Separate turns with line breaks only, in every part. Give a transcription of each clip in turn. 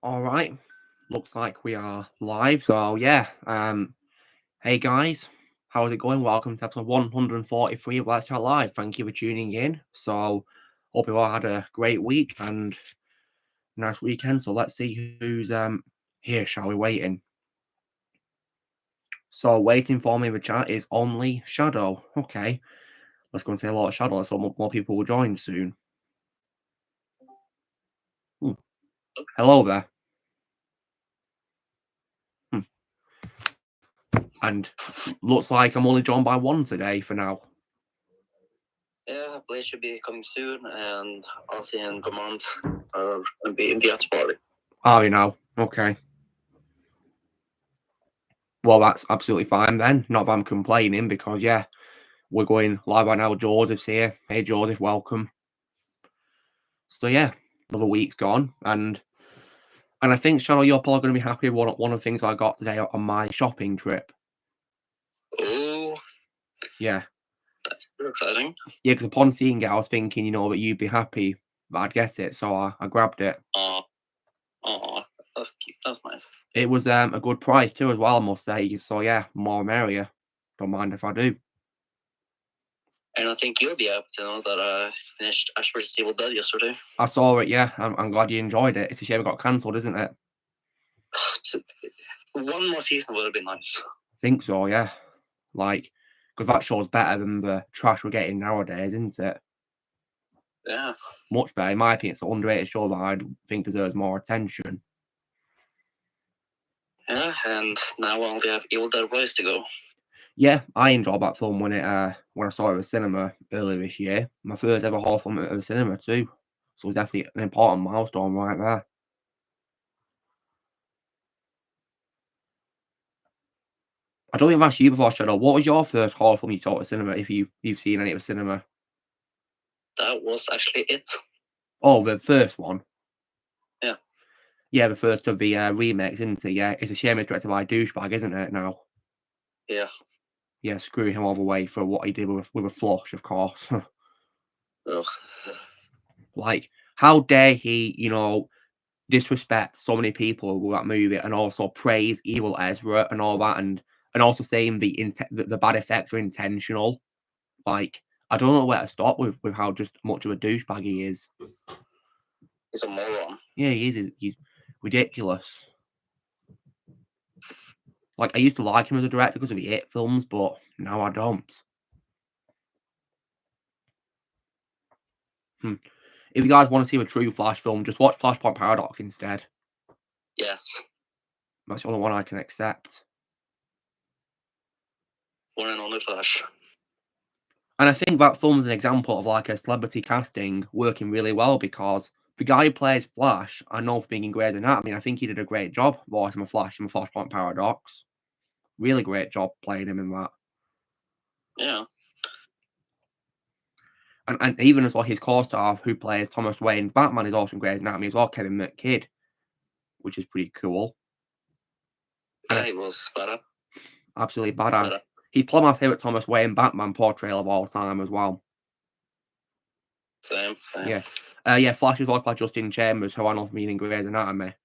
All right. Looks like we are live. So yeah. Hey guys, how's it going? Welcome to episode 143 of Let's Chat Live. Thank you for tuning in. So hope you all had a great week and nice weekend. So let's see who's here, shall we? Waiting. So waiting for me in the chat is only Shadow. Okay. Let's go and say a lot of Shadow. So more people will join soon. Hmm. Hello there. And looks like I'm only joined by one today for now.
Yeah, Blaze should be coming soon, and Ozzy and Vermont are going to be in the after party.
Are we now? Okay. Well, that's absolutely fine then. Not that I'm complaining because, yeah, we're going live right now. Joseph's here. Hey, Joseph, welcome. So, yeah, another week's gone. And I think, Shadow, you're probably going to be happy with one of the things I got today on my shopping trip.
Oh.
Yeah.
That's exciting.
Yeah, because upon seeing it, I was thinking, that you'd be happy that I'd get it. So I grabbed it.
Oh, that's cute. That's nice.
It was a good price too, as well, I must say. So, yeah, more merrier. Don't mind if I do.
And I think you'll be happy to know that I finished Ash vs. Evil Dead yesterday.
I saw it, yeah. I'm glad you enjoyed it. It's a shame it got cancelled, isn't it?
One more season would have been nice.
I think so, yeah. Like, because that show's better than the trash we're getting nowadays, isn't it?
Yeah.
Much better, in my opinion. It's an underrated show that I think deserves more attention.
Yeah, and now we only have Evil Dead Rise to go.
Yeah, I enjoyed that film when I saw it at the cinema earlier this year. My first ever horror film at the cinema too. So it's definitely an important milestone right there. I don't think I've asked you before, Shadow. What was your first horror film you saw at the cinema, if you've seen any at the cinema?
That was actually it.
Oh, the first one?
Yeah.
Yeah, the first of the remakes, isn't it? Yeah, it's a shame it's directed by a douchebag, isn't it, now?
Yeah.
Yeah, screw him all the way for what he did with a flush, of course.
Ugh.
Like, how dare he, disrespect so many people with that movie and also praise evil Ezra and all that, and also saying the bad effects are intentional. Like, I don't know where to stop with how just much of a douchebag he is.
He's a moron.
Yeah, he is. He's ridiculous. Like, I used to like him as a director because of the It films, but now I don't. If you guys want to see a true Flash film, just watch Flashpoint Paradox instead.
Yes.
That's the only one I can accept.
One and only Flash.
And I think that film's an example of like a celebrity casting working really well, because the guy who plays Flash, I know from being in Grey's Anatomy, I think he did a great job voicing Flash in the Flashpoint Paradox. Really great job playing him in that.
Yeah.
And even as well, his co-star who plays Thomas Wayne's Batman is also in Grey's Anatomy as well, Kevin McKidd, which is pretty cool.
Yeah, he was better.
Absolutely badass. He's probably my favourite Thomas Wayne Batman portrayal of all time as well.
Same.
Yeah. Yeah, Flash was voiced by Justin Chambers, who I know from being in Grey's Anatomy.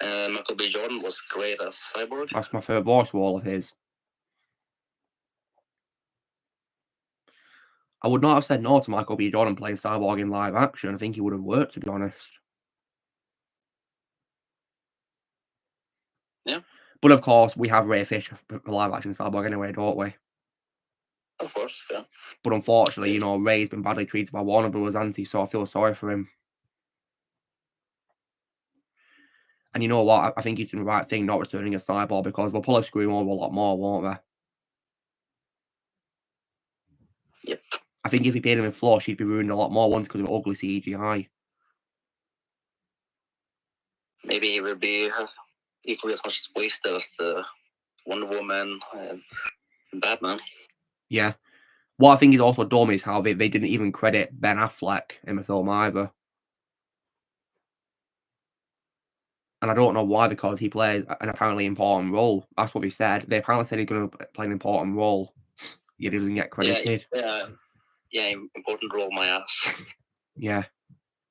Michael B. Jordan was great as Cyborg.
That's my favourite voice of all of his. I would not have said no to Michael B. Jordan playing Cyborg in live action. I think he would have worked, to be honest.
Yeah.
But of course, we have Ray Fisher for live action Cyborg anyway, don't we?
Of course, yeah.
But unfortunately, Ray's been badly treated by Warner Bros., hasn't he? So I feel sorry for him. And you know what? I think he's doing the right thing not returning as Cyborg, because they'll probably screw him over a lot more, won't they?
Yep.
I think if he paid him in Flush, he'd be ruined a lot more ones because of ugly CGI.
Maybe he will be equally as much wasted as the Wonder Woman and Batman.
Yeah. What I think is also dumb is how they didn't even credit Ben Affleck in the film either. And I don't know why, because he plays an apparently important role. That's what they said. They apparently said he's going to play an important role, yet he doesn't get credited.
Yeah, important role, my ass.
Yeah,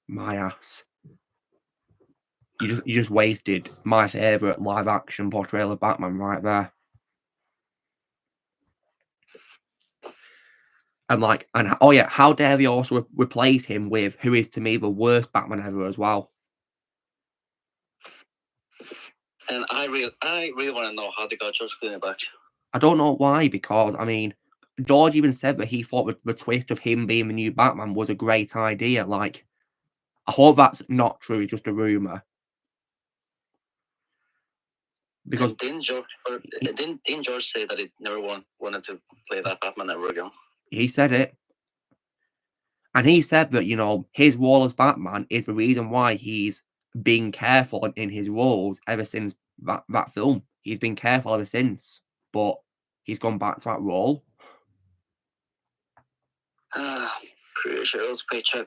my ass. You just wasted my favorite live action portrayal of Batman right there. And oh yeah, how dare they also replace him with who is to me the worst Batman ever as well.
And I really want to know how they got George Clooney back.
I don't know why, because I mean, George even said that he thought the twist of him being the new Batman was a great idea. Like, I hope that's not true, it's just a rumor. Because
didn't George say that he never wanted to play that Batman ever again?
He said it. And he said that, you know, his role as Batman is the reason why he's been careful in his roles ever since that film. He's been careful ever since. But he's gone back to that role.
Pretty sure it was a paycheck.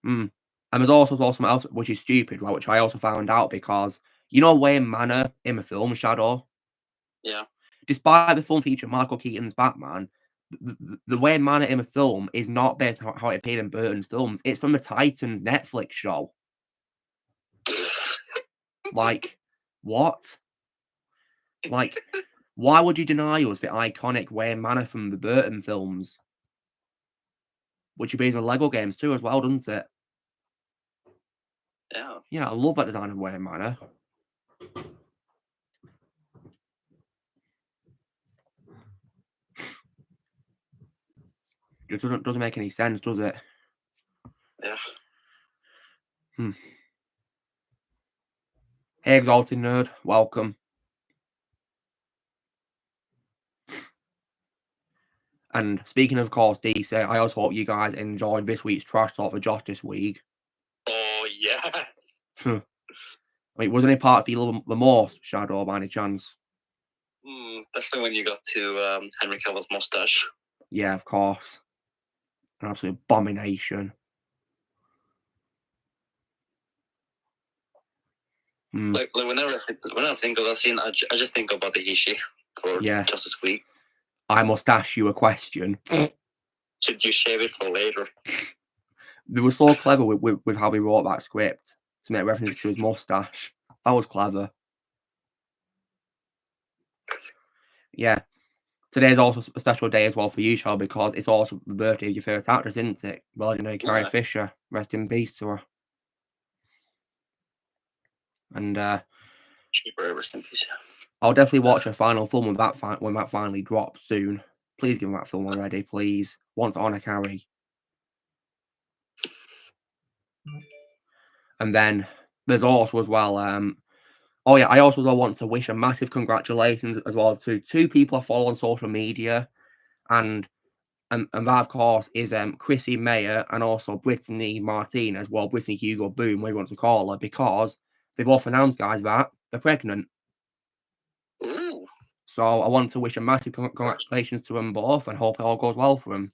And there's also something else which is stupid, right? Which I also found out because, you know, Wayne Manor in the film Shadow?
Yeah.
Despite the film featuring Michael Keaton's Batman, the Wayne Manor in the film is not based on how it appeared in Burton's films. It's from the Titans Netflix show. Like, what? Like, why would you deny us the iconic Wayne Manor from the Burton films? Which would be in the Lego games too as well, doesn't it?
Yeah.
Yeah, I love that design of Wayne Manor. It doesn't make any sense, does it?
Yeah.
Hey, Exalted Nerd, welcome. And speaking of course, DC, I also hope you guys enjoyed this week's Trash Talk for Justice Week.
Oh, yes.
I mean, wasn't it part of you the most, Shadow, by any chance?
Especially when you got to Henry Cavill's mustache.
Yeah, of course. An absolute abomination.
Like whenever I think of that scene, I just think about the Hishi for Justice Week.
I must ask you a question.
Should you shave it for later?
They were so clever with how they wrote that script to make reference to his mustache. That was clever. Yeah. Today's also a special day as well for you, Shadow, because it's also the birthday of your favourite actress, isn't it? Legendary Carrie Fisher. Rest in peace to her. And
rest in peace.
I'll definitely watch a final film when that finally drops soon. Please give me that film already, please. Once Honor Carrie. And then there's also as well, oh yeah, I also want to wish a massive congratulations as well to two people I follow on social media. And that of course is Chrissy Mayer and also Brittany Martinez, well, Brittany Hugo Boom, whatever you want to call her, because they both announced, guys, that they're pregnant.
Ooh.
So I want to wish a massive congratulations to them both and hope it all goes well for them.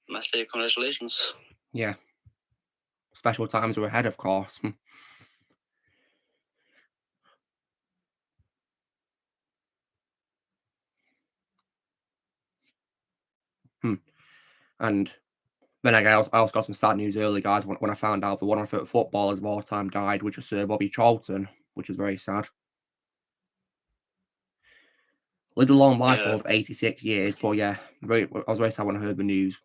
Massive congratulations.
Yeah. Special times are ahead, of course. And then I also got some sad news early, guys, when I found out that one of my favourite footballers of all time died, which was Sir Bobby Charlton, which was very sad. Lived a long life of 86 years, but yeah, I was very sad when I heard the news.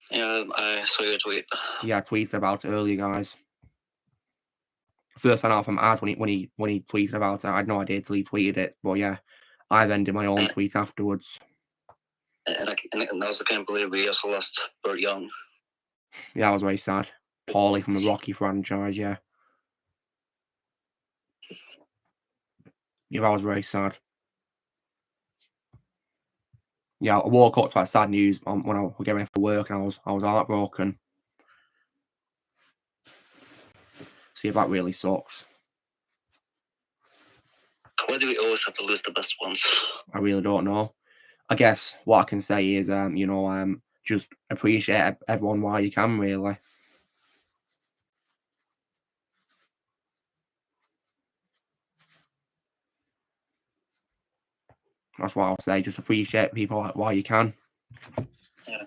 Yeah, I saw your tweet.
Yeah, I tweeted about it earlier, guys. First found out from Az when he tweeted about it. I had no idea till he tweeted it, but yeah, I then did my own tweet afterwards.
And I also can't believe we also lost Burt Young.
Yeah, I was very sad. Paulie from the Rocky franchise, yeah. Yeah, I was very sad. Yeah, I woke up to that sad news when I was getting ready for work, and I was heartbroken. See, that really sucks.
Why do we always have to lose the best ones?
I really don't know. I guess what I can say is, just appreciate everyone while you can, really. That's what I'll say. Just appreciate people while you can.
Yeah.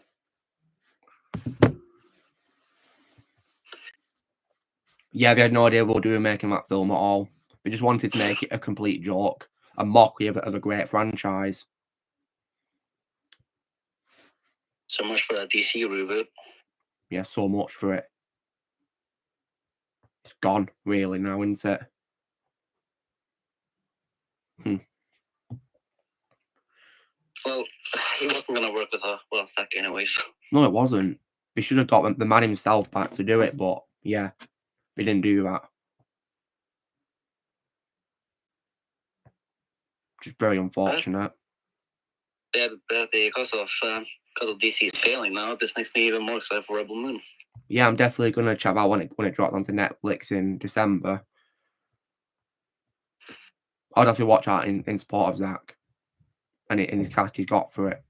Yeah, they had no idea what they were making that film at all. They just wanted to make it a complete joke, a mockery of a great franchise.
So much for that DC reboot.
Yeah, so much for it. It's gone, really, now, isn't it?
Well, he wasn't going to work with Zack anyways.
No, it wasn't. They should have got the man himself back to do it, but yeah, they didn't do that. Just very unfortunate.
Yeah, but because of DC's failing now, this makes me even more excited for Rebel Moon.
Yeah, I'm definitely gonna check out when it drops onto Netflix in December. I'd have to watch that in support of Zack and his cast he's got for it.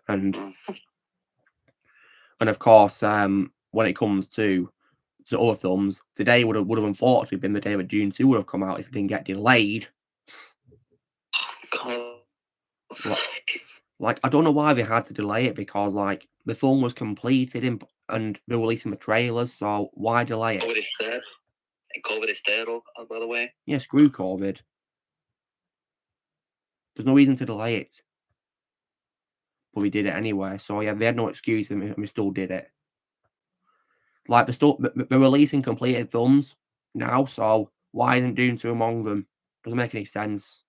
And of course, when it comes to other films, today would have unfortunately been the day that Dune 2 would have come out if it didn't get delayed.
God.
Like, I don't know why they had to delay it, because like the film was completed and they're releasing the trailers, so why delay it?
COVID is dead. And COVID is dead, by the way.
Yeah, screw COVID. There's no reason to delay it. But we did it anyway. So yeah, they had no excuse and we still did it. Like, they're releasing completed films now, so why isn't Dune 2 among them? Doesn't make any sense.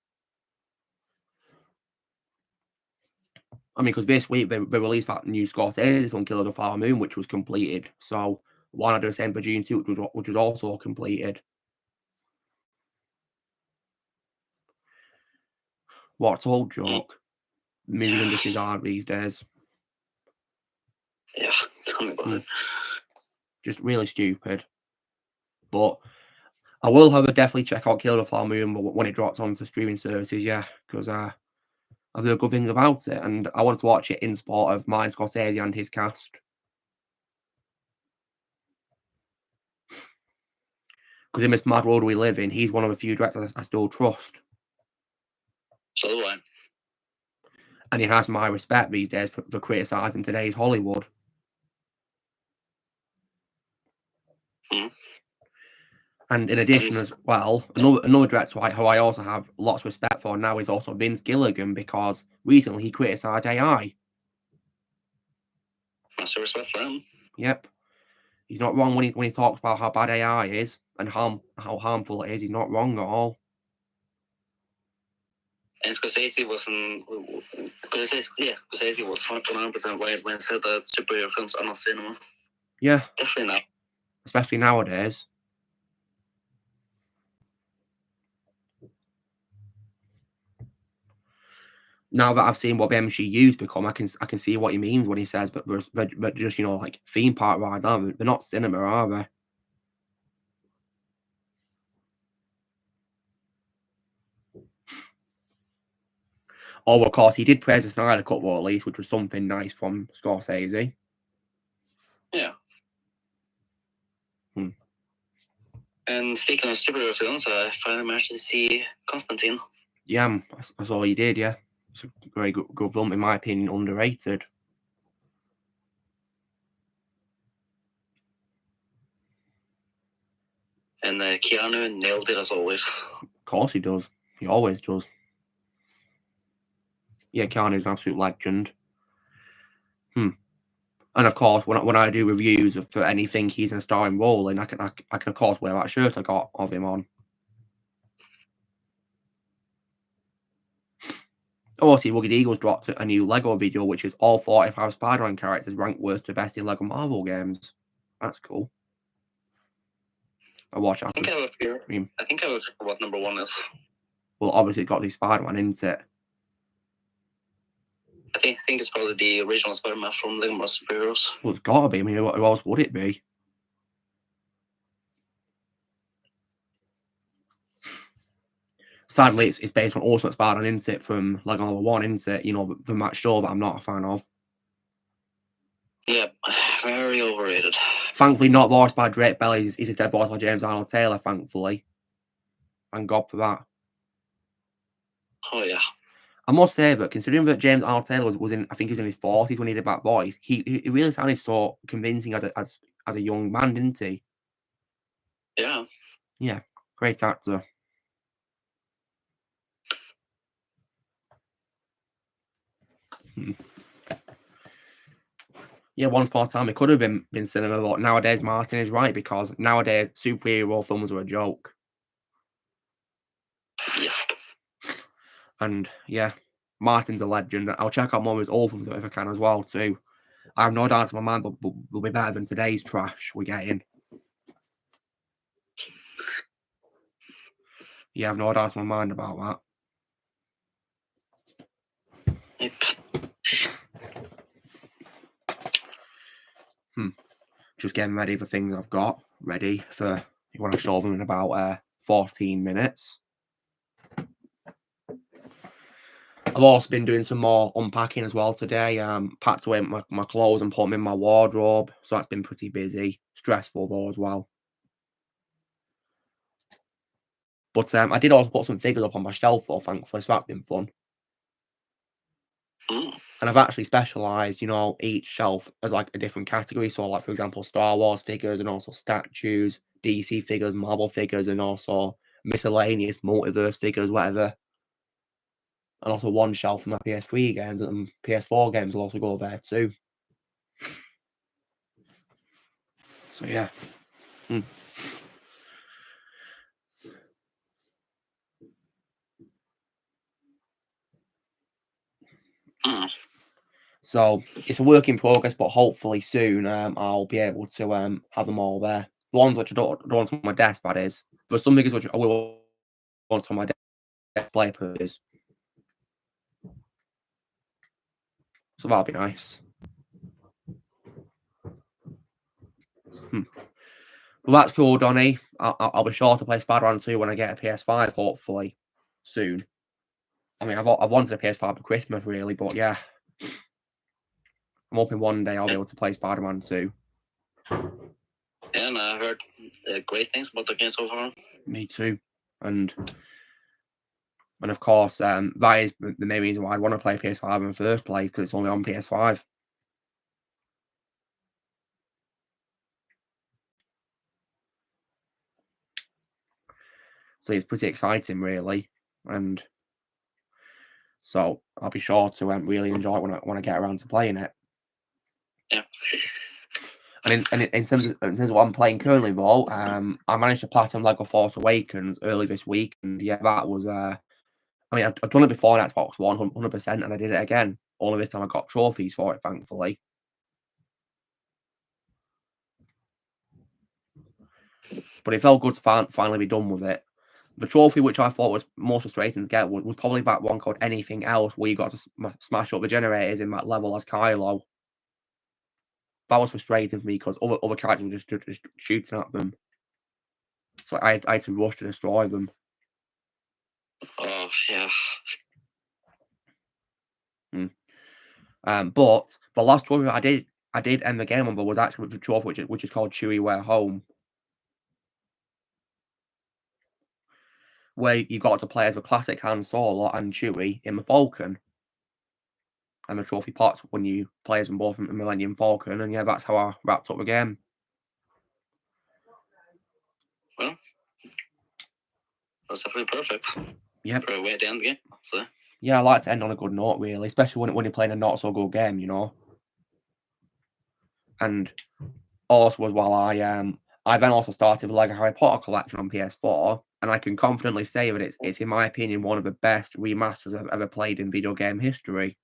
I mean, because this week they released that new Scorsese film, Killers of the Flower Moon, which was completed. So why not do the same for Dune 2, which was also completed? What a total joke. The music industry's hard these days.
Yeah, tell me about it.
Just really stupid. But I will definitely check out Killers of the Flower Moon when it drops onto streaming services, yeah, because I've heard good things about it, and I want to watch it in support of Martin Scorsese and his cast. Because in this mad world we live in, he's one of the few directors I still trust.
So do I.
And he has my respect these days for criticising today's Hollywood. And in addition as well, another director who I also have lots of respect for now is also Vince Gilligan, because recently he criticised AI.
Massive respect for him.
Yep. He's not wrong when he talks about how bad AI is and how harmful it is. He's not wrong at all.
And Scorsese was 100% right when he said that superhero films are not cinema.
Yeah.
Definitely not.
Especially nowadays. Now that I've seen what the MCU's become, I can see what he means when he says that they're just, like theme park rides, aren't they? They're not cinema, are they? Oh, of course, he did praise the Snyder Cut, at least, which was something nice from Scorsese.
Yeah. And speaking of superhero films, I finally managed to see Constantine.
Yeah, I saw you did, yeah. It's a very good film, in my opinion, underrated.
And Keanu nailed it as always.
Of course he does. He always does. Yeah, Keanu's an absolute legend. And of course, when I do reviews for anything he's in a starring role in, I can of course wear that shirt I got of him on. Also, Rugged Eagles dropped a new Lego video, which is all 45 Spider-Man characters ranked worst to best in Lego Marvel games. That's cool. I watch that.
I think I have a fear what number one is.
Well, obviously it's got to be Spider-Man, isn't it?
I think it's probably the original Spider-Man from Lego Marvel Superheroes.
Well, it's got to be. I mean, who else would it be? Sadly, it's based on Ultimate Spider-Man, isn't it, from Lego Marvel 1, isn't it? You know, from that show that I'm not a fan of.
Yep, very overrated.
Thankfully, not voiced by Drake Bell. He's instead voiced by James Arnold Taylor, thankfully. Thank God for that.
Oh, yeah.
I must say that considering that James Arnold Taylor was in, I think he was in his 40s when he did that voice, he really sounded so convincing as a young man, didn't he?
Yeah.
Yeah, great actor. Yeah, once upon a time it could have been cinema, but nowadays Martin is right because nowadays superhero films are a joke.
Yeah.
And yeah, Martin's a legend. I'll check out more of his old films if I can as well too. I have no doubt in my mind, but will be better than today's trash we're getting. Yeah, I have no doubt in my mind about
Yep.
that. Just getting ready for things I've got ready for. You want to show them in about 14 minutes. I've also been doing some more unpacking as well today. Packed away my clothes and put them in my wardrobe. So that's been pretty busy. Stressful though as well. But I did also put some figures up on my shelf though, thankfully, so that's been fun.
Mm.
And I've actually specialised, each shelf as like a different category. So like, for example, Star Wars figures and also statues, DC figures, Marvel figures, and also miscellaneous multiverse figures, whatever. And also one shelf for my PS3 games and PS4 games will also go there too. So yeah.
Mm.
So it's a work in progress, but hopefully soon I'll be able to have them all there. The ones which I don't want on my desk, that is. There's some figures which I will want on my desk play purpose. So that'll be nice. Well, that's cool, Donny. I'll be sure to play Spider-Man 2 when I get a PS5, hopefully soon. I mean, I've wanted a PS5 for Christmas, really, but yeah. I'm hoping one day I'll be able to play Spider-Man 2.
Yeah, and I heard great things about the game so far.
Me too. And of course, that is the main reason why I want to play PS5 in the first place, because it's only on PS5. So it's pretty exciting, really. And so I'll be sure to really enjoy it when I get around to playing it.
Yeah.
And in terms of what I'm playing currently, though, I managed to platinum Lego Force Awakens early this week, and yeah, that was I mean, I've done it before on Xbox One, 100%, and I did it again. Only this time I got trophies for it, thankfully. But it felt good to finally be done with it. The trophy which I thought was most frustrating to get was probably that one called Anything Else, where you got to smash up the generators in that level as Kylo. That was frustrating for me because other characters were just shooting at them. So I had to rush to destroy them.
Oh, yeah.
But the last trophy I did end the game on, but was actually the trophy which is called Chewie We're Home, where you got to play as the classic Han Solo and Chewie in the Falcon. And the trophy pots when you play as them both in the Millennium Falcon, and yeah, that's how I wrapped up the game.
Well, that's definitely perfect.
Yep.
For a way to end the game, so.
Yeah, I like to end on a good note, really, especially when you're playing a not so good game, And also as well, I then also started the Lego Harry Potter collection on PS4, and I can confidently say that it's in my opinion one of the best remasters I've ever played in video game history.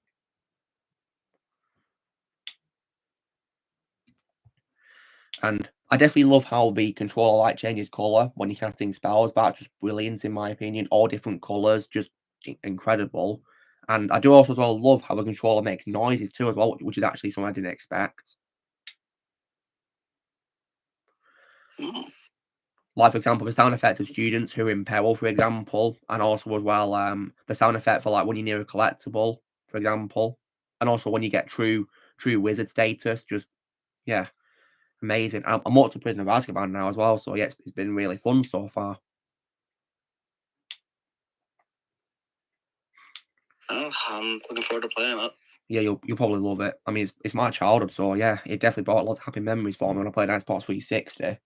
And I definitely love how the controller light changes colour when you're casting spells. That's just brilliant in my opinion. All different colours, just incredible. And I do also as well love how the controller makes noises too as well, which is actually something I didn't expect.
Mm.
Like, for example, the sound effect of students who are in peril, for example, and also as well the sound effect for like when you're near a collectible, for example, and also when you get true wizard status. Just yeah, amazing. I'm up to Prisoner of Azkaban now as well, so yeah, it's been really fun so far.
Oh, I'm looking forward to playing it.
Yeah, you'll probably love it. I mean, it's my childhood, so yeah, it definitely brought lots of happy memories for me when I played Xbox 360.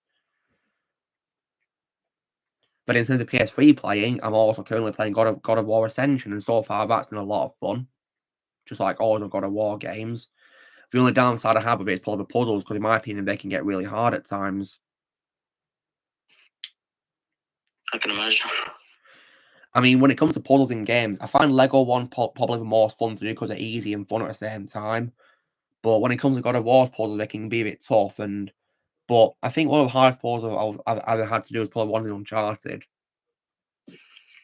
But in terms of PS3 playing, I'm also currently playing God of War Ascension, and so far that's been a lot of fun. Just like all the God of War games. The only downside I have with it is probably the puzzles, because in my opinion they can get really hard at times.
I can imagine.
I mean, when it comes to puzzles in games, I find Lego ones probably the most fun to do because they're easy and fun at the same time. But when it comes to God of War puzzles, they can be a bit tough. But I think one of the hardest puzzles I've ever had to do is probably ones in Uncharted.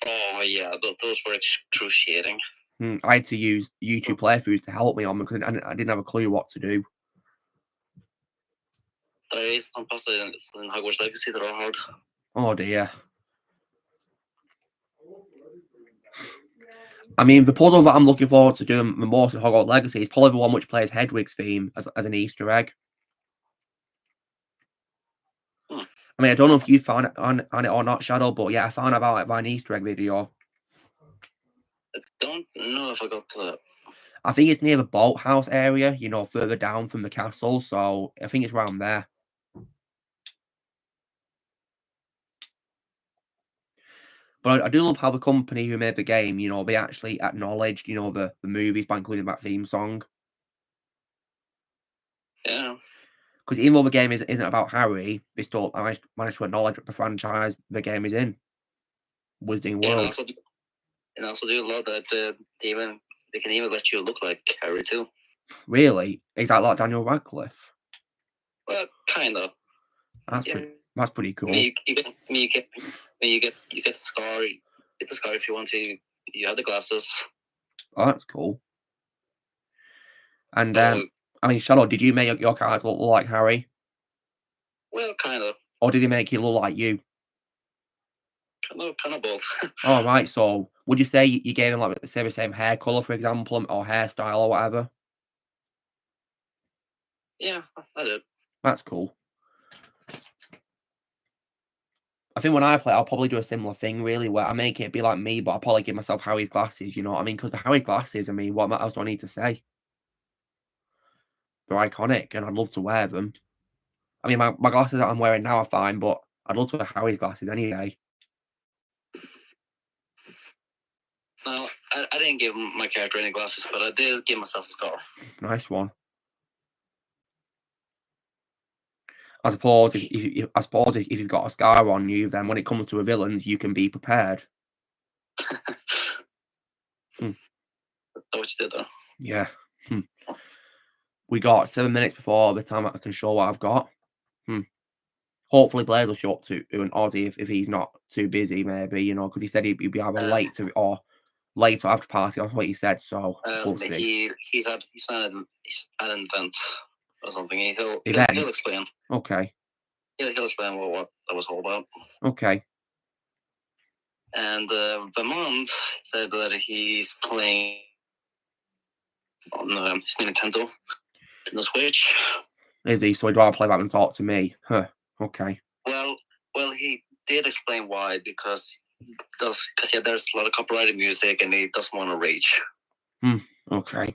Oh yeah, those were excruciating.
I had to use YouTube playthroughs to help me on because I didn't have a clue what to do.
There is some puzzles in Hogwarts Legacy that are hard.
Oh dear. I mean, the puzzle that I'm looking forward to doing the most in Hogwarts Legacy is probably the one which plays Hedwig's theme as an Easter egg. I mean, I don't know if you found it on it or not, Shadow, but yeah, I found out about it by an Easter egg video.
I don't know if I got to that.
I think it's near the boathouse area, you know, further down from the castle, so I think it's around there. But I do love how the company who made the game, you know, they actually acknowledged, you know, the movies by including that theme song.
Yeah.
Because even though the game isn't about Harry, they still managed to acknowledge the franchise the game is in. Wizarding
Yeah,
World.
and also do love that they can even let you look like Harry too.
Really? Is that like Daniel Radcliffe?
Well, kind of.
That's
Yeah.
that's pretty cool.
You get the scar. Get the scar if you want to. You have the glasses.
Oh, that's cool. And
So,
I mean, Shadow, did you make your character look like Harry?
well, kind of.
Or did he make you look like you?
Kind of both.
All right. So, would you say you gave him like say the same hair color, for example, or hairstyle or whatever?
Yeah, I did.
That's cool. I think when I play, I'll probably do a similar thing, really, where I make it be like me, but I'll probably give myself Harry's glasses. You know what I mean? Because the Harry glasses, I mean, what else do I need to say? They're iconic, and I'd love to wear them. I mean, my glasses that I'm wearing now are fine, but I'd love to wear Harry's glasses any day.
No, I didn't give my character any glasses, but I did give myself a scar.
Nice one. I suppose if you've got a scar on you, then when it comes to a villains, you can be prepared.
That's what you did, though.
Yeah. We got 7 minutes before the time I can show what I've got. Hopefully Blaze will show up to an Aussie if he's not too busy, maybe, you know, because he said he'd be either late to or late to after party. That's what he said. So we'll see.
He's at an event or something. He'll explain.
Okay.
He'll explain what that was all about.
Okay.
And Vermont said that he's playing on his Nintendo Switch.
Is he? So he'd rather play that than talk to me? Huh. Okay.
Well, he did explain why, because there's a lot of copyrighted music and he doesn't want to rage.
Okay.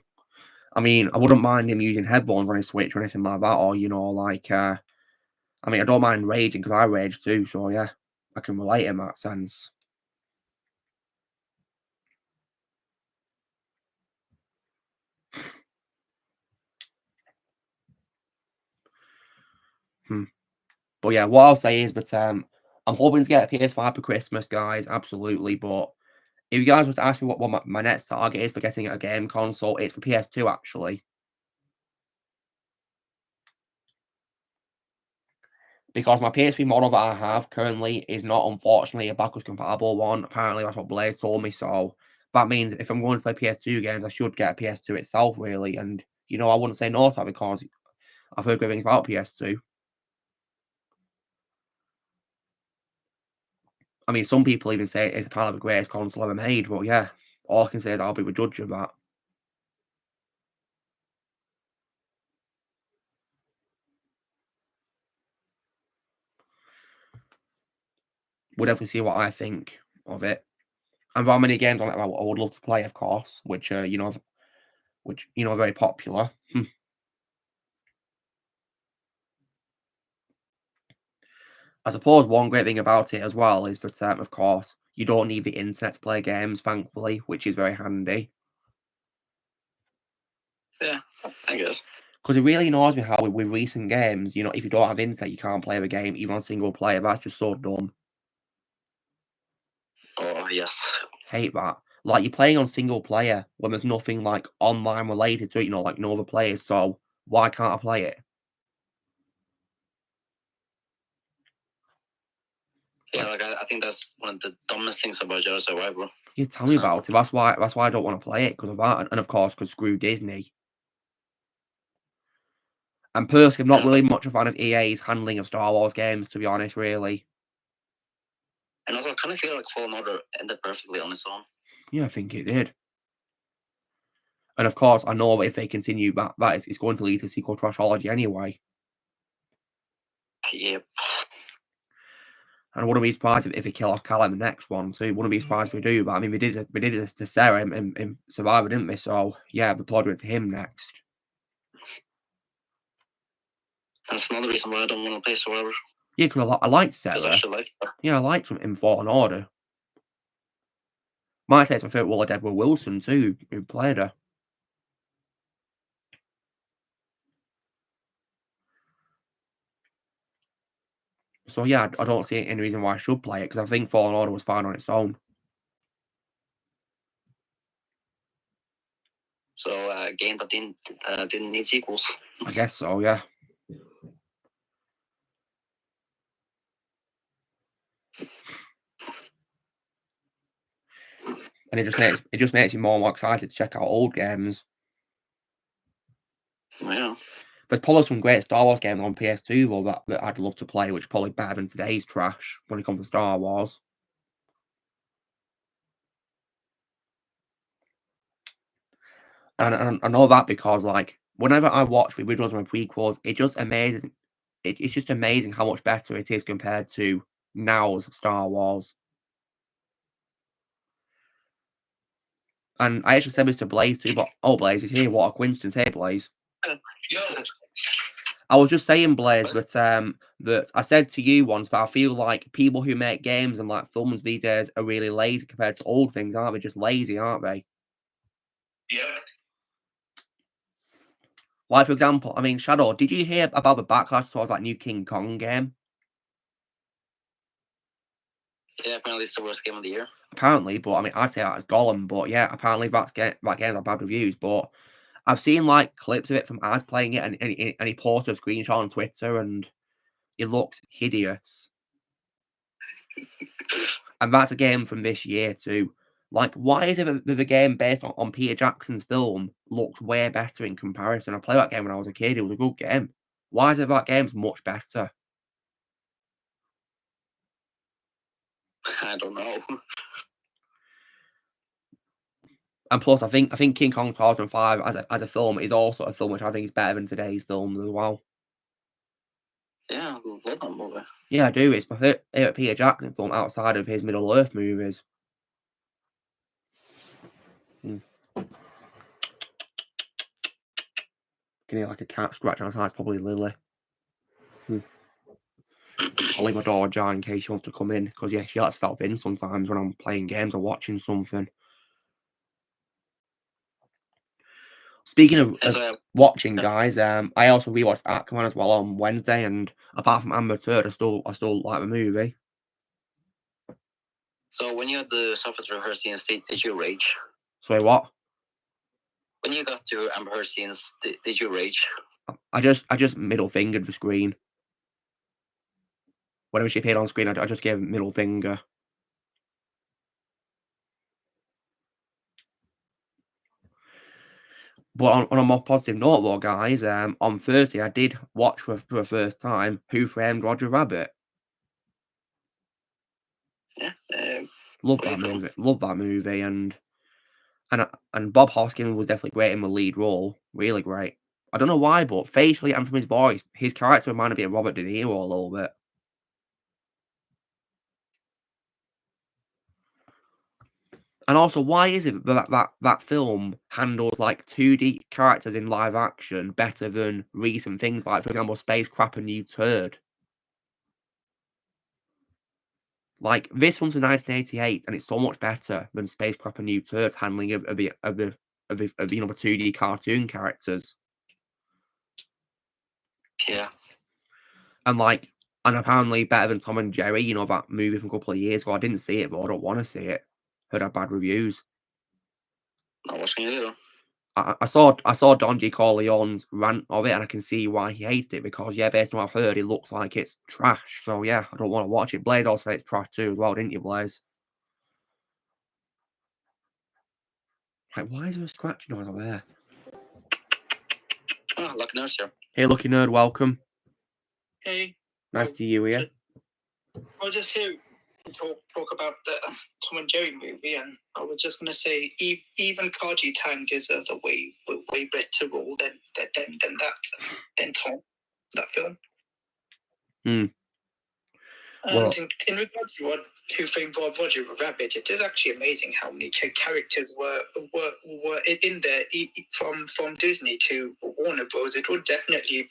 I mean, I wouldn't mind him using headphones on his Switch or anything like that, or you know, like I mean, I don't mind raging because I rage too, so yeah, I can relate in that sense. But yeah, what I'll say is that I'm hoping to get a PS5 for Christmas, guys, absolutely. But if you guys were to ask me what my next target is for getting a game console, it's for PS2 actually. Because my PS3 model that I have currently is not, unfortunately, a backwards compatible one. Apparently, that's what Blaze told me. So that means if I'm going to play PS2 games, I should get a PS2 itself, really. And, you know, I wouldn't say no to that because I've heard great things about PS2. I mean, some people even say it's part of the greatest console ever made. But yeah, all I can say is I'll be the judge of that. We'll definitely see what I think of it. And there are many games on it I would love to play, of course, which are very popular. I suppose one great thing about it as well is that, of course, you don't need the internet to play games, thankfully, which is very handy.
Yeah, I guess.
Because it really annoys me how with recent games, if you don't have internet, you can't play the game, even on single player. That's just so dumb.
Oh, yes.
Hate that. Like, you're playing on single player when there's nothing, like, online related to it, like no other players, so why can't I play it?
Yeah, like I think that's one of the dumbest things about Jedi Survivor.
You tell me about it. That's why I don't want to play it, because of that, and of course, because screw Disney. And personally, I'm not really much a fan of EA's handling of Star Wars games, to be honest, really.
And also, I kind of feel like Fallen Order ended perfectly on its own.
Yeah, I think it did. And of course, I know that if they continue, that is going to lead to sequel trashology anyway.
Yep.
And I wouldn't be surprised if they kill off Cal in the next one too. Wouldn't be surprised if we do, but I mean, they did it to Sarah in Survivor, didn't they? So yeah, the plot went to him next.
That's another reason why I don't want to play Survivor.
Yeah, because I liked Sarah.
I actually liked her.
Yeah, I liked him in Fallen Order. Might say it's my favourite Wall of Deborah Wilson too, who played her. So yeah, I don't see any reason why I should play it, because I think Fallen Order was fine on its own.
So a game that didn't need sequels.
I guess so, yeah. And it just makes you more and more excited to check out old games.
Yeah.
There's probably some great Star Wars games on PS2 though that I'd love to play, which are probably better than today's trash when it comes to Star Wars. And I know that because, like, whenever I watch the originals and prequels, it's just amazing. It's just amazing how much better it is compared to now's Star Wars. And I actually said this to Blaze too, but oh, Blaze is here. What a coincidence! Hey, Blaze.
Yo.
I was just saying, Blaze, that I said to you once that I feel like people who make games and like films these days are really lazy compared to old things, aren't they? Just lazy, aren't they?
Yeah.
Like, for example, I mean, Shadow, did you hear about the backlash towards that new King Kong game?
Yeah, apparently it's the worst game of the year.
Apparently, but I mean, I'd say that as Gollum, but yeah, apparently that game has bad reviews. But I've seen like clips of it from Az playing it, and he posted a screenshot on Twitter, and it looks hideous. And that's a game from this year too. Like, why is it that the game based on Peter Jackson's film looks way better in comparison? I played that game when I was a kid. It was a good game. Why is it that game's much better?
I don't know.
And plus, I think King Kong 2005 as a film is also a film which I think is better than today's films as well.
Yeah, I love that movie.
Yeah, I do. It's my favorite Peter Jackson film outside of his Middle Earth movies. Can hear like a cat scratching outside. It's probably Lily. I'll leave my door ajar in case she wants to come in, because yeah, she likes to stop in sometimes when I'm playing games or watching something. Speaking of watching, guys, I also rewatched Aquaman as well on Wednesday, and apart from Amber Turd, I still like the movie.
So when you had the surface rehearsal scenes, did you rage?
Sorry, what?
When you got to Amber Heard scenes, did you rage?
I just middle fingered the screen. Whenever she appeared on screen, I just gave a middle finger. But on a more positive note, though, guys, on Thursday I did watch for the first time Who Framed Roger Rabbit.
Yeah,
love that movie, and Bob Hoskins was definitely great in the lead role, really great. I don't know why, but facially and from his voice, his character reminded me of Robert De Niro a little bit. And also, why is it that film handles like 2D characters in live action better than recent things like, for example, Space Crap and You Turd? Like this film's from 1988, and it's so much better than Space Crap and New Turds handling of the 2D cartoon characters.
Yeah.
And apparently better than Tom and Jerry, you know, that movie from a couple of years ago. I didn't see it, but I don't want to see it. Heard had bad reviews.
Not watching it either.
I saw Don G. Corleone's rant of it, and I can see why he hated it, because yeah, based on what I've heard, it looks like it's trash. So yeah, I don't want to watch it. Blaze also said it's trash too as well, didn't you, Blaze? Like, why is there a scratching noise over there?
Oh, Lucky Nurse here.
Hey, Lucky Nerd, welcome.
Hey.
Nice to you here.
I was just here to talk about the Tom and Jerry movie, and I was just going to say, even Kaji Tang deserves a way better role than Tom, that film. And in regards to Who Framed Roger Rabbit, it is actually amazing how many characters were in there from Disney to Warner Bros. It would definitely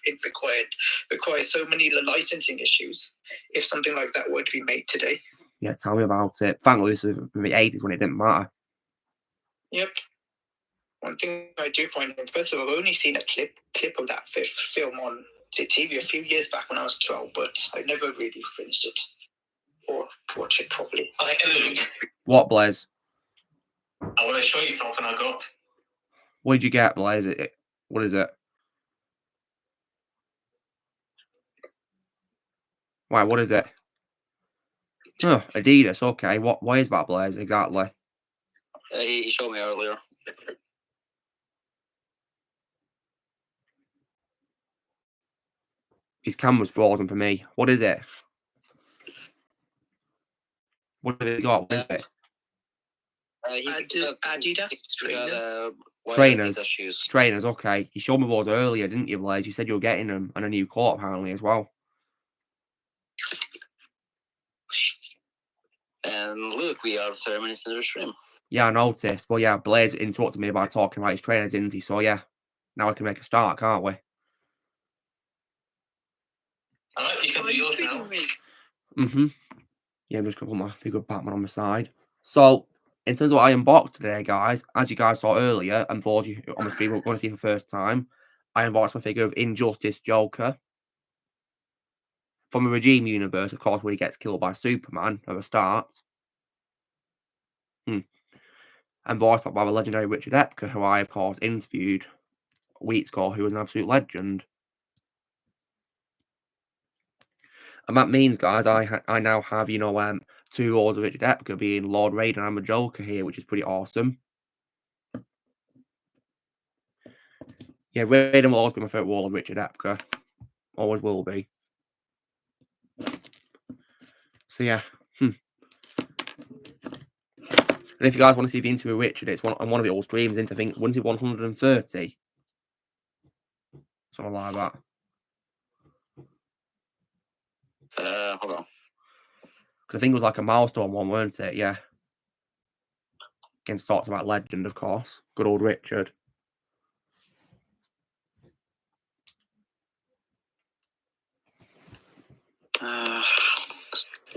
require so many licensing issues if something like that were to be made today.
Yeah, tell me about it. Thankfully, this was in the 80s when it didn't matter.
Yep. One thing I do find impressive, I've only seen a clip of that film on TV a few years back when I was 12, but I never really finished it or watched it properly.
What, Blaze?
I want to show you something I got.
What did you get, Blaze? What is it? Why, what is it? Oh, Adidas, okay. What is that, Blaze, exactly?
He showed me earlier.
His camera's frozen for me. What is it? What have you got? What is it?
Adidas
trainers.
Trainers, okay. You showed me those earlier, didn't you, Blaze? You said you were getting them, and a new coat apparently as well.
And look, we are 30 minutes into the stream.
Yeah, I noticed. Well, yeah, Blaze interrupted me by talking about his trainers, didn't he? So yeah, now we can make a start, can't we?
You can do yours now.
Yeah, I'm just gonna put my figure Batman on the side. So, in terms of what I unboxed today, guys, as you guys saw earlier, and for you on the stream who are going to see for the first time, I unboxed my figure of Injustice Joker from the Regime universe, of course, where he gets killed by Superman at the start. And voiced by the legendary Richard Epker, who I, of course, interviewed weeks ago, who was an absolute legend. And that means, guys, I now have, you know, 2 roles of Richard Epker, being Lord Raiden and the Joker here, which is pretty awesome. Yeah, Raiden will always be my favourite role of Richard Epker. Always will be. So, yeah. And if you guys want to see the interview with Richard, it's on one of the old streams, I think, wasn't it 130? Something like that.
Hold on.
Because I think it was like a milestone one, weren't it? Yeah. Again, talks about legend, of course. Good old Richard.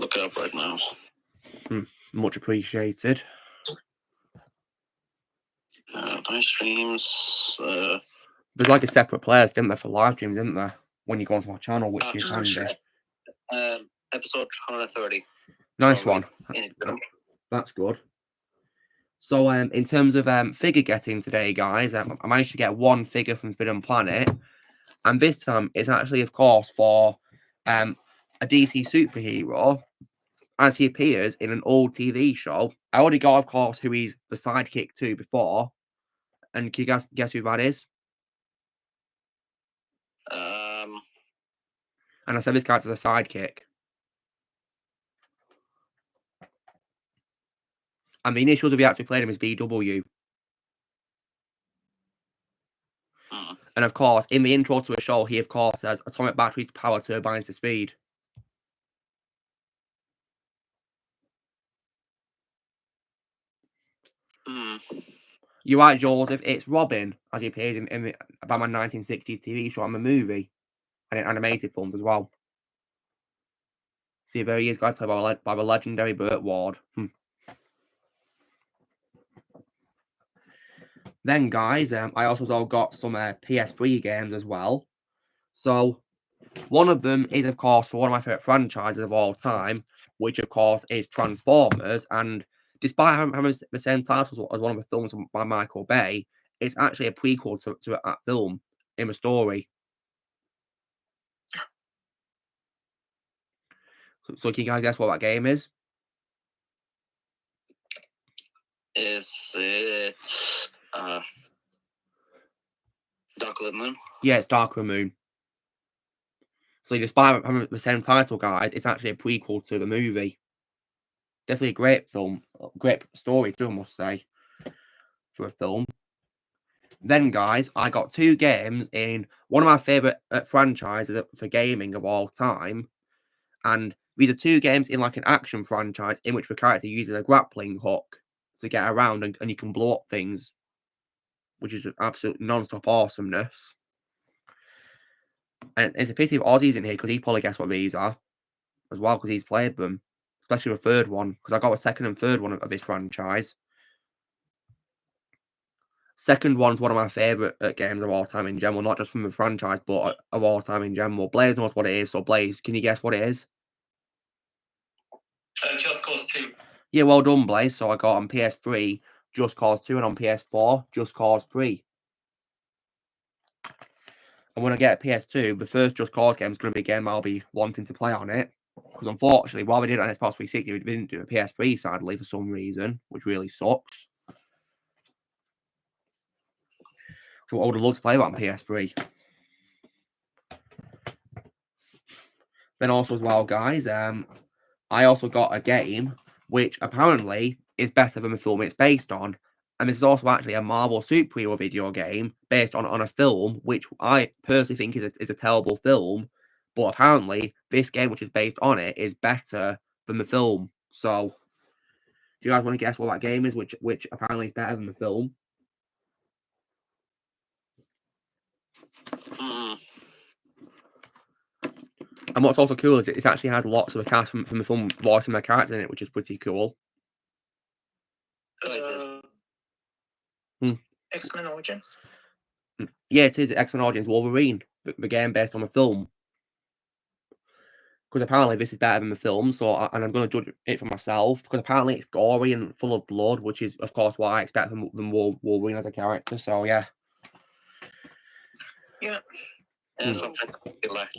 Look it up right now.
Much appreciated.
Nice streams.
There's like a separate playlist, isn't there, for live streams, isn't there? When you go onto my channel, which is handy.
Episode 130.
Nice one. That's good. So, in terms of figure getting today, guys, I managed to get one figure from Forbidden Planet, and this time it's actually, of course, for a DC superhero, as he appears in an old TV show. I already got, of course, who he's the sidekick to before, and can you guess who that is? And I said this character's a sidekick. And the initials of the actor who played him is BW. And of course, in the intro to a show, he of course says atomic batteries to power, turbines to speed.
Hmm.
You're right, Joseph. It's Robin, as he appears in the Batman 1960s TV show and a movie, and in animated films as well. See, there he is, guys, played by the legendary Burt Ward. Then, guys, I also got some PS3 games as well. So, one of them is, of course, for one of my favourite franchises of all time, which, of course, is Transformers. And despite having the same title as one of the films by Michael Bay, it's actually a prequel to that film in the story. So can you guys guess what that game is?
Is it Dark Moon?
Yeah, it's Darker Moon. So despite having the same title, guys, it's actually a prequel to the movie. Definitely a great film, great story too, I must say, for a film. Then, guys, I got 2 games in one of my favourite franchises for gaming of all time. And these are 2 games in like an action franchise in which the character uses a grappling hook to get around and you can blow up things, which is absolute non-stop awesomeness. And it's a pity if Ozzy's in here because he probably guessed what these are as well because he's played them, especially the third one because I got the second and third one of this franchise. Second one's one of my favourite games of all time in general, not just from the franchise, but of all time in general. Blaze knows what it is, so Blaze, can you guess what it is?
Just Cause 2.
Yeah, well done, Blaze. So I got on PS3, Just Cause 2, and on PS4, Just Cause 3. And when I get a PS2, the first Just Cause game is going to be a game I'll be wanting to play on it. Because unfortunately, while we did it on Xbox 360, we didn't do a PS3, sadly, for some reason, which really sucks. So I would have loved to play that on PS3. Then also as well, guys, I also got a game which apparently is better than the film it's based on. And this is also actually a Marvel superhero video game based on a film, which I personally think is a terrible film. But apparently, this game, which is based on it, is better than the film. So, do you guys want to guess what that game is, which apparently is better than the film?
Hmm.
And what's also cool is it actually has lots of the cast from the film voicing their characters in it, which is pretty cool.
X-Men Origins.
Yeah, it is X-Men Origins Wolverine, the game based on the film. Because apparently this is better than the film, and I'm going to judge it for myself, because apparently it's gory and full of blood, which is, of course, what I expect from Wolverine as a character, so yeah.
Yeah.
Yeah, something left.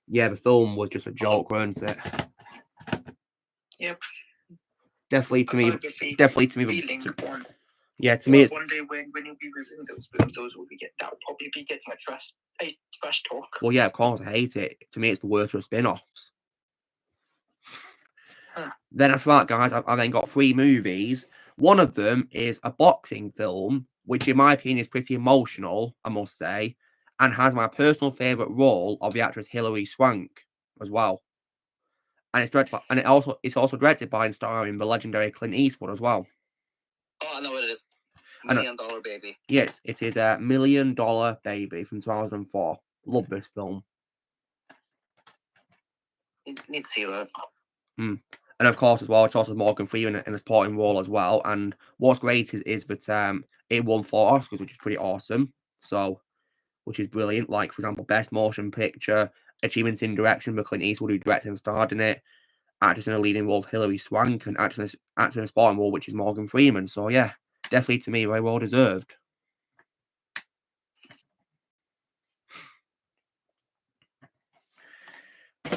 Yeah, the film was just a joke, wasn't it?
Yep.
Definitely to me,
One.
yeah, to me,
One day when you'll be reviewing those films, those will probably be getting a trash talk.
well, yeah, of course, I hate it. To me, it's the worst of spin-offs. Then after that, guys, I then got 3 movies. One of them is a boxing film, which in my opinion is pretty emotional, I must say, and has my personal favourite role of the actress Hilary Swank as well. And it's also directed by and starring the legendary Clint Eastwood as well.
Oh, I know what it is. $1 Million Baby.
Yes, it is a $1 Million Baby from 2004. Love this film.
Need to see that.
And of course, as well, it's also Morgan Freeman in a supporting role as well. And what's great is that it won 4 Oscars, which is pretty awesome. So, which is brilliant. Like, for example, Best Motion Picture, Achievements in Direction for Clint Eastwood, who directed and starred in it. Actress in a leading role, Hilary Swank, and actor in a supporting role, which is Morgan Freeman. So, yeah, definitely to me, very well deserved.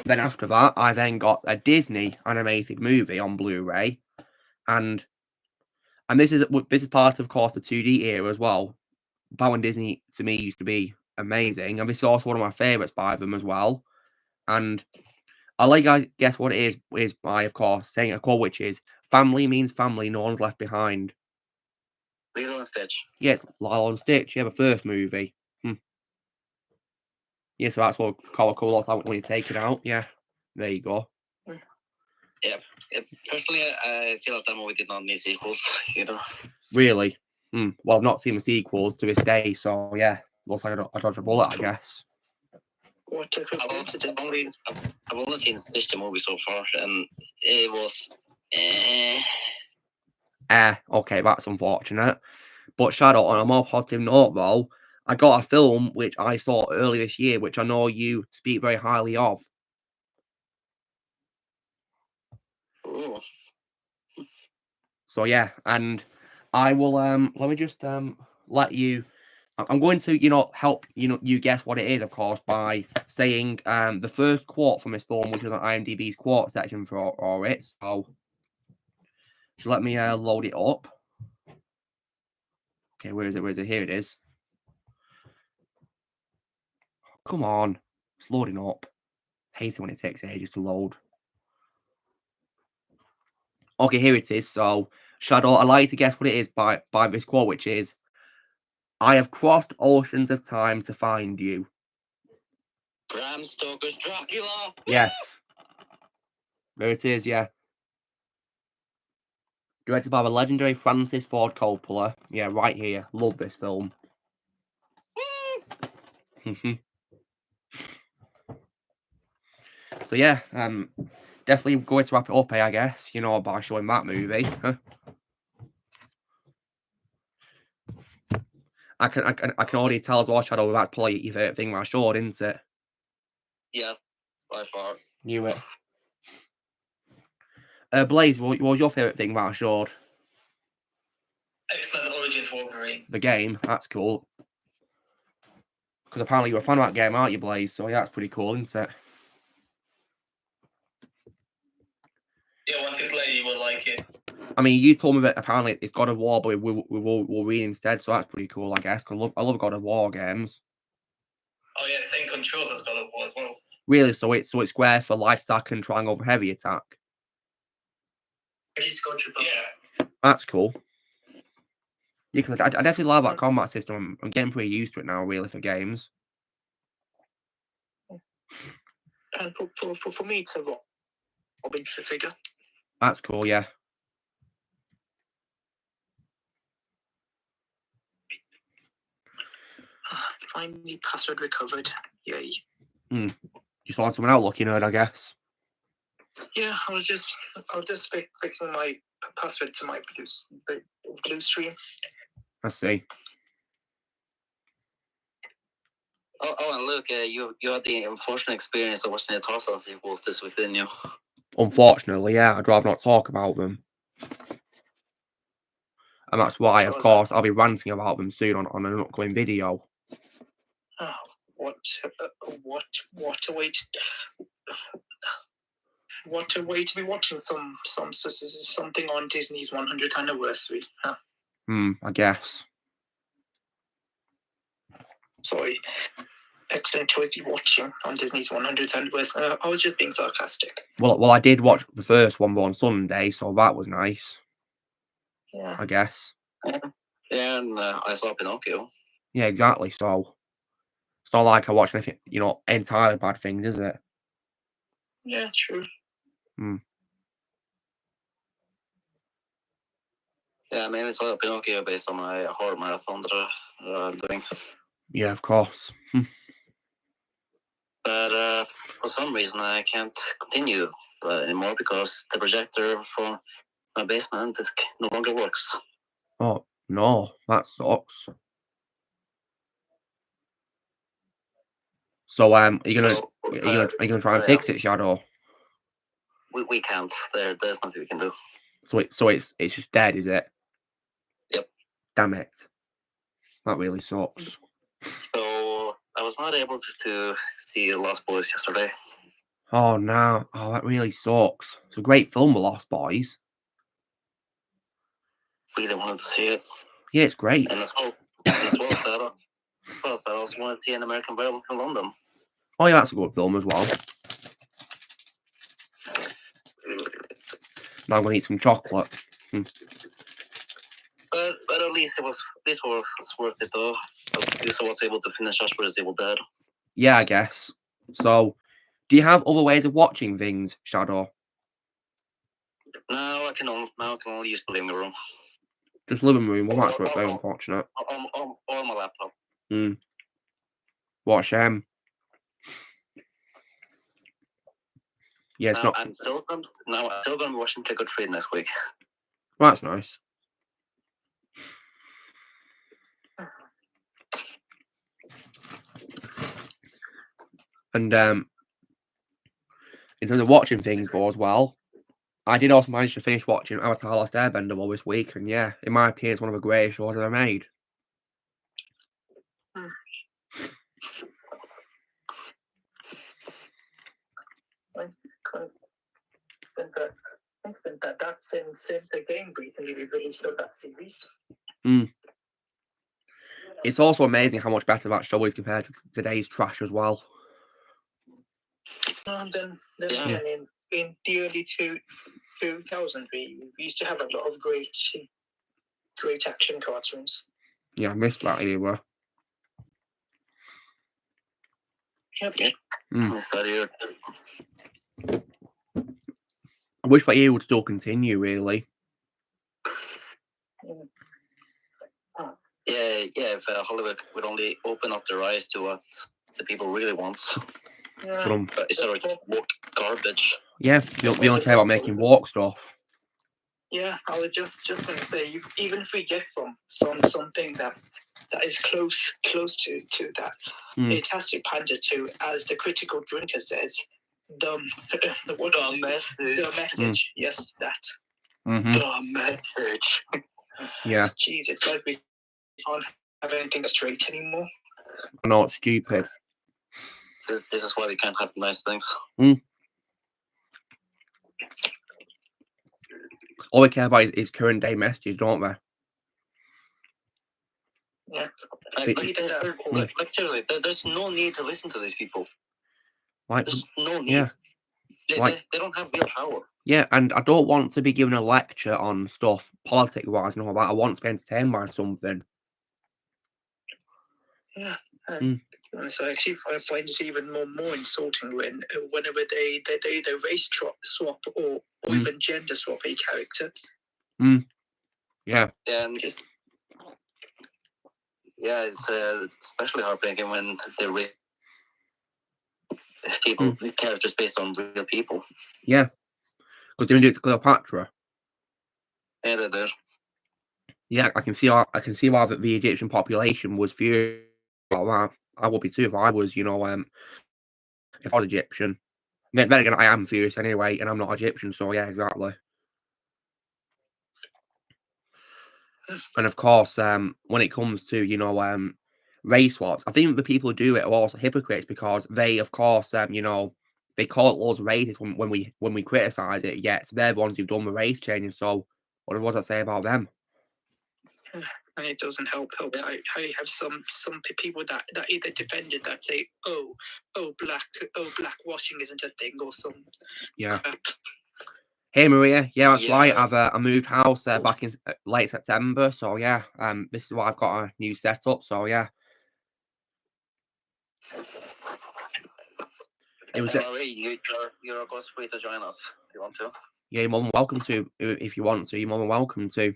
Then after that, I then got a Disney animated movie on Blu-ray, and this is part of course the 2D era as well. Back when Disney to me used to be amazing, and this is also one of my favorites by them as well. And I'll let you guys guess what it is by, of course, saying a quote which is "Family means family, no one's left behind."
Lilo and Stitch.
Yes, Lilo and Stitch. Yeah, the first movie. Yeah, so that's what call a cool off when you take it out. Yeah, there you go.
Personally, I feel like that movie did not need sequels either.
Really? Well, I've not seen the sequels to this day, so yeah, looks like I dodged a bullet, I guess.
What a coincidence.
I've only seen Stitch the movie so far, and it was.
Okay, that's unfortunate. But Shadow, on a more positive note, though, I got a film which I saw earlier this year, which I know you speak very highly of.
Ooh.
So yeah, and I will let me just let you. I'm going to help you guess what it is, of course, by saying the first quote from this film, which is on IMDb's quote section for it. So let me load it up. Okay, where is it? Where is it? Here it is. Come on, it's loading up. Hate it when it takes ages to load. Okay, here it is. So, Shadow, I'd like to guess what it is by this quote, which is, "I have crossed oceans of time to find you."
Bram Stoker's Dracula.
Yes. There it is, yeah. Directed by the legendary Francis Ford Coppola. Yeah, right here. Love this film. So yeah, definitely going to wrap it up, I guess, by showing that movie. I can already tell as well, Shadow, that's probably your favourite thing I showed, isn't it?
Yeah, by far.
Knew it. Blaze, what was your favourite thing that I showed?
X-Men Origins Wolverine.
The game, that's cool. Because apparently you're a fan of that game, aren't you, Blaze? So yeah, that's pretty cool, isn't it?
Yeah, once you play, you will like it.
I mean, you told me that apparently it's God of War, but we will read instead, so that's pretty cool, I guess. Cause I love God of War games.
Oh yeah, same controls as God of War as well.
Really? So it's square for light attack and triangle for heavy attack.
Yeah.
That's cool. Yeah, because I definitely love that combat system. I'm getting pretty used to it now, really, for games.
And for me, it's a Robin figure.
That's cool, yeah.
Finally, password recovered. Yay.
You saw someone out, lucky nerd, I guess.
Yeah, I was just fixing my password to my blue stream.
I see.
Oh, and look, you had the unfortunate experience of watching the Tarzan sequels this week, didn't you?
Unfortunately, yeah, I'd rather not talk about them. And that's why, of course, I'll be ranting about them soon on an upcoming video.
Oh, what a way to be watching something on Disney's 100th anniversary. Huh?
I guess.
Sorry. Excellent choice to be watching on Disney's 100th anniversary. I was just being sarcastic.
Well, I did watch the first one on Sunday, so that was nice.
Yeah.
I guess.
Yeah, and I saw Pinocchio.
Yeah, exactly. So it's not like I watch anything, entirely bad things, is it?
Yeah, true.
Yeah, I mean, it's a Pinocchio based on my horror marathon that I'm doing.
Yeah, of course.
But for some reason, I can't continue anymore because the projector from my basement no longer works.
Oh, no, that sucks. So, are you gonna try and fix it, Shadow?
We can't. There's nothing we can do.
So it's just dead, is it?
Yep.
Damn it. That really sucks.
So I was not able to see The Lost Boys yesterday.
Oh no! Oh, that really sucks. It's a great film, The Lost Boys.
Really wanted to see it.
Yeah, it's great.
And as well as I also want to see An American Werewolf in London.
Oh yeah, that's a good film as well. Now I'm gonna eat some chocolate.
But at least it was worth it though. At least I was able to finish Ashford's Evil Dead.
Yeah, I guess. So, do you have other ways of watching things, Shadow?
Now I can only use the living room.
Just living room. Well, that's very unfortunate.
Or my laptop.
What a shame. Yeah, it's not.
I'm still going to be watching Trick or Treat next week.
Well, that's nice. And in terms of watching things go as well, I did also manage to finish watching Avatar: Last Airbender all this week, and yeah, in my opinion, it's one of the greatest shows ever made.
Since the game recently released of that series.
It's also amazing how much better that show is compared to today's trash as well.
And then in the early 2000s, we used to have a lot of great action cartoons.
Yeah, I missed that era.
Yep.
I wish that era would still continue, really.
Yeah, if Hollywood would only open up their eyes to what the people really want. But instead of garbage.
Yeah, they only care about making walk stuff.
Yeah, I was just going to say, even if we get from something that is close to that, it has to pander to, as the critical drinker says, the message. Yes, that. The message.
Yeah.
Jeez, it's like we can't have anything straight anymore.
I know, it's stupid.
This is why we can't have nice things.
All they care about is current day messages, don't they?
Yeah.
Like seriously, there's no need to listen to these people. There's no need.
Yeah.
They don't have real power.
Yeah, and I don't want to be given a lecture on stuff politic-wise and all that. I want to be entertained by something.
Yeah. So actually, I find it even more insulting whenever they race swap or even gender swap a character.
Yeah.
And it's especially heartbreaking when they race characters based on real people.
Yeah, because they didn't do it to Cleopatra.
Yeah, they did.
Yeah, I can see why the Egyptian population was furious about that. I would be too if I was, if I was Egyptian. Then again, I am furious anyway, and I'm not Egyptian, so yeah, exactly. And of course, when it comes to, race swaps, I think the people who do it are also hypocrites because they, of course, they call it laws racist when we criticize it, yet they're the ones who've done the race changing. So what does that say about them?
And it doesn't help how you have some people that either defended that say, oh black washing isn't a thing, or some crap.
Hey Maria, yeah, that's right. I moved house back in late September, so yeah, this is why I've got a new setup. So yeah, it was.
Marie, you're of course free to join us if you want to.
Yeah, you're more than welcome to if you want to. You're more than welcome to.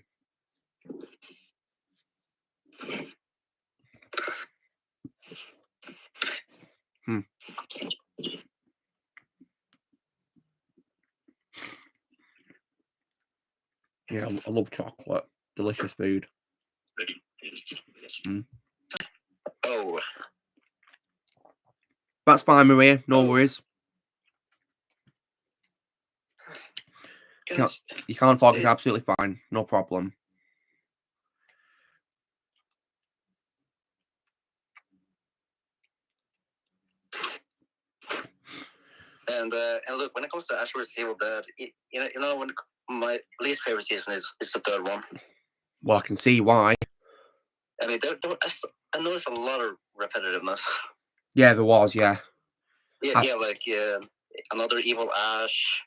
Yeah, I love chocolate. Delicious food.
Oh.
That's fine, Maria. No worries. You can't talk. It's absolutely fine. No problem.
And look, when it comes to Ashworth's Evil Dead, when my least favorite season is the third one.
Well, I can see why.
I mean, I noticed a lot of repetitiveness.
Yeah, there was. Yeah.
Like another evil Ash.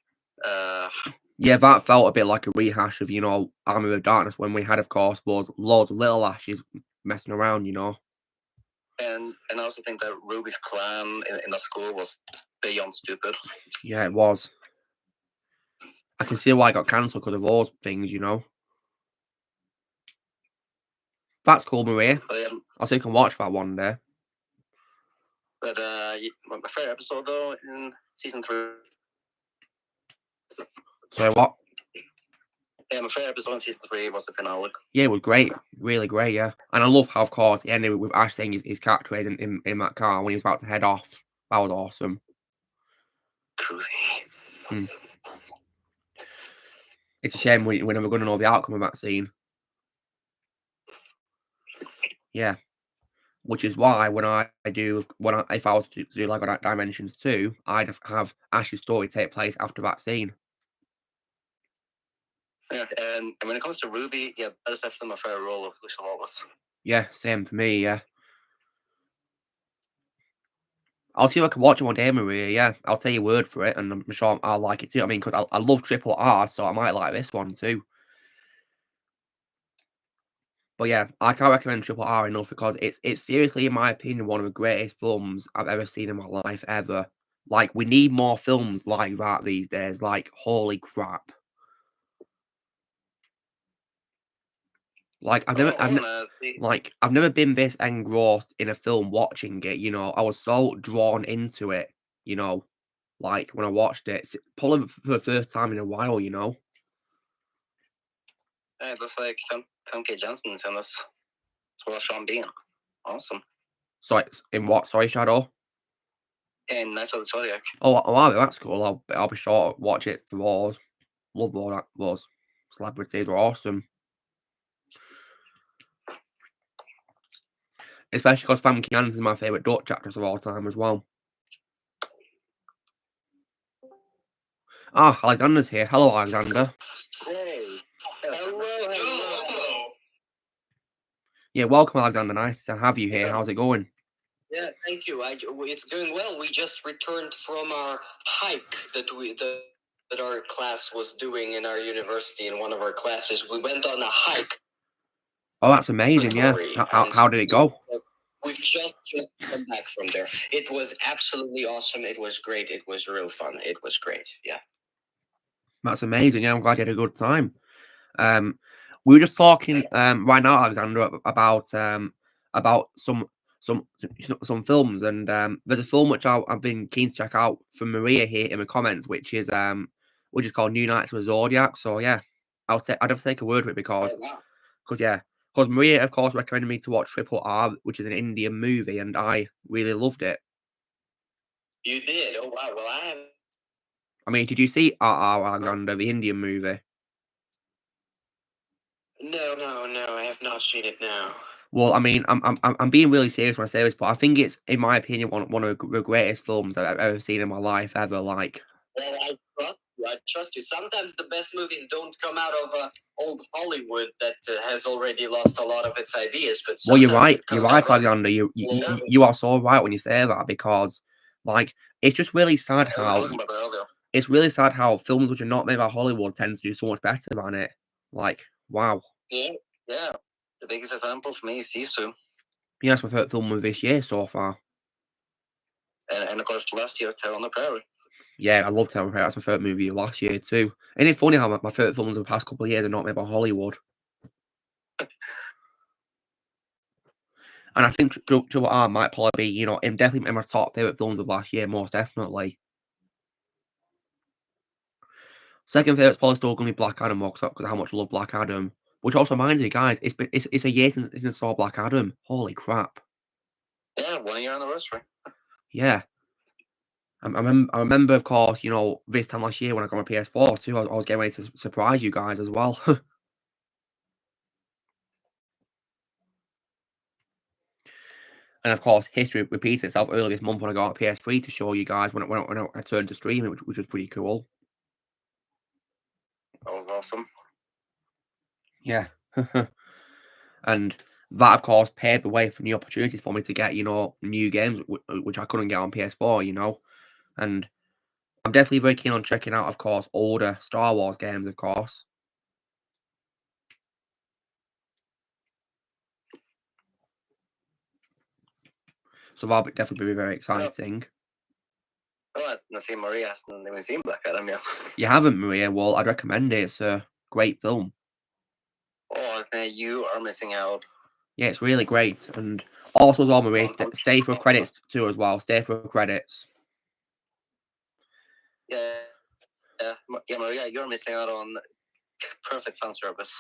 Yeah, that felt a bit like a rehash of Army of Darkness when we had, of course, those loads of little Ashes messing around.
And I also think that Ruby's clan in the school was beyond stupid.
Yeah, it was. I can see why it got cancelled because of those things, you know. That's cool, Maria.
But,
I'll see if I can watch that one day.
but my favorite episode though in season 3.
So what?
Yeah, my favorite episode in season 3 was the finale.
Yeah, it was great, really great, yeah. And I love how, of course, it ended with Ash saying his catchphrase in that car when he was about to head off. That was awesome.
Groovy.
It's a shame we're never going to know the outcome of that scene. Yeah. Which is why if I was to do Lego Dimensions 2, I'd have Ash's story take place after that scene.
Yeah, and when it comes to Ruby, yeah, that is definitely my favorite role of Lucia Lawless.
Yeah, same for me, yeah. I'll see if I can watch it one day, Maria, yeah. I'll take your word for it, and I'm sure I'll like it too. I mean, because I love Triple R, so I might like this one too. But yeah, I can't recommend Triple R enough because it's seriously, in my opinion, one of the greatest films I've ever seen in my life, ever. Like, we need more films like that these days. Like, holy crap. Like, I've never been this engrossed in a film watching it, you know. I was so drawn into it, you know, like, when I watched it. Probably for the first time in a while, you know.
Yeah, it looks like Famke Janssen's in this. As well as Sean Bean. Awesome.
So, in what? Sorry, Shadow?
And Night of the Zodiac.
Oh, wow, that's cool. I'll be sure to watch it for those. Love those celebrities. Were awesome. Especially because Famke Janssen is my favourite Dutch actress of all time as well. Ah, Alexander's here. Hello, Alexander.
Hey. Hello.
Yeah,
welcome, Alexander. Nice to have you here. How's it going?
Yeah, thank you. It's going well. We just returned from our hike that our class was doing in our university. In one of our classes, we went on a hike.
Oh, that's amazing. Yeah. How did it go?
We've just come back from there. It was absolutely awesome. It was great. It was real fun. It was great. Yeah.
That's amazing. Yeah, I'm glad you had a good time. We were just talking right now, Alexander, about some films, and there's a film which I've been keen to check out from Maria here in the comments, which is called New Nights with Zodiac. So yeah, I'd have to take a word for it because Maria, of course, recommended me to watch Triple R, which is an Indian movie, and I really loved it.
You did? Oh wow! Well, I have.
I mean, did you see R.R. Alexander, the Indian movie?
No, I have not seen it now.
Well, I mean, I'm being really serious when I say this, but I think it's, in my opinion, one of the greatest films I've ever seen in my life ever. Like,
well, I trust you. Sometimes the best movies don't come out of old Hollywood that has already lost a lot of its ideas. But
well, you're right, Alexander. You are so right when you say that, because like it's just really sad how films which are not made by Hollywood tend to do so much better than it. Like, wow.
Yeah. The biggest example for me is Sisu.
Yeah, that's my favorite film of this year so far.
And of course, last year, Terror on the Prairie.
Yeah, I love Terror on the Prairie. That's my favorite movie last year too. Isn't it funny how my favorite films of the past couple of years are not made by Hollywood? And I think Triple R might probably be, definitely in my top favorite films of last year, most definitely. Second favorite's probably still going to be Black Adam, because of how much I love Black Adam. Which also reminds me, guys, it's a year since I saw Black Adam. Holy crap!
Yeah, 1 year anniversary.
Yeah. I remember, of course, this time last year when I got my PS4 too, I was getting ready to surprise you guys as well. And of course, history repeats itself earlier this month when I got a PS3 to show you guys when I turned to streaming, which was pretty cool.
That was awesome.
Yeah. And that, of course, paved the way for new opportunities for me to get, new games, which I couldn't get on PS4, And I'm definitely very keen on checking out, of course, older Star Wars games, of course. So that'll definitely be very exciting.
Oh, I've not seen Maria. I've not even seen Black Adam yet.
You haven't, Maria? Well, I'd recommend it. It's a great film.
Oh, you are missing out.
Yeah, it's really great. And also, as well, Maria, stay for credits too, as well. Stay for credits.
Yeah, Maria, you're missing out on perfect fan service.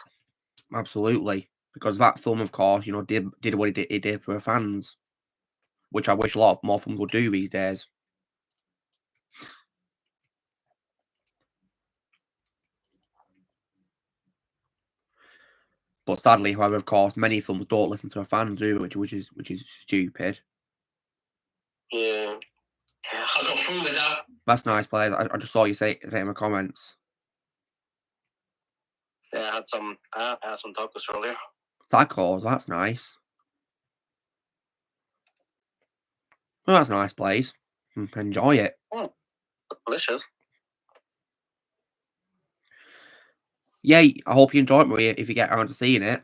Absolutely, because that film, of course, you know, did what it did for fans, which I wish a lot more films would do these days. But sadly, however, of course, many films don't listen to their fans, do they, which is stupid.
Yeah. I got through with that.
That's nice, players. I just saw you say it in the comments.
Yeah, I had some tacos earlier.
Tacos, that's nice. Well, that's nice, Blaze. Enjoy it.
Oh, delicious.
Yeah, I hope you enjoy it, Maria, if you get around to seeing it.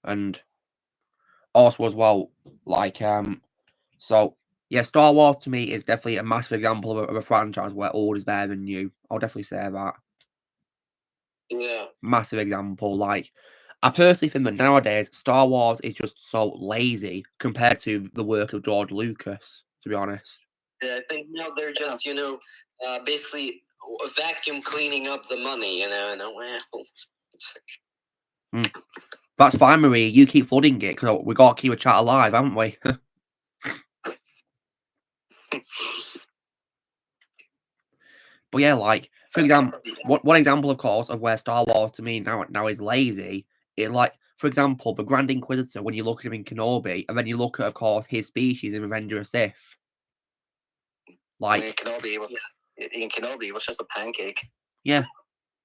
And also as well, like, so, yeah, Star Wars to me is definitely a massive example of a franchise where old is better than new. I'll definitely say that.
Yeah.
Massive example. Like, I personally think that nowadays Star Wars is just so lazy compared to the work of George Lucas, to be honest.
Yeah, I think now they're just, basically vacuum cleaning up the money, and
That's fine, Marie. You keep flooding it because we got to keep a chat alive, haven't we? But yeah, like, for example, one example, of course, of where Star Wars to me now is lazy. It, like, for example, the Grand Inquisitor, when you look at him in Kenobi, and then you look at, of course, his species in Revenge of the Sith. Like,
in Kenobi it was just a pancake.
Yeah,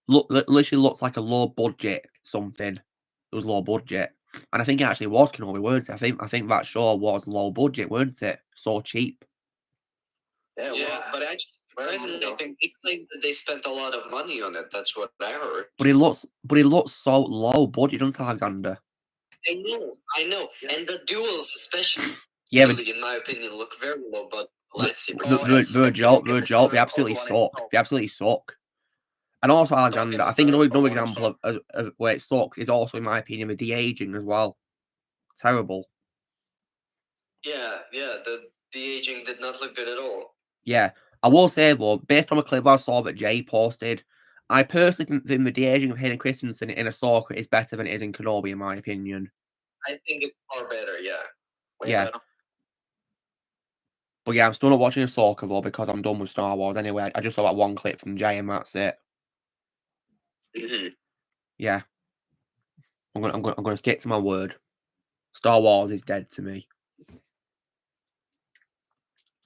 literally looks like a low budget something. It was low budget, and I think it actually was Kenobi, weren't it? I think that show was low budget, weren't it? So cheap.
Yeah, but actually, I think they claim that they spent a lot of money on it. That's what I heard.
But it looks so low budget, doesn't it, Alexander?
I know, and the duels especially.
Yeah,
in my opinion, look very low. But
the joke, they absolutely suck. They absolutely suck. And also, Alexander, I think another example of where it sucks is also, in my opinion, the de-aging as well. Terrible.
Yeah, the de-aging did not look good at all.
Yeah, I will say, though, based on a clip I saw that Jay posted, I personally think the de-aging of Hayden Christensen in Ahsoka is better than it is in Kenobi, in my opinion.
I think it's far better, yeah.
Yeah. But yeah, I'm still not watching Ahsoka, though, because I'm done with Star Wars anyway. I just saw that one clip from Jay, and that's it.
Mm-hmm.
Yeah. I'm gonna stick to my word. Star Wars is dead to me.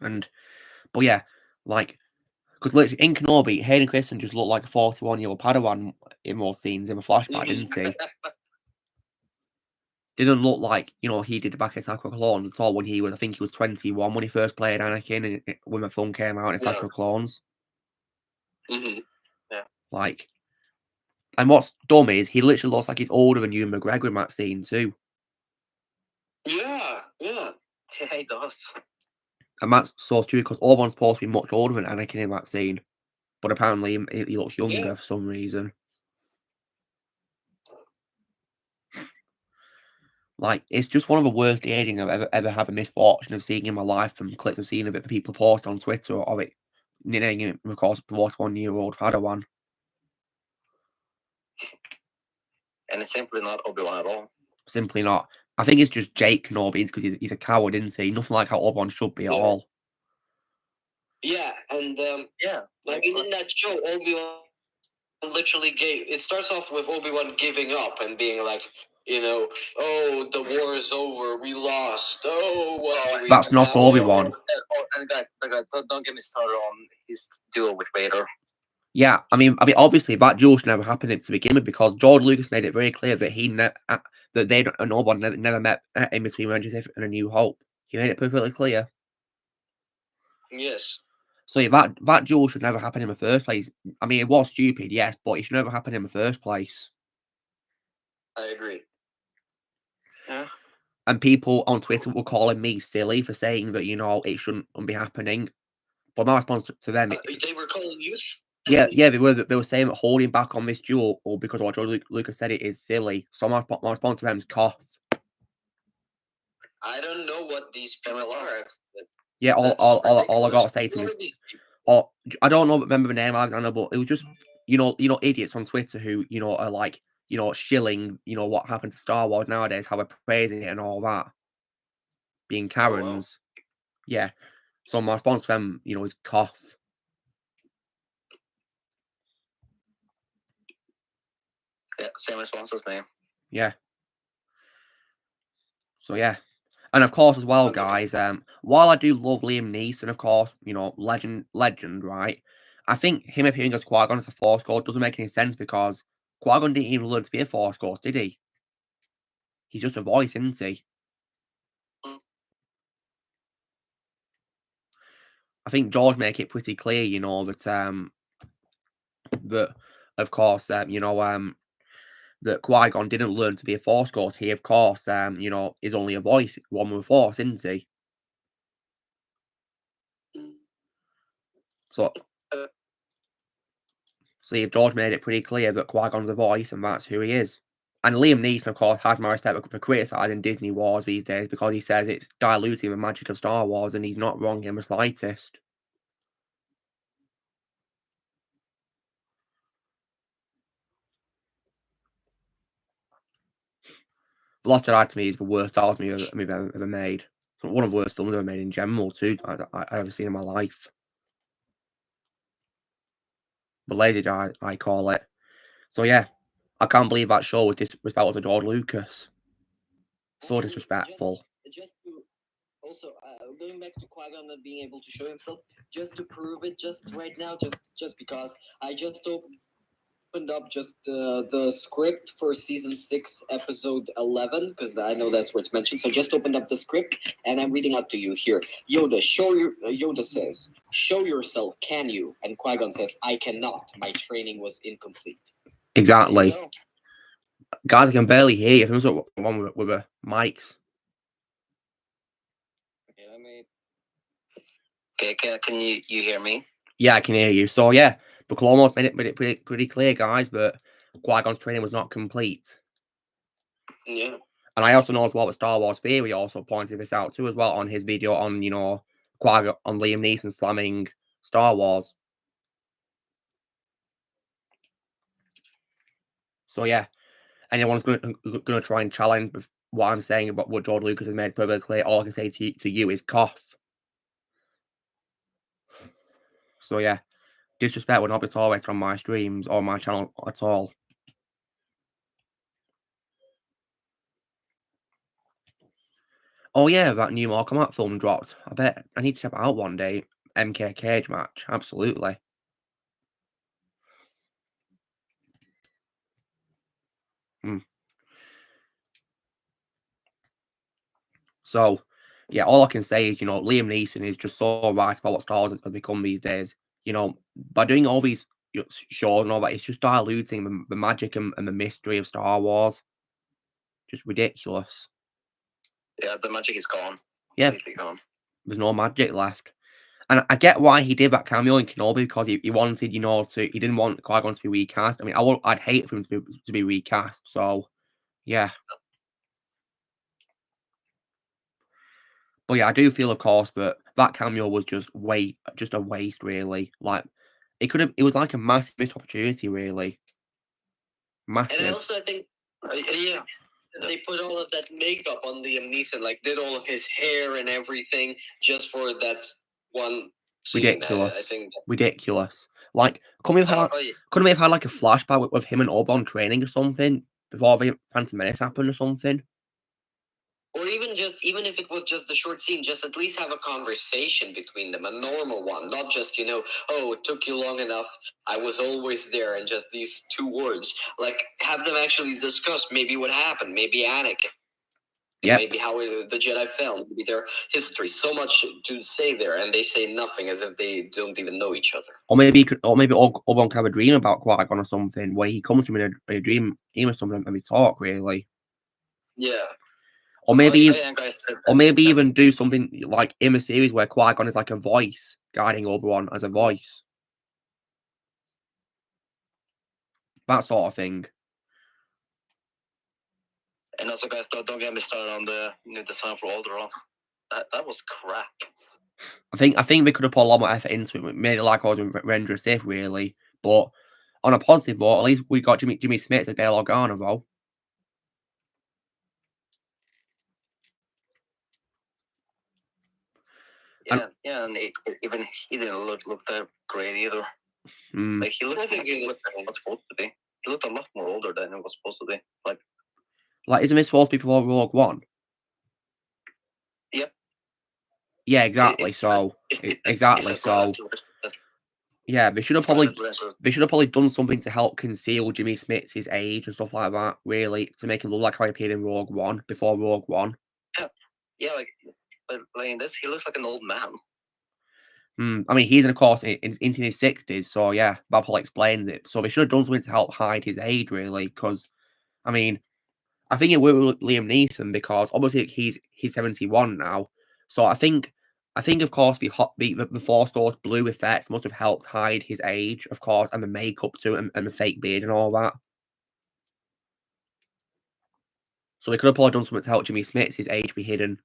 But yeah, like, because literally in Kenobi, Hayden Christensen just looked like a 41-year-old Padawan in most scenes in the flashback, didn't he? Didn't look like, he did back in Attack of Clones at all when I think he was 21 when he first played Anakin and when the film came out in Attack of Clones.
Mm-hmm. Yeah.
Like, and what's dumb is he literally looks like he's older than Ewan McGregor in that scene too.
Yeah.
Yeah, he does.
And that's so stupid because Obi-Wan's supposed to be much older than Anakin in that scene. But apparently he looks younger for some reason. Like, it's just one of the worst de-aging I've ever had the misfortune of seeing in my life from clips I've seen of it, people post on Twitter of it, nicknaming it, of course, the 41-year-old Padawan.
And it's simply not Obi-Wan at all.
Simply not. I think it's just Jake Kenobi because he's a coward, isn't he? Nothing like how Obi-Wan should be at all.
Yeah, and I mean, in that show, Obi-Wan literally it starts off with Obi-Wan giving up and being like, oh, the war is over, we lost. Oh,
that's not Obi-Wan.
And guys, don't get me started on his duel with Vader.
Yeah, I mean, obviously that duel should never happen to begin with because George Lucas made it very clear that that they and Obi-Wan never met in between Revenge of the Sith and A New Hope. He made it perfectly clear.
Yes.
So yeah, that duel should never happen in the first place. I mean, it was stupid, yes, but it should never happen in the first place.
I agree.
Yeah.
And people on Twitter were calling me silly for saying that, it shouldn't be happening. But my response to them,
They were calling you.
yeah, they were saying that holding back on this duel, or because what George Lucas said, it is silly. So my response to them is cough.
I don't know what these people are.
Yeah, all I gotta say to them is, I don't remember the name, Alexander, but it was just, idiots on Twitter who, are like, shilling, what happened to Star Wars nowadays, how we're praising it and all that. Being Karens.
Oh, wow.
Yeah. So my response to them, is cough.
Yeah, same response as me.
Yeah. So yeah. And of course, as well, guys, while I do love Liam Neeson, of course, legend, right? I think him appearing as Qui-Gon as a Force Ghost doesn't make any sense because Qui-Gon didn't even learn to be a Force Ghost, did he? He's just a voice, isn't he? I think George make it pretty clear, that that of course, that Qui-Gon didn't learn to be a Force Ghost. He, of course, is only a voice, one with Force, isn't he? So yeah, George made it pretty clear that Qui-Gon's a voice, and that's who he is. And Liam Neeson, of course, has my respect for criticising Disney Wars these days because he says it's diluting the magic of Star Wars, and he's not wrong in the slightest. The Last Jedi to me is the worst Star Wars movie I've ever made. One of the worst films I've ever made in general, too, I've ever seen in my life. The Lazy Eye, I call it. So yeah, I can't believe that show was disrespectful to George Lucas. So disrespectful.
Also, going back to Qui-Gon not being able to show himself, just to prove it, just right now, just because I just opened up just the script for season 6, episode 11, because I know that's where it's mentioned. So just opened up the script, and I'm reading out to you here. Yoda says, "Show yourself, can you?" And Qui-Gon says, "I cannot. My training was incomplete."
Exactly. Guys, I can barely hear you. I think it was one with the mics.
Okay, let me.
Okay, can you hear me?
Yeah, I can hear you. So yeah, the Clone Wars made it pretty clear, guys, that Qui-Gon's training was not complete.
Yeah.
And I also know as well that Star Wars Theory also pointed this out too as well on his video on, Qui-Gon, on Liam Neeson slamming Star Wars. So yeah, anyone's gonna try and challenge what I'm saying about what George Lucas has made perfectly clear, all I can say to you is cough. So yeah, disrespect will not be tolerated on my streams or my channel at all. Oh yeah, that new Mortal Kombat film dropped. I bet I need to check it out one day. MK Cage match, absolutely. So, yeah, all I can say is, Liam Neeson is just so right about what Star Wars has become these days. By doing all these shows and all that, it's just diluting the magic and the mystery of Star Wars. Just ridiculous.
Yeah, the magic is gone.
Yeah,
completely gone.
There's no magic left. And I get why he did that cameo in Kenobi because he wanted, he didn't want Qui-Gon to be recast. I mean, I'd hate for him to be recast. So, yeah. But yeah, I do feel, of course, that cameo was just a waste, really. Like, it was like a massive missed opportunity, really. Massive.
And also, I think, yeah, they put all of that makeup on Liam Neeson, like did all of his hair and everything just for that one scene.
Ridiculous.
I think
ridiculous. Like, couldn't we have had like a flashback with him and Obi-Wan training or something before the Phantom Menace happened or something?
Or even if it was just a short scene, just at least have a conversation between them, a normal one, not just, oh, it took you long enough, I was always there, and just these 2 words. Like, have them actually discuss maybe what happened, maybe Anakin.
Yep.
Maybe how the Jedi fell, maybe their history. So much to say there, and they say nothing, as if they don't even know each other.
Or maybe Obi-Wan could have a dream about Qui-Gon or something, where he comes to him in a dream or something, and we talk, really.
Yeah.
Or maybe,
Or
maybe even do something like in a series where Qui-Gon is like a voice guiding Obi-Wan as a voice. That sort of thing.
And also, guys, don't get me started on the new design for Alderaan. That was crap.
I think they could have put a lot more effort into it. Made it like Alderaan render a Sith, really. But on a positive note, at least we got Jimmy Smits as Bail Organa, though.
Yeah, and even he didn't look that great either. Like he looked like he was supposed to be. He looked a lot more older than he was supposed to be. Like
isn't this supposed to be before Rogue One?
Yep.
Yeah, exactly. Exactly. Yeah, they should have probably done something to help conceal Jimmy Smits' age and stuff like that. Really, to make him look like how he appeared in Rogue One before Rogue One.
Yeah, like in this, he looks like an old man.
I mean, he's of course into his 60s, so yeah, that probably explains it. So they should have done something to help hide his age, really, because I mean, I think it will with Liam Neeson because obviously he's 71 now. So I think of course the Force Ghost blue effects must have helped hide his age, of course, and the makeup to it and the fake beard and all that. So they could have probably done something to help Jimmy Smits' his age be hidden.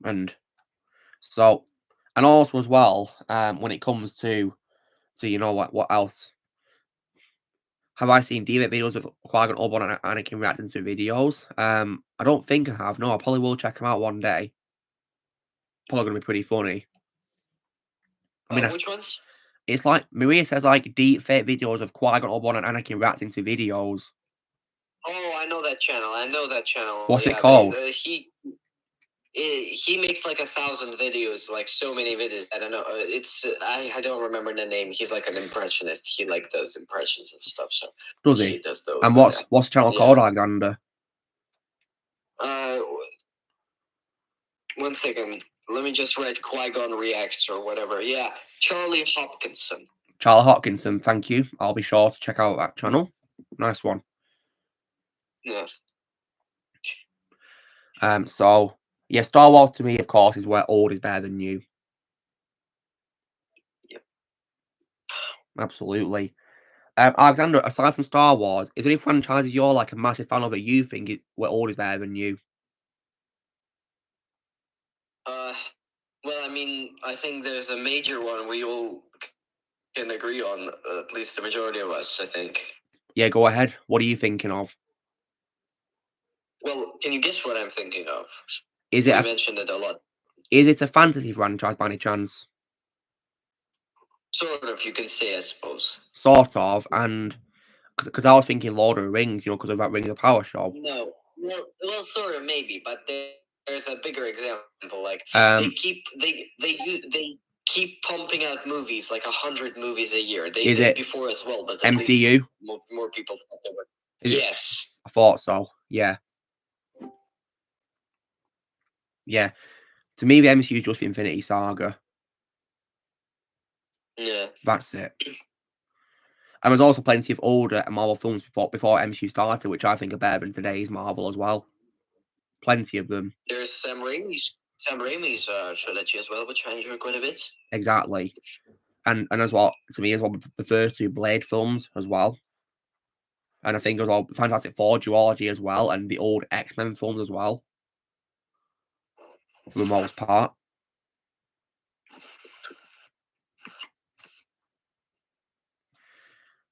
And so, and also as well, when it comes to you know what else? Have I seen David videos of Qui-Gon, Obi-Wan, and Anakin reacting to videos? I don't think I have. No, I probably will check them out one day. Probably gonna be pretty funny. I mean,
which ones?
It's like Maria says, like deep fake videos of Qui-Gon, Obi-Wan, and Anakin reacting to videos.
Oh, I know that channel.
What's it called?
He makes like 1,000 videos, like so many videos. I don't know. I don't remember the name. He's like an impressionist. He like does impressions and stuff. So
does he?
Does those.
And what's the channel called, Alexander?
1 second. Let me just write Qui-Gon Reacts or whatever. Yeah, Charlie Hopkinson.
Charlie Hopkinson, thank you. I'll be sure to check out that channel. Nice one.
Yeah.
So yeah, Star Wars to me, of course, is where old is better than new.
Yep.
Absolutely. Alexander, aside from Star Wars, is there any franchises you're like a massive fan of that you think where old is better than new?
Well, I mean, I think there's a major one we all can agree on, at least the majority of us, I think.
Yeah, go ahead. What are you thinking of?
Well, can you guess what I'm thinking of?
You
mentioned it a lot.
Is it a fantasy franchise by any chance?
Sort of, you can say, I suppose.
Sort of, and because I was thinking Lord of the Rings, because of that Ring of Power show.
No, well, sort of, maybe, but there's a bigger example. Like they keep pumping out movies, like 100 movies a year. They did before as well, but
MCU.
More people thought they were.
Yes, I thought so. Yeah. Yeah. To me, the MCU is just the Infinity Saga.
Yeah.
That's it. And there's also plenty of older Marvel films before MCU started, which I think are better than today's Marvel as well. Plenty of them.
There's Sam Raimi's trilogy as well, which I enjoy quite a bit.
Exactly. And as well, to me as well, the first two Blade films as well. And I think as well, Fantastic Four duology as well, and the old X-Men films as well. For the most part.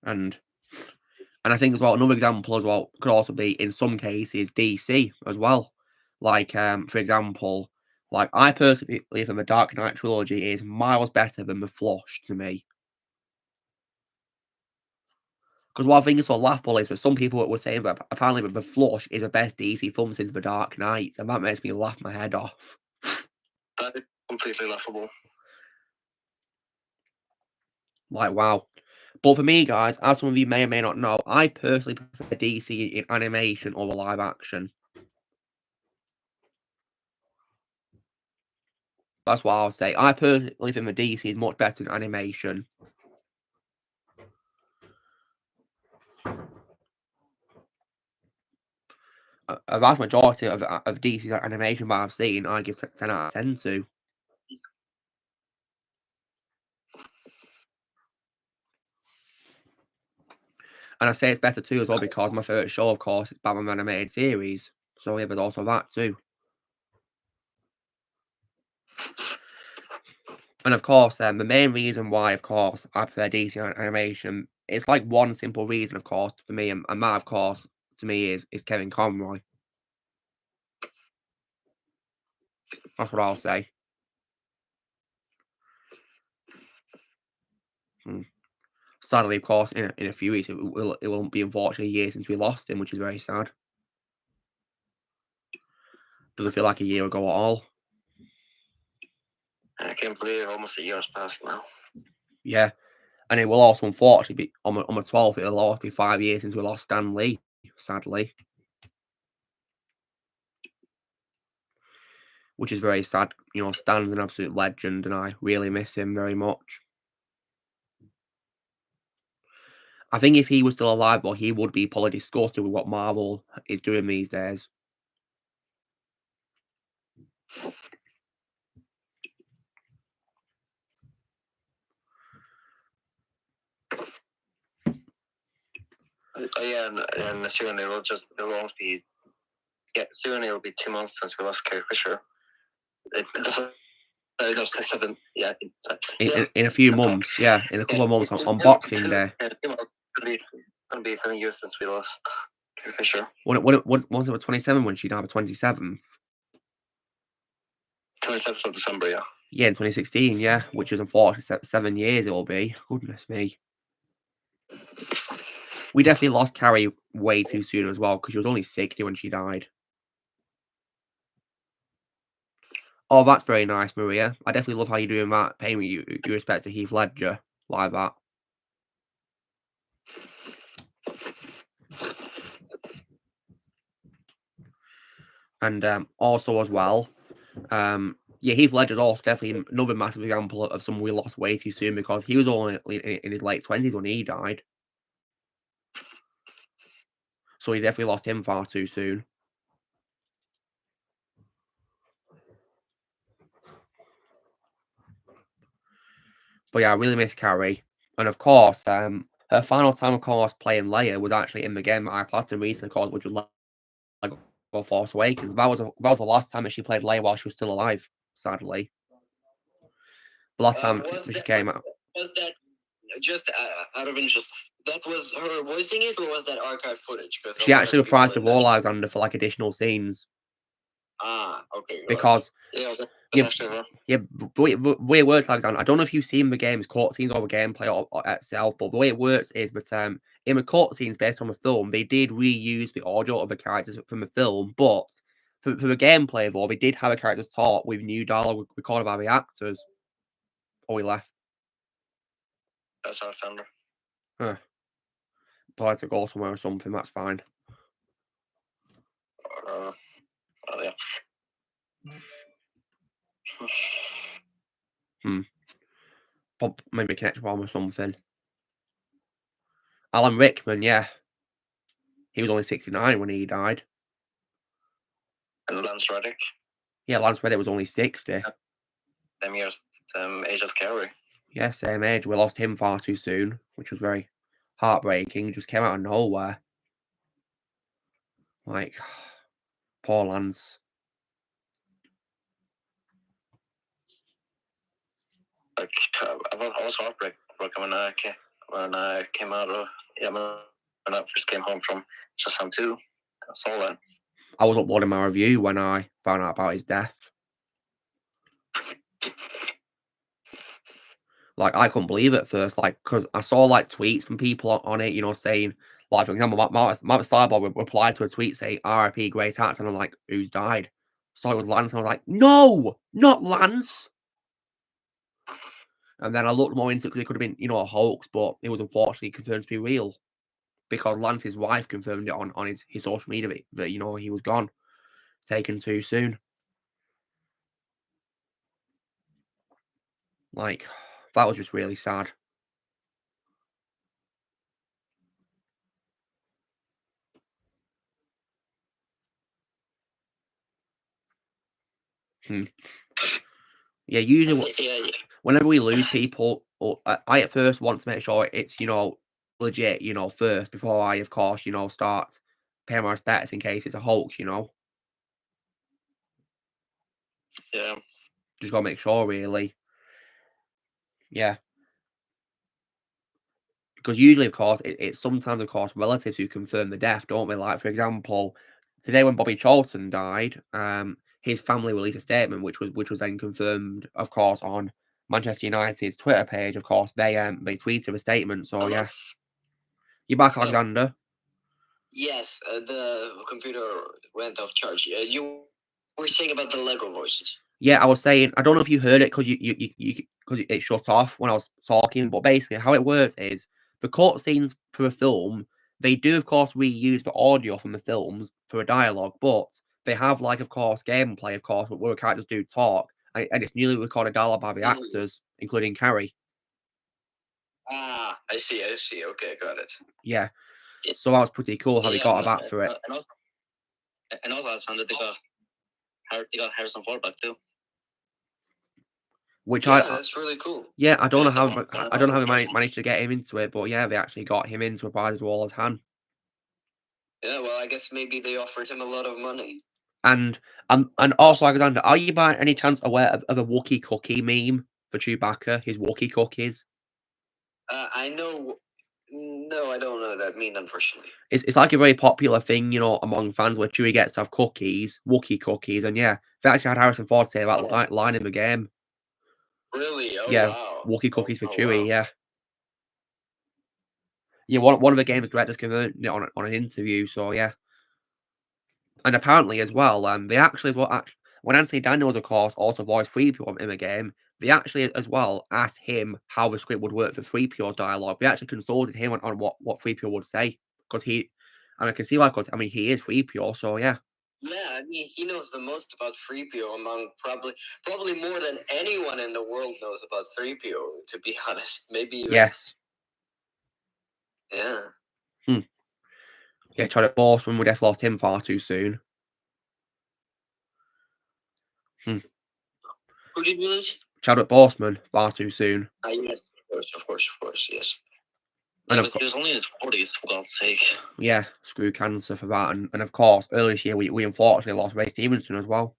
And I think as well, another example as well could also be in some cases DC as well. Like, for example, like I personally believe the Dark Knight trilogy is miles better than the Flush to me. Because what I think is so laughable is that some people were saying that apparently the Flush is the best DC film since the Dark Knight, and that makes me laugh my head off.
That is completely laughable.
Like, wow. But for me, guys, as some of you may or may not know, I personally prefer DC in animation over live action. That's what I'll say. I personally think the DC is much better in animation. A vast majority of DC's animation that I've seen, I give 10 out of 10 to. And I say it's better too as well because my favourite show, of course, is Batman animated series. So yeah, there's also that too. And of course, the main reason why, of course, I prefer DC animation, it's like one simple reason, of course, for me, and that, of course, to me is Kevin Conroy. That's what I'll say. Sadly, of course, in a few weeks, it won't be unfortunately a year since we lost him, which is very sad. Doesn't feel like a year ago at all.
I can't believe it, almost a year has passed now.
Yeah, and it will also unfortunately be on the 12th. It'll also be 5 years since we lost Stan Lee, sadly, which is very sad. You know, Stan's an absolute legend, and I really miss him very much. I think if he was still alive, well, he would be probably disgusted with what Marvel is doing these days.
Yeah, and soon it'll almost be. Yeah, soon it'll be 2 months since we lost Carrie Fisher.
In a few months, yeah, in a couple of months on Boxing Day.
It'll be 7 years since we lost Carrie Fisher.
What was it? 27 when she died? 27th.
27th of December, yeah.
Yeah, in 2016, yeah, which is unfortunately 7 years it will be. Goodness me. We definitely lost Carrie way too soon as well, because she was only 60 when she died. Oh, that's very nice, Maria. I definitely love how you're doing that, paying your respects to Heath Ledger like that. And also as well, yeah, Heath Ledger's also definitely another massive example of someone we lost way too soon, because he was only in his late 20s when he died. So we definitely lost him far too soon. But yeah, I really miss Carrie. And of course, her final time, of course, playing Leia was actually in the game that I platinum recently, of course, which was Lego Force Awakens. That was the last time that she played Leia while she was still alive, sadly. The last time she came out.
Was that just out of interest? That was her voicing it, or was that archive footage?
She actually reprised the role Alexander for like additional scenes.
Ah, okay.
Because
yeah,
the way it works, Alexander, I don't know if you've seen the game's cutscenes or the gameplay or itself, but the way it works is that in the cutscenes based on the film, they did reuse the audio of the characters from the film, but for the gameplay, though, they did have the characters talk with new dialogue recorded by the actors. Oh, he left.
That's Alexander.
Huh. Probably to go somewhere or something, that's fine.
Oh, yeah.
Maybe connect one or something. Alan Rickman, yeah. He was only 69 when he died.
And Lance Reddick?
Yeah, Lance Reddick was only 60.
Same years, age as Carrie.
Yeah, same age. We lost him far too soon, which was very heartbreaking. He just came out of nowhere. Like, poor Lance.
Like, I was heartbroken when I came out of, when I first came home from Shazam 2. I saw that.
I was uploading my review when I found out about his death. Like, I couldn't believe it at first, like, because I saw, like, tweets from people on it, you know, saying, like, for example, Mark Starboard replied to a tweet saying, RIP, great actor, and I'm like, who's died? So it was Lance, and I was like, no, not Lance! And then I looked more into it because it could have been, you know, a hoax, but it was unfortunately confirmed to be real because Lance's wife confirmed it on his social media that, you know, he was gone, taken too soon. Like, that was just really sad. Yeah, usually whenever we lose people, or I at first want to make sure it's, you know, legit, you know, first before I, of course, you know, start paying my respects in case it's a hoax, you know.
Yeah.
Just gotta make sure, really. Yeah. Because usually, of course, it's sometimes, of course, relatives who confirm the death, don't they? Like, for example, today when Bobby Charlton died, his family released a statement, which was then confirmed, of course, on Manchester United's Twitter page. Of course, they tweeted a statement. So yeah, you're back, Alexander.
Yes, the computer went off charge. You were saying about the Lego voices.
Yeah, I was saying, I don't know if you heard it because because it shut off when I was talking, but basically how it works is the cutscenes for a film, they do of course reuse the audio from the films for a dialogue, but they have, like, of course, gameplay, of course, where the characters do talk, and it's newly recorded dialogue by the actors, including Carrie.
Ah, I see. Okay, got it.
Yeah, so that was pretty cool how they got a back for it.
And also, Alexander, they got Harrison Ford back too.
Which
that's really cool.
Yeah, I don't know how they managed to get him into it, but yeah, they actually got him into a as well as Han.
Yeah, well, I guess maybe they offered him a lot of money.
And also, Alexander, are you by any chance aware of a Wookiee cookie meme for Chewbacca? His Wookiee cookies.
I know. No, I don't know that meme, unfortunately.
It's like a very popular thing, you know, among fans where Chewie gets to have cookies, Wookiee cookies, and yeah, they actually had Harrison Ford say that line in the game.
Really? Oh,
yeah,
wow.
Wookiee cookies for Chewie.
Wow.
Yeah. Yeah, one of the game's directors confirmed it on an interview. So yeah. And apparently as well, they actually when Anthony Daniels, of course, also voiced 3PO in the game, they actually as well asked him how the script would work for 3PO's dialogue. They actually consulted him on what 3PO would say because and I can see why, because I mean he is 3PO, so yeah.
Yeah, I mean he knows the most about 3PO among probably more than anyone in the world knows about 3PO. To be honest, maybe even...
Yes.
Yeah.
Yeah, Chadwick Boseman, we just lost him far too soon.
Who did we lose?
Chadwick Boseman, far too soon.
Yes, of course, yes.
Yeah, but he was only in his 40s, for God's sake.
Yeah, screw cancer for that. And of course, earlier this year, we unfortunately lost Ray Stevenson as well.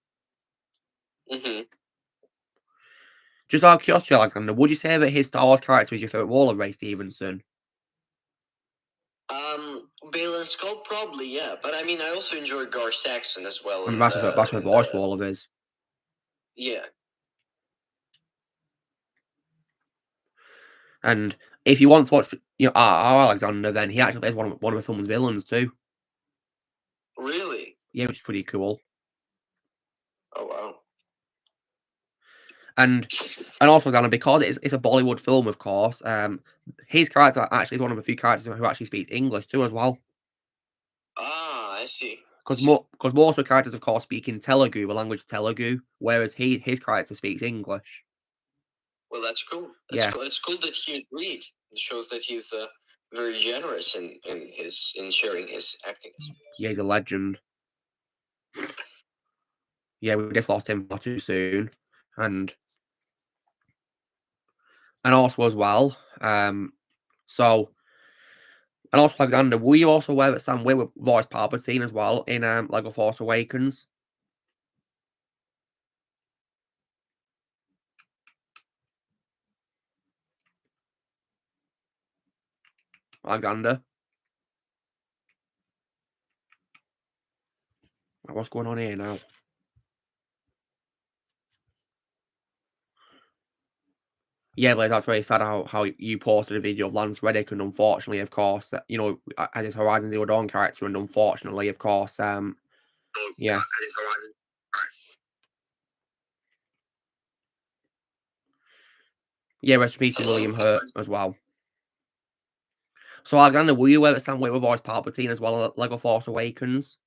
Just out of curiosity, Alexander, would you say that his Star Wars character is your favourite role of Ray Stevenson?
Baylan Skoll, probably, yeah. But I mean, I also enjoy Gar Saxon as well.
I mean, that's a voice role of his.
Yeah.
And if you want to watch, you know, our Alexander, then he actually plays one of the film's villains too.
Really?
Yeah, which is pretty cool.
Oh wow.
And also, Alexander, because it's a Bollywood film, of course, his character actually is one of the few characters who actually speaks English too, as well.
Ah, I see.
Because most of the characters, of course, speak in Telugu, the language Telugu, whereas his character speaks English.
Well, that's cool.
Yeah.
Cool. It's cool that he agreed. It shows that he's very generous in sharing his acting.
Yeah, he's a legend. Yeah, we just lost him far too soon, and also as well, so. And also, Alexander, were you also aware that Sam Witwer voiced Palpatine as well in Lego Force Awakens? Alexander? What's going on here now? Yeah, but that's very sad how you posted a video of Lance Reddick, and unfortunately, of course, you know, as his Horizon Zero Dawn character, and unfortunately, of course, yeah. Yeah, rest in peace to William Hurt as well. So, Alexander, were you aware that Sam Witwer voiced Palpatine as well at LEGO Force Awakens?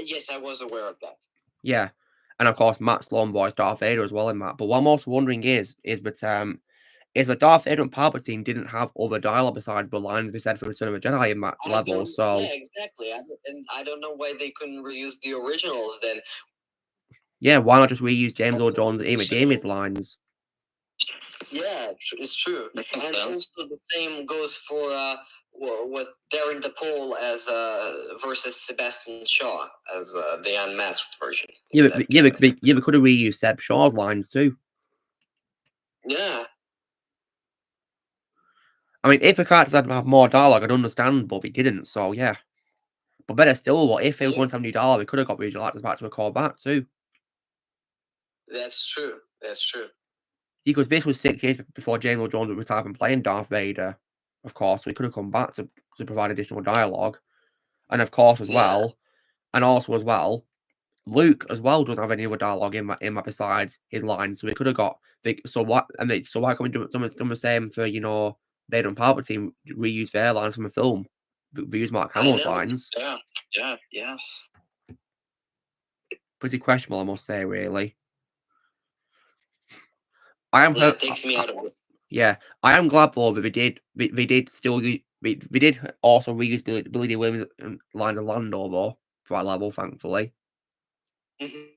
Yes, I was aware of that.
Yeah. And of course, Matt Sloan voiced Darth Vader as well in that. But what I'm also wondering is that Darth Vader and Palpatine didn't have other dialogue besides the lines they said for Return of the Jedi in that level. So
yeah, exactly. And I don't know why they couldn't reuse the originals then.
Yeah, why not just reuse James Earl Jones' Amy David's lines?
Yeah, it's true. And also the same goes for what Darren DePaul as versus Sebastian Shaw as the unmasked version.
Yeah, but they could have reused Seb Shaw's lines too.
Yeah.
I mean, if the characters had to have more dialogue, I'd understand, but they didn't, so yeah. But better still, what if they were going to have new dialogue, we could have got regional actors back to record that too.
That's true. That's true.
Because this was 6 years before James Earl Jones would retire from playing Darth Vader, of course, so he could have come back to provide additional dialogue. And of course, as well, Luke as well doesn't have any other dialogue in that besides his lines, so we could have got why can we do the same for Vader and Palpatine, reuse their lines from a film, reuse Mark Hamill's lines?
Yes.
Pretty questionable, I must say, really.
It takes me out of it.
Yeah, I am glad though that they did also reuse Billy Dee Williams' lines of Lando though for that level, thankfully.
Mm-hmm.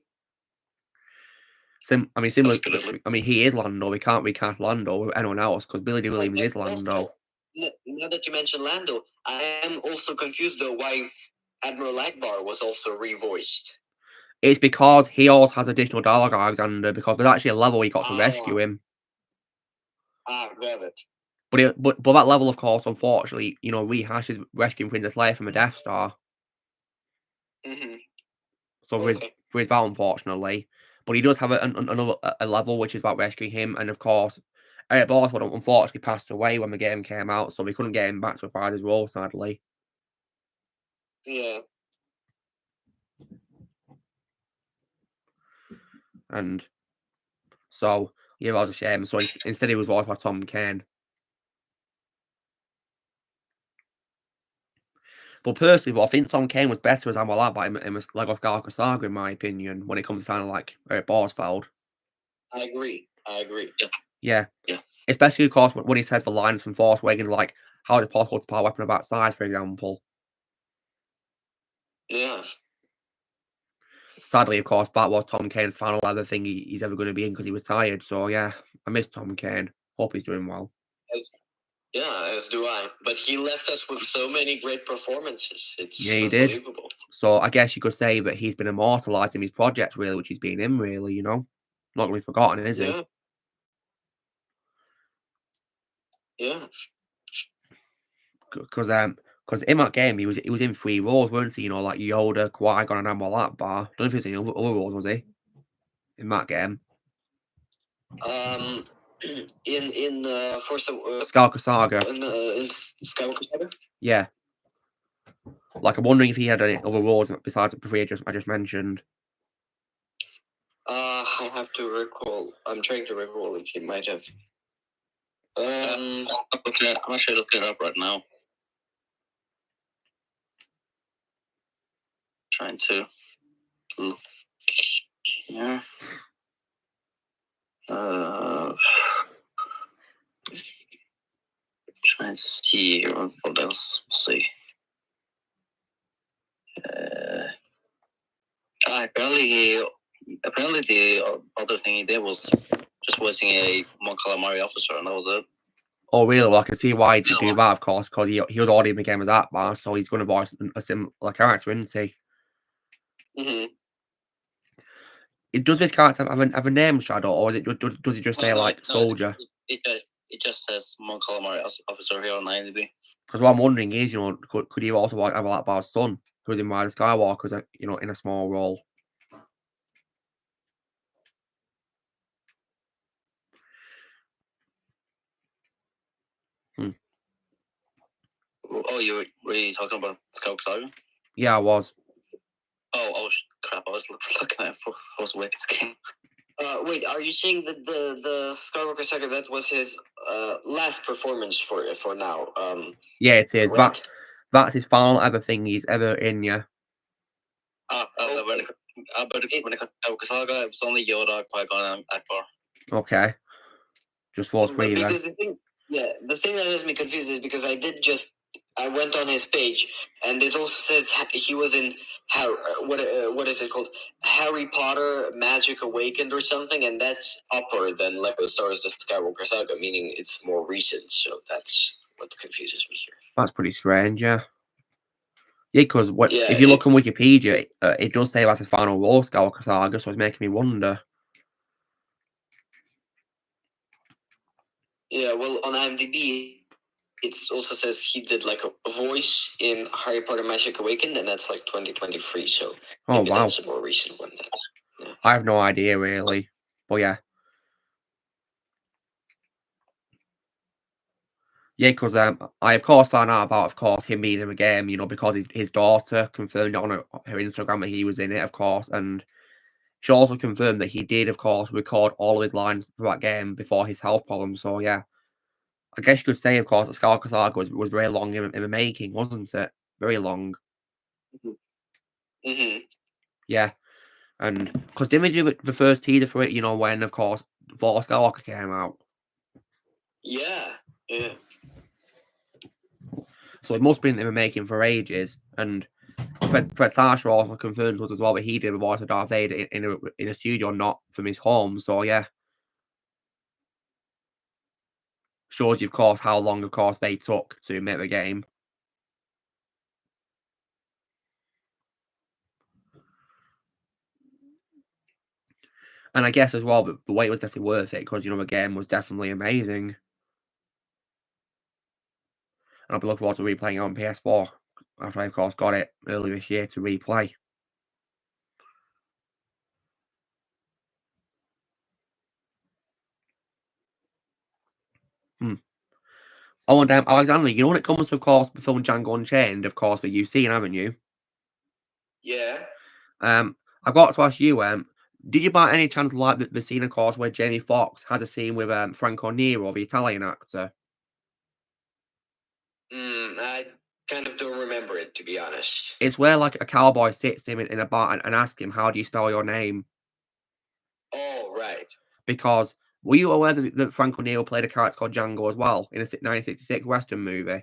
Similar. I mean, he is Lando. We can't recast Lando with anyone else because Billy Dee Williams is Lando.
Now that you mentioned Lando, I am also confused though why Admiral Akbar was also revoiced.
It's because he also has additional dialogue, Alexander, because there's actually a level he got to rescue him.
Got it.
But that level, of course, unfortunately, rehashes rescuing Princess Leia from a Death Star.
Mm-hmm.
So there is that, unfortunately. But he does have another level which is about rescuing him, and of course, Eric Borthwood unfortunately passed away when the game came out, so we couldn't get him back to reprise his role, sadly.
Yeah.
And so, yeah, that was a shame. So instead he was voiced by Tom Kane. But personally, I think Tom Kane was better as Admiral Akbar in the LEGO Skywalker Saga, in my opinion, when it comes to sounding like Eric Borsfeld.
I agree.
Yeah. Especially, of course, when he says the lines from Force Awakens, like, how is it possible to power a weapon of that size, for example.
Yeah.
Sadly, of course, that was Tom Kane's final ever thing he's ever going to be in because he retired. So, yeah, I miss Tom Kane. Hope he's doing well.
As do I. But he left us with so many great performances. It's
he
unbelievable.
Did. So, I guess you could say that he's been immortalised in his projects, really, which he's been in, really, Not going to be forgotten, is he?
Yeah.
Because in that game, he was in 3 roles, weren't he? Like Yoda, Qui-Gon, and Admiral Akbar. Don't know if he was in other roles, was he? In that game.
In Force
Skywalker Saga.
In Skywalker Saga.
Yeah. Like, I'm wondering if he had any other roles besides the 3 I just mentioned.
I have to recall. I'm trying to recall if he might have. I'm
actually looking it up right now. Trying to look here. Trying to see what else. See. Apparently the other thing he did was just voicing a Mon Calamari officer, and that was it.
Oh, really? Well, I can see why he did do that, of course, because he was already in the game as Akbar, so he's going to voice a similar character, isn't he?
Mm-hmm.
Does this character have a name, Shadow, or does it just say, like, soldier?
It just says Mon Calamari officer here on IMDb.
Because what I'm wondering is, could he also voice Admiral Akbar's son, who's in Rise of Skywalker, in a small role?
Oh, you were you talking about Skywalker Saga?
Yeah, I was.
Oh, crap! I was looking at Force Awakens game.
Wait, are you saying that the Skywalker Saga, that was his last performance for now?
Yeah, it is.
Right.
That's his final ever thing he's ever in. Yeah.
But when it comes to Skywalker Saga, it was only Yoda, Qui-Gon, and Akbar.
Okay. Just those three then.
Because the thing that has me confused is because I went on his page, and it also says he was in what is it called? Harry Potter Magic Awakened or something, and that's upper than Lego Star Wars The Skywalker Saga, meaning it's more recent. So that's what confuses me here.
That's pretty strange, yeah. Yeah, because if you look on Wikipedia, it does say that's his final role, Skywalker Saga, so it's making me wonder.
Yeah, well, on IMDb, it also says he did like a voice in Harry Potter Magic Awakened, and that's like 2023. So maybe that's a more recent one. Yeah.
I have no idea really, but yeah. Yeah, because I of course found out about, of course, him being in the game, you know, because his daughter confirmed on her Instagram that he was in it, of course, and she also confirmed that he did, of course, record all of his lines for that game before his health problems. So yeah, I guess you could say, of course, that Skywalker Saga was very long in the making, wasn't it? Very long.
Mm-hmm.
Yeah, and because didn't we do the first teaser for it? You know, when of course Fall Skywalker came out.
Yeah. Yeah.
So it must have been in the making for ages, and Fred Tarsher also confirmed to us as well that he did the voice of Darth Vader in a studio, not from his home. So yeah, shows you, of course, how long, of course, they took to make the game. And I guess as well, the wait was definitely worth it because, you know, the game was definitely amazing. And I'll be looking forward to replaying it on PS4 after I, of course, got it early this year to replay. Oh, and Alexander, you know when it comes to, of course, the film Django Unchained, of course, that you've seen, haven't you?
Yeah.
I've got to ask you, did you by any chance like the scene, of course, where Jamie Foxx has a scene with Franco Nero, the Italian actor?
I kind of don't remember it, to be honest.
It's where like a cowboy sits him in a bar and asks him, "How do you spell your name?"
Oh, right.
Because were you aware that Franco Nero played a character called Django as well in a 1966 Western movie?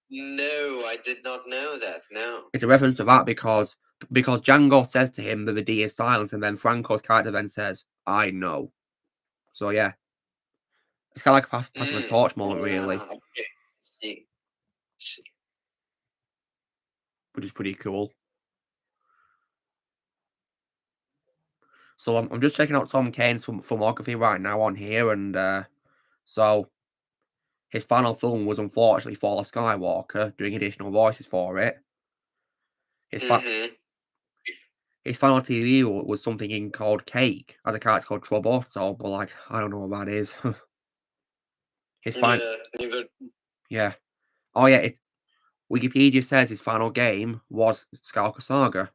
No, I did not know that. No.
It's a reference to that because Django says to him that the D is silent, and then Franco's character then says, "I know." So yeah, it's kind of like a passing the torch moment, really.
Okay. See.
Which is pretty cool. So I'm just checking out Tom Kane's filmography right now on here, and so his final film was unfortunately Fall of Skywalker, doing additional voices for it. His final TV was something called Cake, as a character called Trouble. So, but like, I don't know what that is. His final, yeah. Oh yeah, Wikipedia says his final game was Skywalker Saga.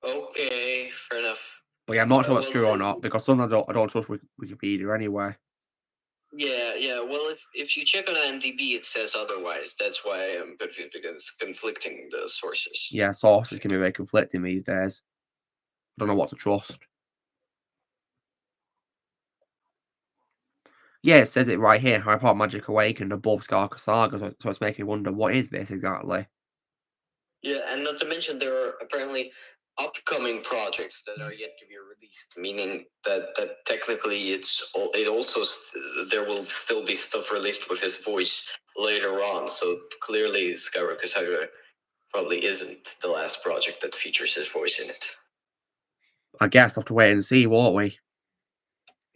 Okay, fair enough.
But yeah, I'm not sure that's true or not, because sometimes I don't trust Wikipedia anyway.
Yeah. Well, if you check on IMDb, it says otherwise. That's why I'm confused, because it's conflicting the sources.
Yeah, sources can be very conflicting these days. I don't know what to trust. Yeah, it says it right here. Harry Potter Magic Awakened above Skywalker Saga, so it's making me wonder, what is this exactly?
Yeah, and not to mention there are apparently upcoming projects that are yet to be released, meaning that technically there will still be stuff released with his voice later on. So clearly, Skywalker Saga probably isn't the last project that features his voice in it.
I guess we'll have to wait and see, won't we?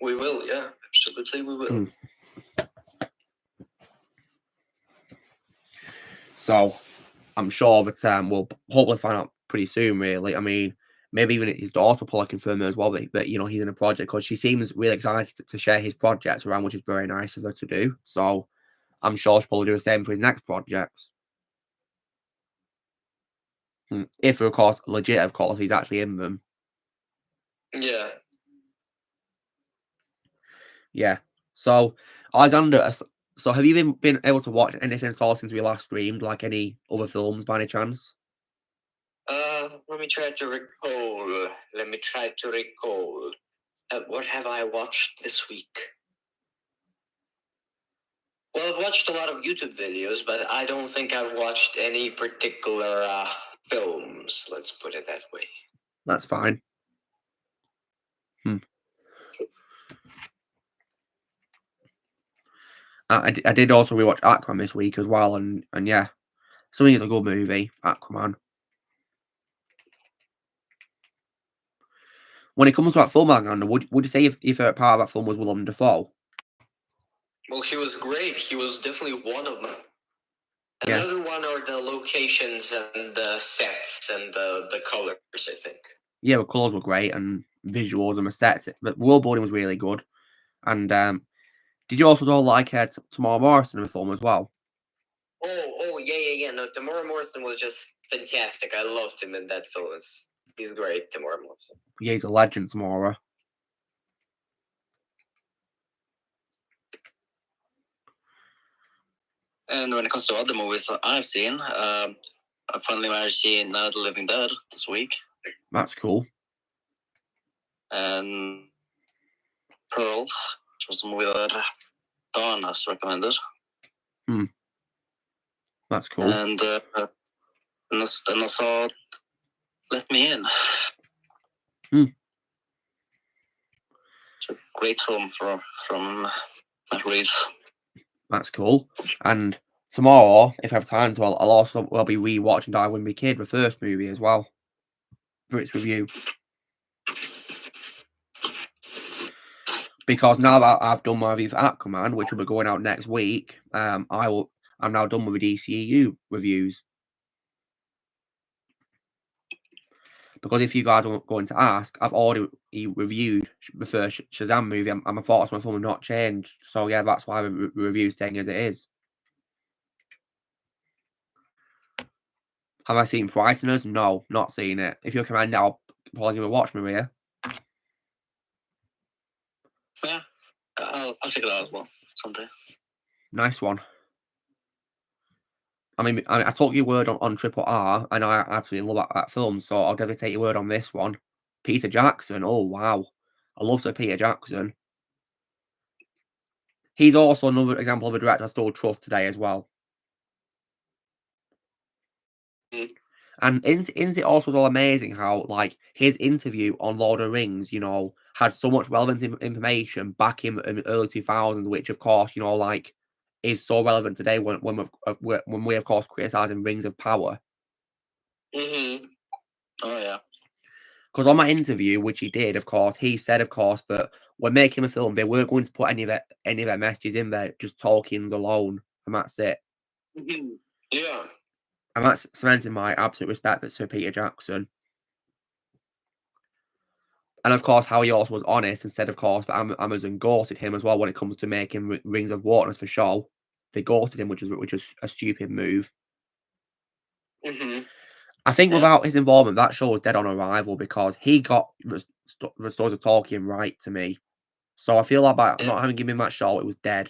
We will, yeah, absolutely, we will.
So, I'm sure that we'll hopefully find out pretty soon, really. I mean, maybe even his daughter will confirm as well that, you know, he's in a project, because she seems really excited to share his projects around, which is very nice of her to do. So, I'm sure she'll probably do the same for his next projects. If, of course, legit, of course, he's actually in them.
Yeah.
Yeah. So, Alexander, so have you been able to watch anything at all since we last streamed, like any other films by any chance?
Let me try to recall. What have I watched this week? Well, I've watched a lot of YouTube videos, but I don't think I've watched any particular films. Let's put it that way.
That's fine. I did also rewatch Aquaman this week as well, and yeah, something is a good movie, Aquaman. When it comes to that film, Alexander, would you say your favorite part of that film was Willem Dafoe?
Well, he was great. He was definitely one of them.
Yeah.
Another one are the locations and the sets and the colors, I think.
Yeah, the colours were great and visuals and the sets. The world building was really good. And did you also like Tamara Morrison in the film as well?
Oh, yeah. No, Tamara Morrison was just fantastic. I loved him in that film. He's great, Tamara Morrison.
Yeah, he's a legend, Tamara.
And when it comes to other movies that I've seen, I finally managed to see Night of the Living Dead this week.
That's cool.
And Pearl, which was a movie that Dawn has recommended.
That's cool.
And I saw Let Me In. It's a great film from Matt Reeves.
That's cool. And tomorrow, if I have time to, I'll also be rewatching Die With Me Kid, the first movie as well, for its review. Because now that I've done my review for Aquaman, which will be going out next week, I'm now done with the DCEU reviews. Because if you guys are going to ask, I've already reviewed the first Shazam movie, and my thoughts on the film have not changed. So yeah, that's why the review's staying as it is. Have I seen Frighteners? No, not seen it. If you recommend it, I'll probably give it a watch, Maria.
Yeah, I'll check it out as well someday.
Nice one. I mean, I took your word on Triple R, and I absolutely love that film, so I'll definitely take your word on this one. Peter Jackson, oh wow. I love Sir Peter Jackson. He's also another example of a director I still trust today as well. And isn't it also all amazing how, like, his interview on Lord of the Rings, you know, had so much relevant information back in the early 2000s, which, of course, you know, like, is so relevant today when we of course criticizing Rings of Power.
Oh yeah.
Because on my interview, which he did, of course, he said, of course, that when making a film, they weren't going to put any of their messages in there, just Tolkien's alone, and that's it.
Yeah.
And that's cementing my absolute respect for Sir Peter Jackson. And of course, how he also was honest and said, of course, that Amazon ghosted him as well when it comes to making Rings of Water for show. They ghosted him, which was a stupid move. I think without his involvement, that show was dead on arrival because he got the Stories of Tolkien right to me. So I feel like by not having given him that show, it was dead.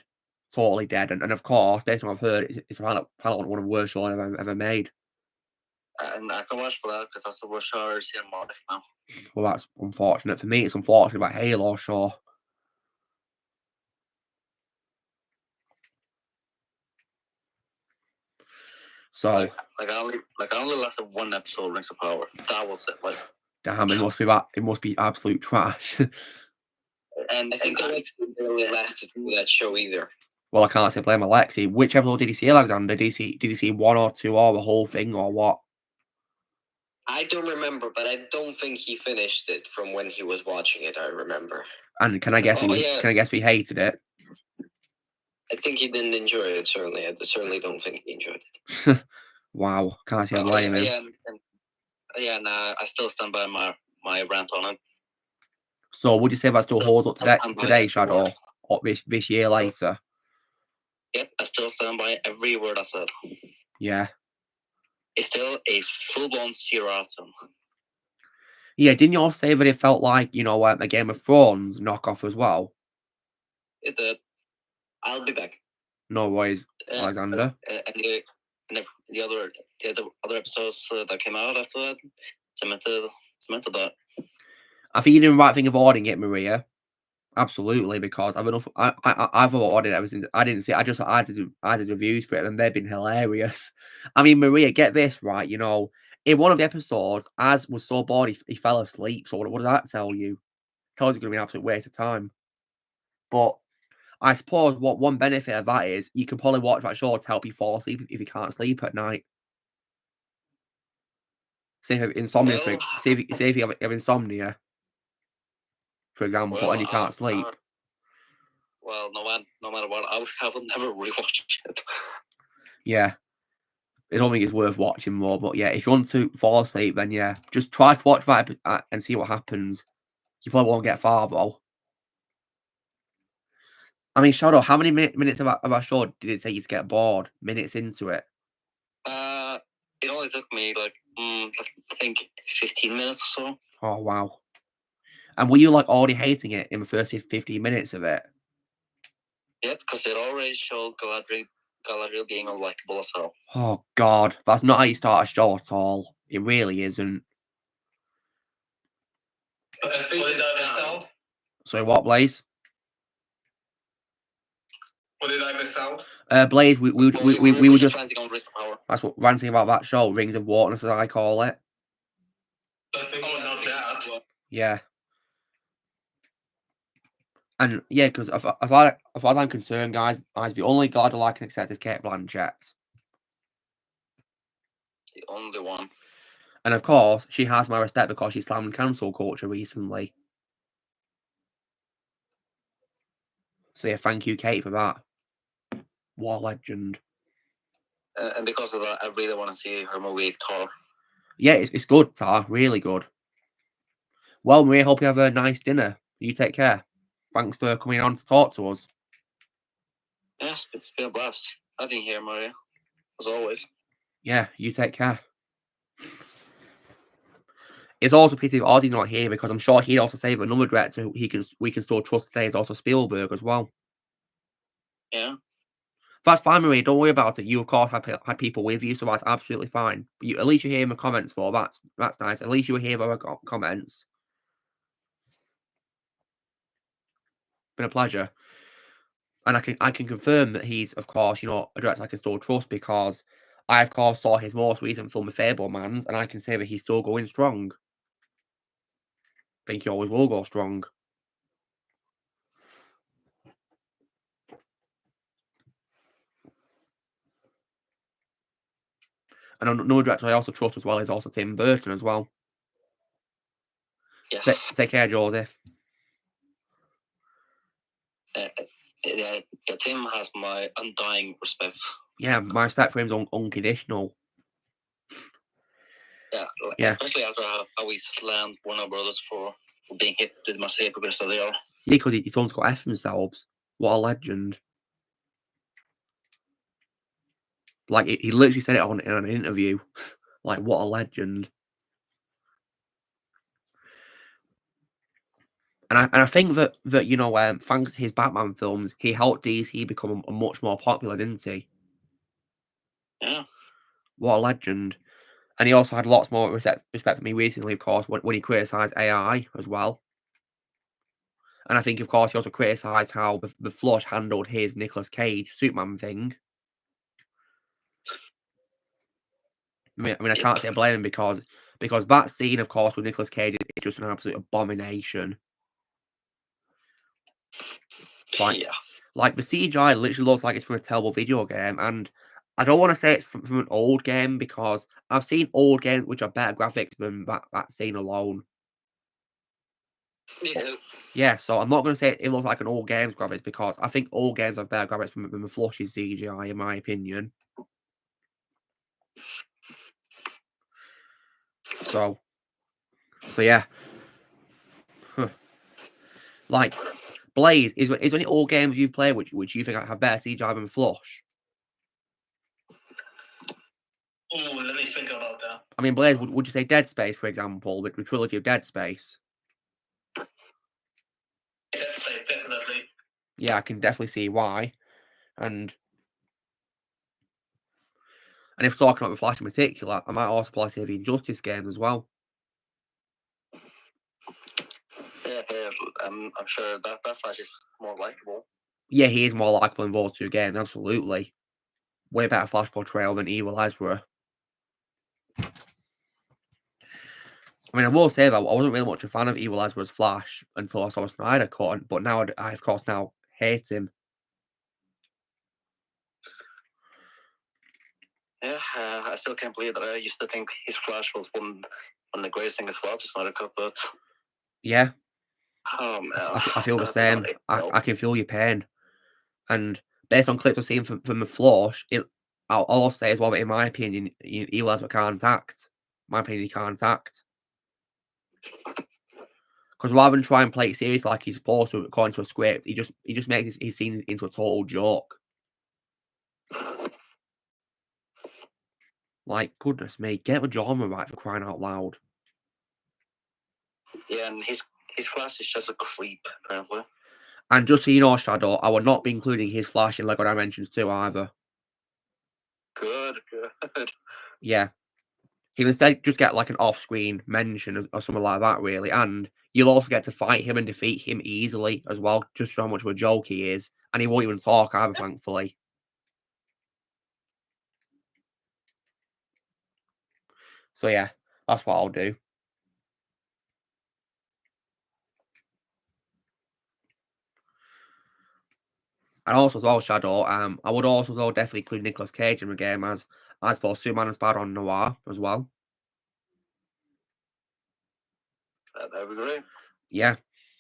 Totally dead. And of course, based on what I've heard, it's apparently one of the worst shows I've ever made.
And I can watch for that because that's the worst show I've seen in my life now.
Well, that's unfortunate. For me, it's unfortunate about Halo show. So
I only lasted one episode of Rings of Power. That was it. Like,
damn, it must be absolute trash.
And
I think Alexi barely lasted for that show either.
Well, I can't say blame Alexi. Which episode did you see, Alexander? Did you see one or two or the whole thing or what?
I don't remember, but I don't think he finished it from when he was watching it. I remember.
And can I guess? Can I guess he hated it?
I think he didn't enjoy it. Certainly, I certainly don't think he enjoyed it.
Wow, can't say I blame him.
And I still stand by my rant on it.
So, would you say that still holds up today, Shadow, or this year later?
Yep, I still stand by every word I said.
Yeah.
It's still a full-blown Seratum.
Yeah, didn't you all say that it felt like, you know, a Game of Thrones knockoff as well?
It did. I'll be back.
No worries, Alexander.
And the other episodes that came out after that cemented that.
I think you did the right thing of ordering it, Maria. Absolutely, because I've ordered it ever since. I didn't see it. I just added reviews for it, and they've been hilarious. I mean, Maria, get this right. You know, in one of the episodes, Az was so bored he fell asleep. So what does that tell you? It tells you it's going to be an absolute waste of time. But I suppose what one benefit of that is you can probably watch that show to help you fall asleep if you can't sleep at night. Say if you have insomnia, say if you have insomnia, for example, and you can't sleep.
Well, no matter what, I will never rewatch it.
Yeah. I don't think it's worth watching more, but yeah, if you want to fall asleep, then yeah, just try to watch that and see what happens. You probably won't get far, though. I mean, Shadow, how many minutes of our show did it take you to get bored? Minutes into it?
It only took me, like, I think 15 minutes or so.
Oh, wow. And were you, like, already hating it in the first 15 minutes of it?
Yeah, because it already showed Galadriel being unlikable as hell.
Oh, God. That's not how you start a show at all. It really isn't.
What did I miss out?
So what, Blaze?
What did I miss out?
Blaze, we were just
ranting on Rings of Power.
That's what ranting about that show, Rings of Waterness, as I call it.
Not that.
Yeah. And yeah, because as far as I'm concerned, guys, the only god I can accept is Cate Blanchett.
The only one.
And of course, she has my respect because she slammed cancel culture recently. So yeah, thank you, Kate, for that. What a legend.
And because of that, I really want to see her movie Thor.
Yeah, it's good, Tar. Really good. Well, Maria, hope you have a nice dinner. You take care. Thanks for coming on to talk to us.
Yes, it's been a blast. I've been here, Maria. As always.
Yeah, you take care. It's also pity if Ozzy's not here because I'm sure he'd also say that another director we can still trust today is also Spielberg as well.
Yeah.
That's fine, Maria. Don't worry about it. You, of course, had people with you, so that's absolutely fine. At least you're hearing the comments for that's nice. At least you were here for our comments. Been a pleasure. And I can confirm that he's, of course, you know, a director I can still trust because I, of course, saw his most recent film, The Fabelmans, and I can say that he's still going strong. I think he always will go strong. And another director I also trust as well is also Tim Burton as well.
Yes.
Take care, Joseph.
Yeah, Tim has my undying respect. Yeah,
my respect for him is unconditional.
Yeah, especially after how he slammed Warner Brothers for being hit with the most hypocrites that they are.
Yeah, because he told to F themselves. What a legend. Like, he literally said it in an interview. Like, what a legend. And I think that you know, thanks to his Batman films, he helped DC become a much more popular, didn't he?
Yeah.
What a legend. And he also had lots more respect for me recently, of course, when he criticised AI as well. And I think, of course, he also criticised how the Flush handled his Nicolas Cage Superman thing. I mean, I can't say I blame him because that scene, of course, with Nicolas Cage is just an absolute abomination. Like the CGI literally looks like it's from a terrible video game, and I don't want to say it's from an old game because I've seen old games which are better graphics than that scene alone. Yeah, so I'm not going to say it looks like an old game's graphics because I think old games have better graphics than the Flush's CGI, in my opinion. So yeah. Like, Blaze, is there any old games you've played which you think have better CGI than Flush?
Oh, let me think about that.
I mean, Blaze, would you say Dead Space, for example, the trilogy of Dead Space?
Dead Space, definitely.
Yeah, I can definitely see why. And if talking about the Flash in particular, I might also play the Injustice games as well.
Yeah, I'm sure that Flash is more likable.
Yeah, he is more likable in those two games, absolutely. Way better Flash portrayal than Evil Ezra. I mean, I will say that I wasn't really much a fan of Evil Ezra's Flash until I saw a Snyder Cut, but now I of course now hate him.
Yeah, I still can't believe that. I used to think his Flash was one of the greatest things as well, just not a cut, but
yeah,
I
feel the same. I can feel your pain, and based on clips I've seen from the Flash, I'll also say as well that in my opinion, Evil Ezra can't act. In my opinion, he can't act. Because rather than try and play it serious like he's supposed to according to a script, he just makes his scene into a total joke. Like, goodness me, get the genre right for crying out loud.
Yeah, and his Flash is just a creep, apparently. And
just so you know, Shadow, I would not be including his Flash in LEGO Dimensions 2 either.
Good.
Yeah. He'll instead just get like an off-screen mention or something like that, really. And you'll also get to fight him and defeat him easily as well, just how much of a joke he is. And he won't even talk either, thankfully. So yeah, that's what I'll do. And also as well, Shadow, I would also though definitely include Nicolas Cage in the game as both Superman and Spider-Man Noir as well.
That would be great.
Yeah.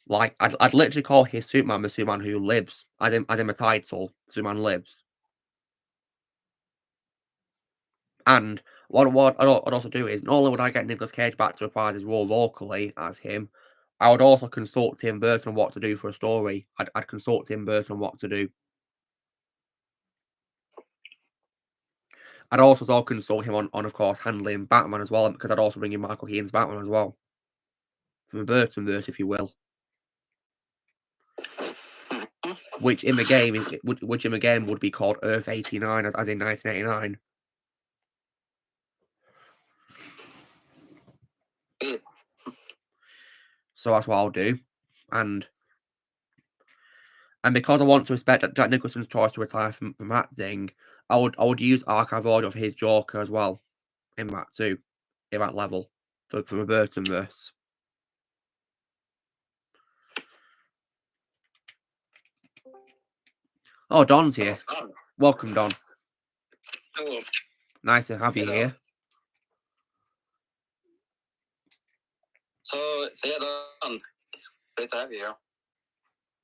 Like I'd literally call his Superman the Superman who lives, as in the title, Superman Lives. And what I'd also do is, not only would I get Nicolas Cage back to reprise his role vocally as him, I would also consult Tim Burton on what to do for a story. I'd consult Tim Burton on what to do. I'd also consult him on of course, handling Batman as well, because I'd also bring in Michael Keaton's Batman as well. From the Burtonverse, if you will. Which in the game would be called Earth 89, as in 1989. So that's what I'll do. And because I want to respect Jack Nicholson's choice to retire from acting, I would use archive audio of his Joker as well in that too, in that level from the Burtonverse. Oh, Don's here. Welcome, Don.
Hello.
Nice to have you here.
So yeah, Don, it's great to have you here.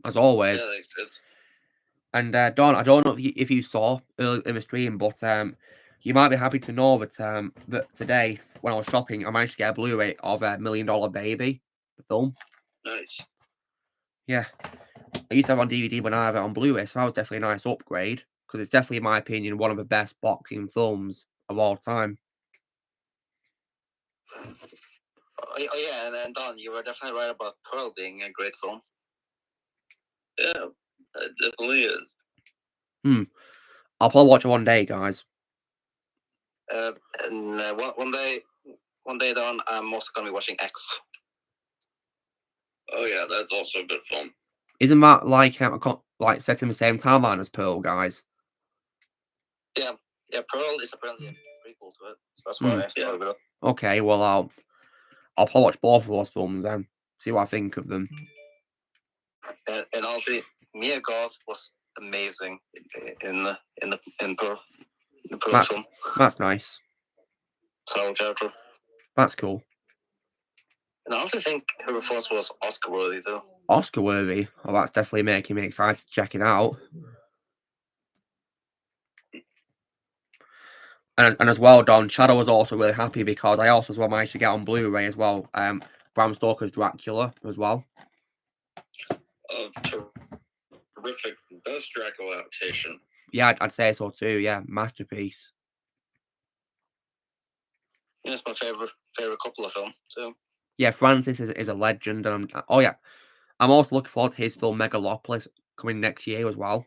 As always.
Yeah, thanks, guys.
And Don, I don't know if you saw earlier in the stream, but you might be happy to know that that today when I was shopping, I managed to get a Blu-ray of $1 Million Baby, the film.
Nice.
Yeah, I used to have it on DVD, but now I have it on Blu-ray, so that was definitely a nice upgrade because it's definitely, in my opinion, one of the best boxing films of all time.
Oh yeah, and then Don, you were definitely right about Pearl being a great film. Yeah, it definitely is.
I'll probably watch it one day, guys.
And one day, Don, I'm also gonna be watching X. Oh yeah, that's also a good film.
Isn't that like set in the same timeline as Pearl, guys?
Yeah, Pearl is apparently a prequel to it. So that's why I started with it.
Okay, well I'll probably watch both of those films then. See what I think of them.
And also, Mia Goth was amazing in Pearl. The Pearl film.
That's nice.
So character.
That's cool.
And I also think her performance was Oscar worthy too.
Oscar worthy? Well, that's definitely making me excited to check it out. And as well, Don, Shadow was also really happy because I also as well managed to get on Blu-ray as well. Bram Stoker's Dracula as well.
Terrific, best Dracula adaptation.
Yeah, I'd say so too. Yeah, masterpiece.
Yeah, it's my favorite couple of film too.
Yeah, Francis is a legend. Oh yeah, I'm also looking forward to his film Megalopolis coming next year as well.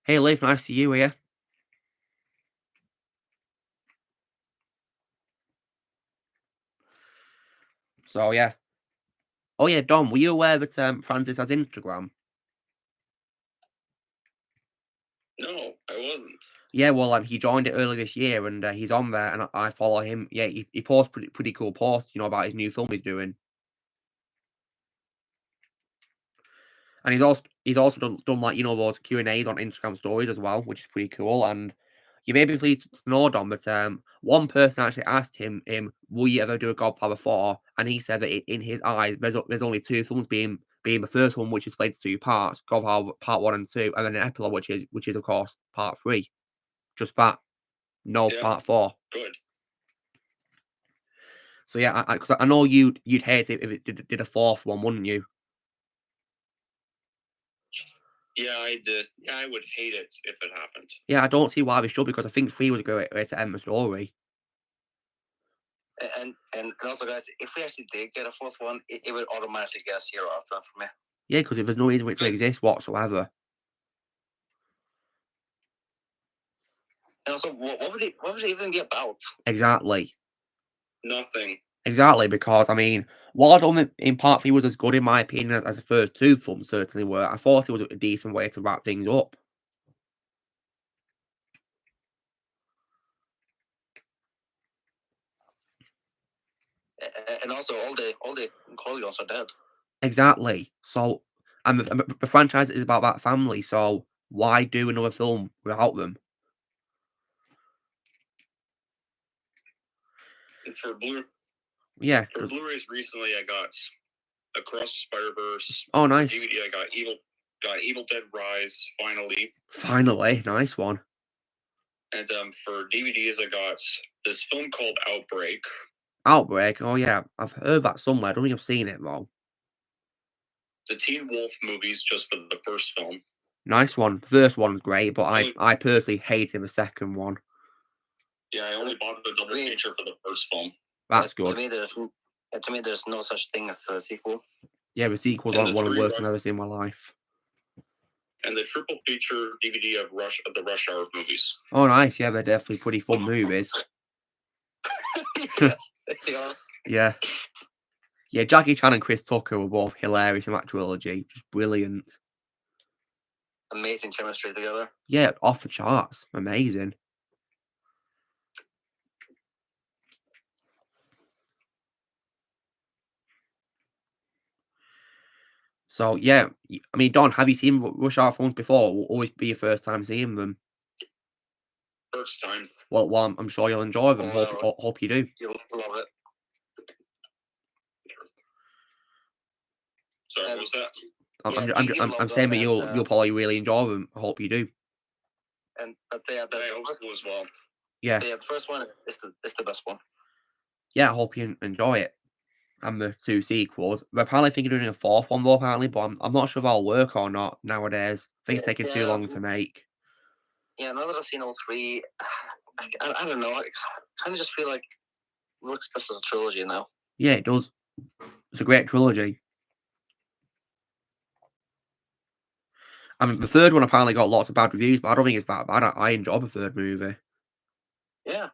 Hey, Liv, nice to see you here. So yeah. Oh yeah, Dom, were you aware that Francis has Instagram?
No, I wasn't.
Yeah, well, he joined it earlier this year, and he's on there, and I follow him. Yeah, he posts pretty cool posts, you know, about his new film he's doing. And he's also done like, you know, those Q&As on Instagram stories as well, which is pretty cool. And you may be pleased to know, Dom, but one person actually asked him, will you ever do a Godfather 4? And he said that in his eyes, there's only two films, being the first one, which is split into two parts, Godfather Part 1 and 2, and then an epilogue, which is of course Part 3. Just that. No Part 4.
Good.
So yeah, because I know you'd hate it if it did a fourth one, wouldn't you?
Yeah, I did. Yeah, I would hate it if it happened.
Yeah, I don't see why we should, because I think 3 was a great way to end the story.
And also, guys, if we actually did get a fourth one, it would automatically get a 0 out of 10 for me.
Yeah, because there's no reason for it to exist whatsoever.
And also, what would it even be about?
Exactly.
Nothing.
Exactly, because I mean, what done in Part 3 was as good in my opinion as the first two films certainly were. I thought it was a decent way to wrap things up.
And also, all the Corleones are dead.
Exactly. So, and the franchise is about that family. So why do another film without them?
And for
Yeah.
For Blu-rays recently, I got Across the Spider-Verse.
Oh, nice.
DVD, I got Evil Dead Rise.
Finally, nice one.
And for DVDs, I got this film called Outbreak.
Outbreak. Oh yeah, I've heard that somewhere. I don't think I've seen it though.
The Teen Wolf movies, just for the first film.
Nice one. The first one's great, but I personally hated the second one.
Yeah, I only bought the double feature for the first film.
That's good.
To me, there's no such thing as a sequel.
Yeah, the sequel's one of the worst I've ever seen in my life.
And the triple feature DVD of the Rush Hour movies.
Oh, nice. Yeah, they're definitely pretty fun movies. Yeah. Yeah, Jackie Chan and Chris Tucker were both hilarious in that trilogy. Just brilliant.
Amazing chemistry together.
Yeah, off the charts. Amazing. So, yeah, I mean, Don, have you seen Rush Hour films before? Will always be your first time seeing them?
First time.
Well, I'm sure you'll enjoy them. Hope you do.
You'll love it. Sorry, what was that?
I'm saying that you'll probably really enjoy them. I hope you do.
And I hope so as well.
Yeah.
The first one is the best one.
Yeah, I hope you enjoy it. And the two sequels. We're apparently thinking of doing a fourth one though, apparently, but I'm not sure if that'll work or not nowadays. I think it's taking too long to make.
Yeah, now that I've seen all three, I don't know. I kind of just feel like it looks best as a trilogy now.
Yeah, it does. It's a great trilogy. I mean, the third one apparently got lots of bad reviews, but I don't think it's that bad. I enjoyed the third movie.
Yeah.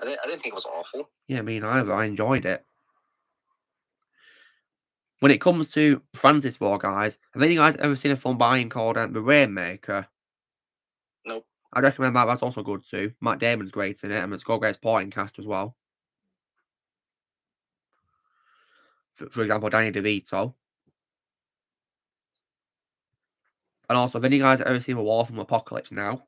I didn't think it was awful.
Yeah, me neither. I enjoyed it. When it comes to Francis Ford, guys, have any of you guys ever seen a film by him called The Rainmaker?
Nope.
I recommend that. That's also good too. Matt Damon's great in it, and it's got a great supporting cast as well. For example, Danny DeVito. And also, have any of you guys ever seen The War from Apocalypse Now?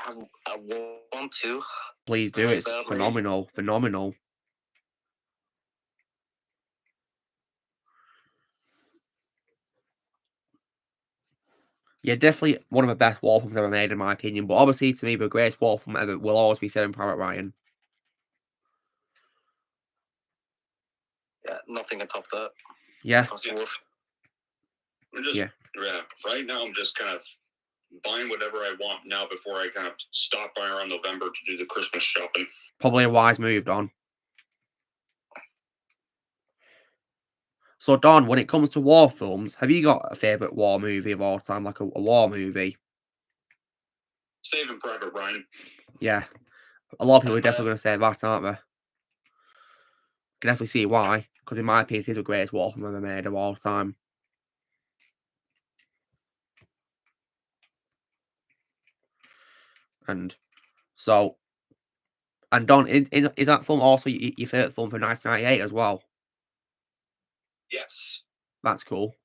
I want to.
Please do. It's phenomenal. Phenomenal. Yeah, definitely one of the best war films ever made, in my opinion. But obviously, to me, the greatest war film ever will always be Saving Private Ryan.
Yeah, nothing can top that.
Yeah.
Yeah. Right now, I'm just kind of
buying whatever I want now before I kind of stop by around November to do the Christmas shopping.
Probably a wise move, Don. So, Don, when it comes to war films, have you got a favourite war movie of all time, like a war movie?
Saving Private Ryan.
Yeah. A lot of people are definitely going to say that, aren't they? I can definitely see why, because in my opinion, it is the greatest war film ever made of all time. And so, and Don, is that film also your favourite film for 1998 as well?
Yes.
That's cool.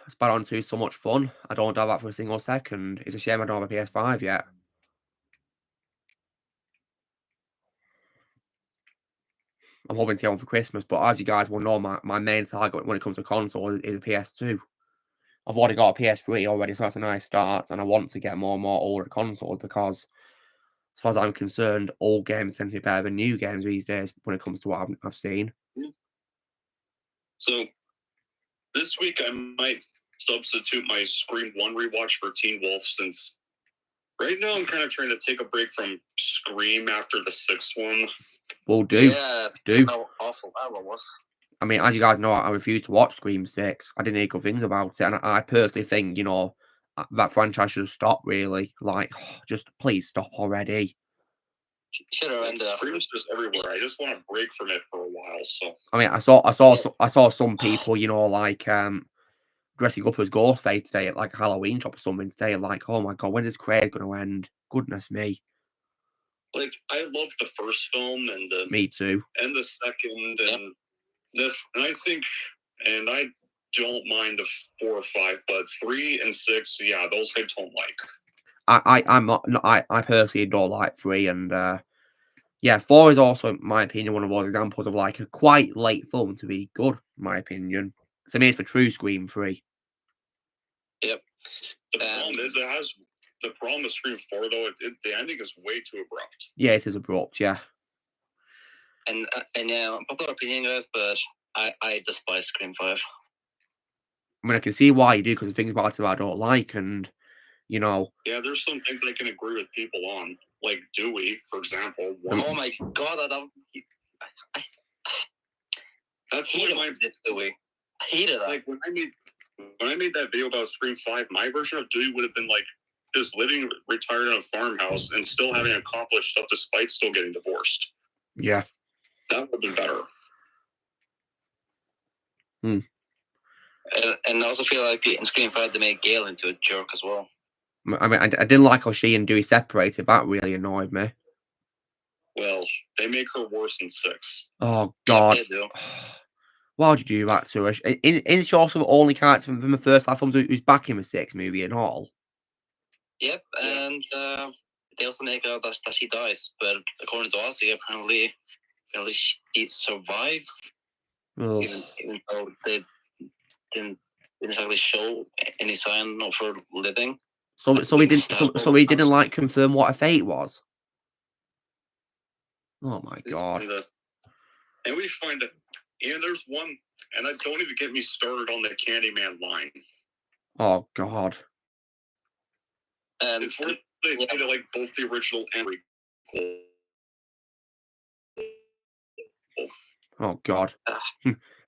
Spider-Man 2 is so much fun. I don't doubt that for a single second. It's a shame I don't have a PS5 yet. I'm hoping to get one for Christmas, but as you guys will know, my main target when it comes to console is a PS2. I've already got a PS3 already, so that's a nice start, and I want to get more and more older consoles because, as far as I'm concerned, old games tend to be better than new games these days when it comes to what I've seen.
So, this week I might substitute my Scream 1 rewatch for Teen Wolf, since right now I'm kind of trying to take a break from Scream after the 6th one.
Well, do.
Yeah,
do.
how awful that one was.
I mean, as you guys know, I refused to watch Scream 6. I didn't hear good things about it, and I personally think, you know, that franchise should have stopped, really. Like, just please stop already.
Should have ended up.
Scream's just everywhere. I just want to break from it for a while, so.
I mean, I saw some people, you know, like, dressing up as Ghostface today at, like, a Halloween shop or something today, like, oh my god, when is craze going to end? Goodness me.
Like, I love the first film, and
Me too.
And the second, and I think, and I don't mind the 4 or 5, but 3 and 6, yeah, those I don't like.
I personally don't like 3, and yeah, 4 is also, in my opinion, one of those examples of like a quite late film to be good, in my opinion. To me, it's for true Scream 3.
Yep.
The problem is the problem with Scream 4 though, the ending is way too abrupt.
Yeah, it is abrupt, yeah.
And yeah, popular opinion, guys, but I despise Scream 5.
I mean, I can see why you do, because the things about it I don't like, and you know.
Yeah, there's some things I can agree with people on, like Dewey, for example.
Oh my god,
that's one of my
Dewey. I hated that.
Like when I made that video about Scream 5, my version of Dewey would have been like just living retired in a farmhouse and still having accomplished stuff despite still getting divorced.
Yeah.
That would have been better.
And I also feel like in Scream 5 they made Gale into a jerk as well.
I mean, I didn't like how she and Dewey separated. That really annoyed me.
Well, they make her worse in 6.
Oh god.
Yeah, they do.
Why would you do that to her? Isn't she also the only character from the first 5 films who's back in the 6th movie and all?
Yep, and they also make out that she dies, but according to Ozzy, apparently she survived. Even though they didn't exactly show any sign of her living.
So we didn't like confirm what her fate was. Oh my god.
And we find that, and there's one, and I don't even get me started on the Candyman line.
Oh god.
And it's where they say that like both the original and prequel.
Oh god.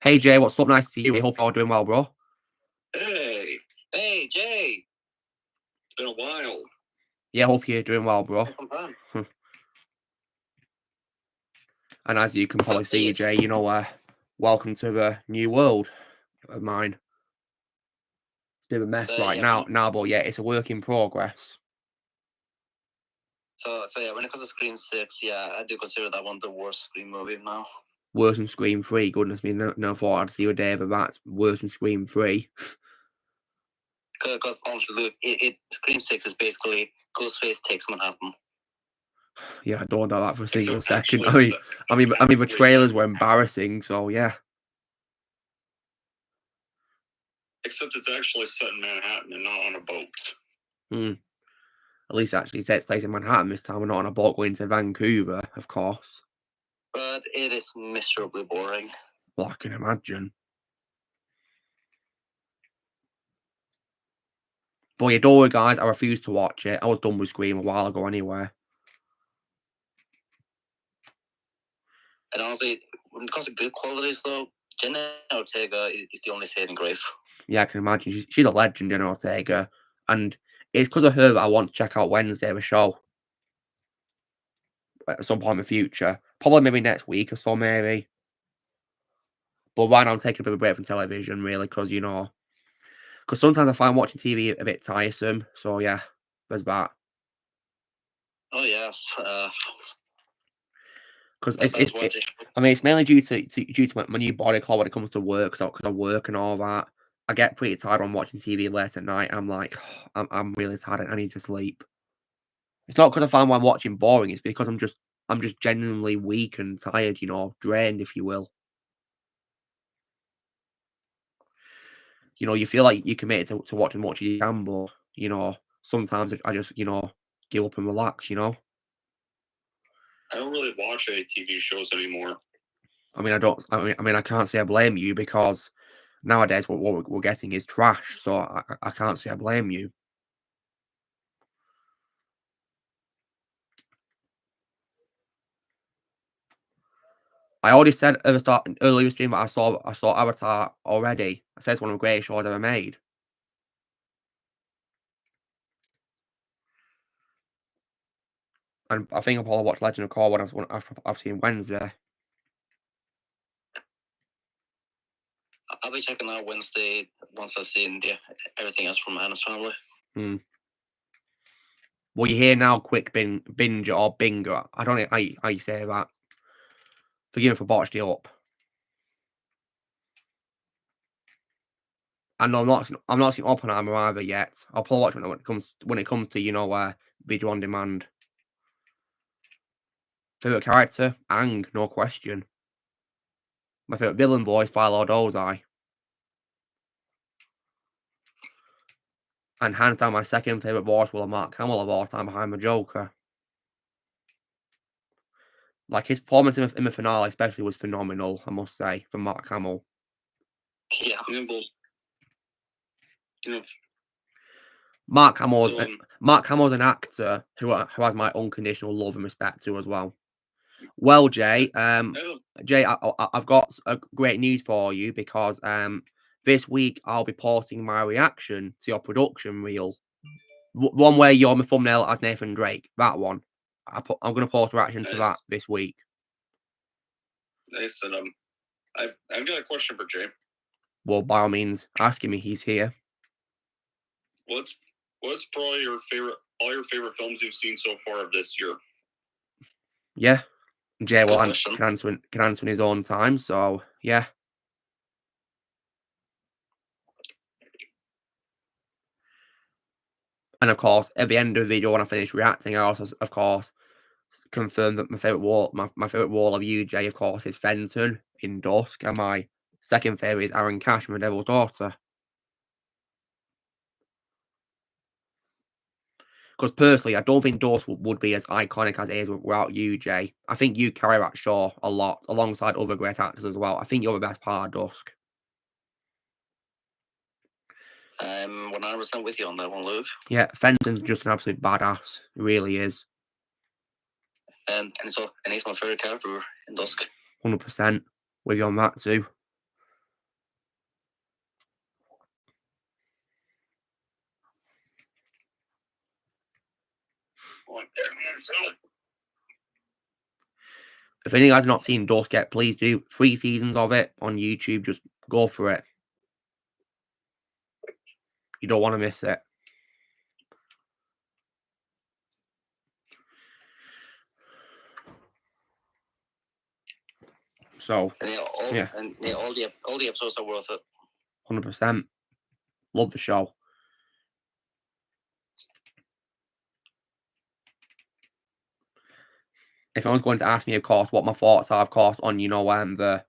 Hey Jay, what's up? Nice to see you. I hope you're doing well, bro.
Hey
Jay.
It's been a while.
Yeah, hope you're doing well, bro. And as you can probably see, Jay, you know, welcome to the new world of mine. It's a bit of a mess right now, but yeah, it's a work in progress.
So yeah, when it comes to Scream 6, yeah, I do consider that one the worst Scream movie now.
Worse than Scream 3, goodness me, no thought I'd see a day of that's worse than Scream 3.
Because honestly, Scream 6 is basically Ghostface takes Manhattan.
Yeah, I don't know that for a single second. I mean, the trailers were embarrassing, so yeah.
Except it's actually set in Manhattan and not on a boat.
At least actually it takes place in Manhattan this time, and not on a boat going to Vancouver, of course.
But it is miserably boring.
Well, I can imagine. But yeah, don't worry, guys. I refuse to watch it. I was done with Scream a while ago anyway.
And honestly, when it comes to good qualities, though, Jenna Ortega is the only saving grace.
Yeah, I can imagine. She's a legend, Jenna Ortega. And it's because of her that I want to check out Wednesday, the show. At some point in the future. Probably maybe next week or so, maybe. But right now I'm taking a bit of a break from television, really, because, you know... Because sometimes I find watching TV a bit tiresome. So, yeah, there's that.
Oh, yes.
Because I mean, it's mainly due to my new body clock when it comes to work, because I work and all that. I get pretty tired when watching TV late at night. I'm like, I'm really tired. I need to sleep. It's not because I find what I'm watching boring. It's because I'm just genuinely weak and tired. You know, drained, if you will. You know, you feel like you commit to watch as much as you can, but you know, sometimes I just give up and relax. You know.
I don't really watch any TV shows anymore.
I mean, I can't say I blame you because nowadays what we're getting is trash. So I can't say I blame you. I already said at the start earlier stream that I saw Avatar already. I said it's one of the greatest shows ever made. And I think I'll probably watch Legend of Korra when I've seen Wednesday.
I'll be checking out Wednesday once I've seen everything else from Addams Family.
Well, you hear now, quick binge or binger. I don't know how you say that. Forgive me for botched it up. And I'm not seeing Oppenheimer either yet. I'll probably watch it when it comes to video on demand. Favorite character? Aang, no question. My favorite villain voice by Lord Ozai. And hands down, my second favorite voice will be Mark Hamill of all time behind the Joker. Like his performance in the finale, especially, was phenomenal. I must say, from Mark Hamill.
Yeah.
Mark Hamill's an actor who has my unconditional love and respect to as well. Well, Jay, I've got great news for you because this week I'll be posting my reaction to your production reel. One where you're my thumbnail as Nathan Drake. That one. I'm going to post a reaction to that this week.
Nice. And I've got a question for Jay.
Well, by all means, ask him. He's here.
What's probably all your favorite films you've seen so far of this year?
Yeah, Jay can answer in his own time. So yeah. And of course, at the end of the video, when I finish reacting, I also, of course, confirm that my favorite wall of you, Jay, of course, is Fenton in Dusk, and my second favorite is Aaron Cash, my Devil's Daughter. Because personally, I don't think Dusk would be as iconic as it is without you, Jay. I think you carry that show a lot, alongside other great actors as well. I think you're the best part of Dusk.
I'm 100% with you on that one, Luke.
Yeah, Fenton's just an absolute badass. He really is.
And he's my favorite character in Dusk.
100% with you on that too. If any of you guys have not seen Dusk yet, please do. 3 seasons of it on YouTube. Just go for it. You don't want to miss it. So,
all the episodes are worth it.
100%. Love the show. If anyone's going to ask me, of course, what my thoughts are, of course, on the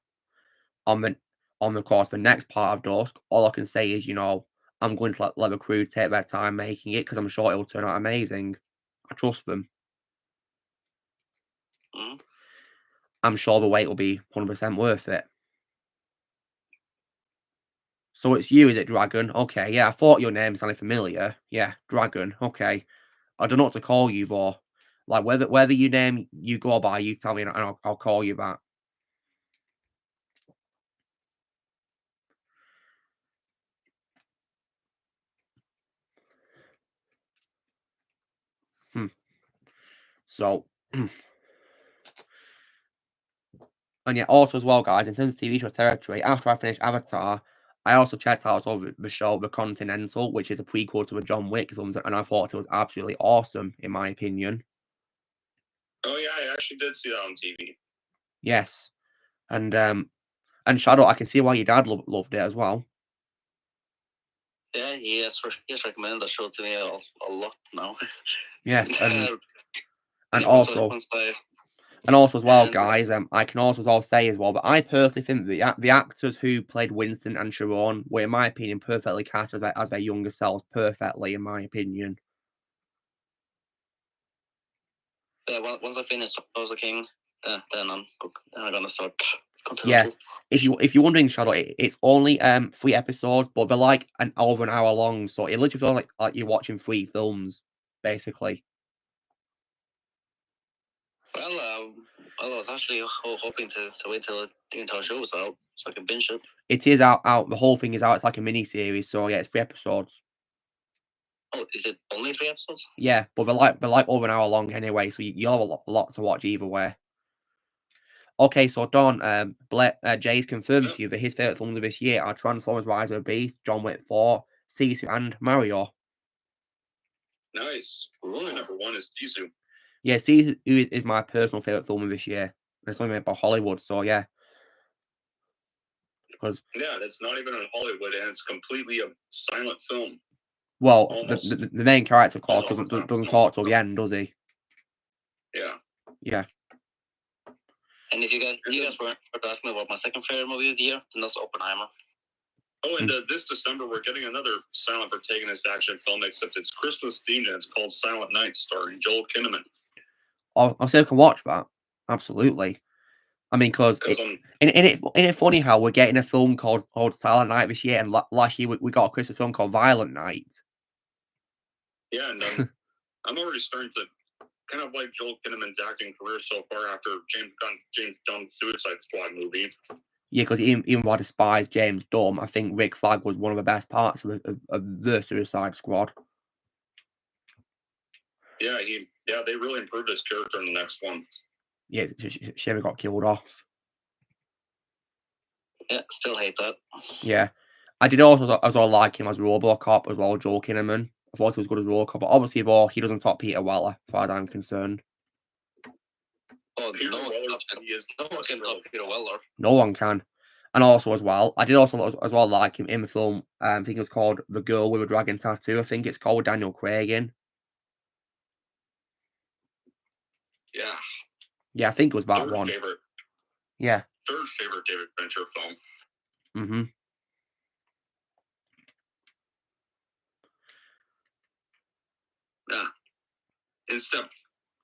next part of Dusk, all I can say is, I'm going to let the crew take their time making it because I'm sure it'll turn out amazing. I trust them. I'm sure the wait will be 100% worth it. So it's you, is it, Dragon? Okay, yeah, I thought your name sounded familiar. Yeah, Dragon. Okay. I don't know what to call you for. Like, whether your name you go by, you tell me and I'll call you that. So, and yeah, also as well, guys, in terms of TV show territory, after I finished Avatar, I also checked out the show The Continental, which is a prequel to the John Wick films, and I thought it was absolutely awesome, in my opinion.
Oh yeah, I actually did see that on TV.
Yes, and Shadow, I can see why your dad loved it as well.
Yeah, he has recommended the show to me a lot now.
Yes, and also as well, guys, I can also say as well that I personally think the actors who played Winston and Sharon were, in my opinion, perfectly cast as their younger selves, perfectly, in my opinion.
Yeah, once I finish Tulsa King, then I'm gonna start.
Yeah, if you're wondering, Shadow, it's only 3 episodes, but they're like over an hour long, so it literally feels like you're watching 3 films, basically.
Well, I was actually hoping to wait till the entire show's out so I can binge it.
It is out. The whole thing is out. It's like a mini series, so yeah, it's 3 episodes.
Oh, is it only 3 episodes?
Yeah, but they're like over an hour long anyway, so you have a lot to watch either way. Okay, so Don, Jay's confirmed to you that his favourite films of this year are Transformers: Rise of the Beast, John Wick 4, Sisu, and Mario.
Nice. My number 1 is Sisu.
Yeah, Sisu is my personal favourite film of this year. It's only made by Hollywood, so yeah.
Yeah, that's not even in Hollywood, and it's completely a silent film.
Well, the main character, of course, doesn't talk till the end, does he?
Yeah.
Yeah.
And if you guys were to ask me what my second favorite movie of the year, then that's Oppenheimer.
Oh, and this December we're getting another silent protagonist action film, except it's Christmas themed and it's called Silent Night, starring Joel Kinnaman.
I'll say I can watch that. Absolutely. I mean, because isn't it funny how we're getting a film called Silent Night this year, and last year we got a Christmas film called Violent Night.
Yeah, and I'm already starting to kind of like Joel Kinnaman's acting career so far after James Gunn's Suicide Squad movie.
Yeah, because even though I despise James Gunn, I think Rick Flag was one of the best parts of the Suicide Squad.
Yeah, they really improved his character in the next one.
Yeah, shame he got killed off.
Yeah, still hate that.
Yeah, I did also as well like him as RoboCop as well, Joel Kinnaman. I thought he was good as RoboCop, but obviously, he doesn't top Peter Weller, as far as I'm concerned.
Oh, no one can top Peter Weller.
No one can. And also as well, I did also as well like him in the film. I think it was called The Girl with a Dragon Tattoo. I think it's called Daniel Craig in.
Yeah.
Yeah, I think it was that one.
Favorite.
Yeah.
Third favorite David Fincher film.
Mm-hmm.
Yeah.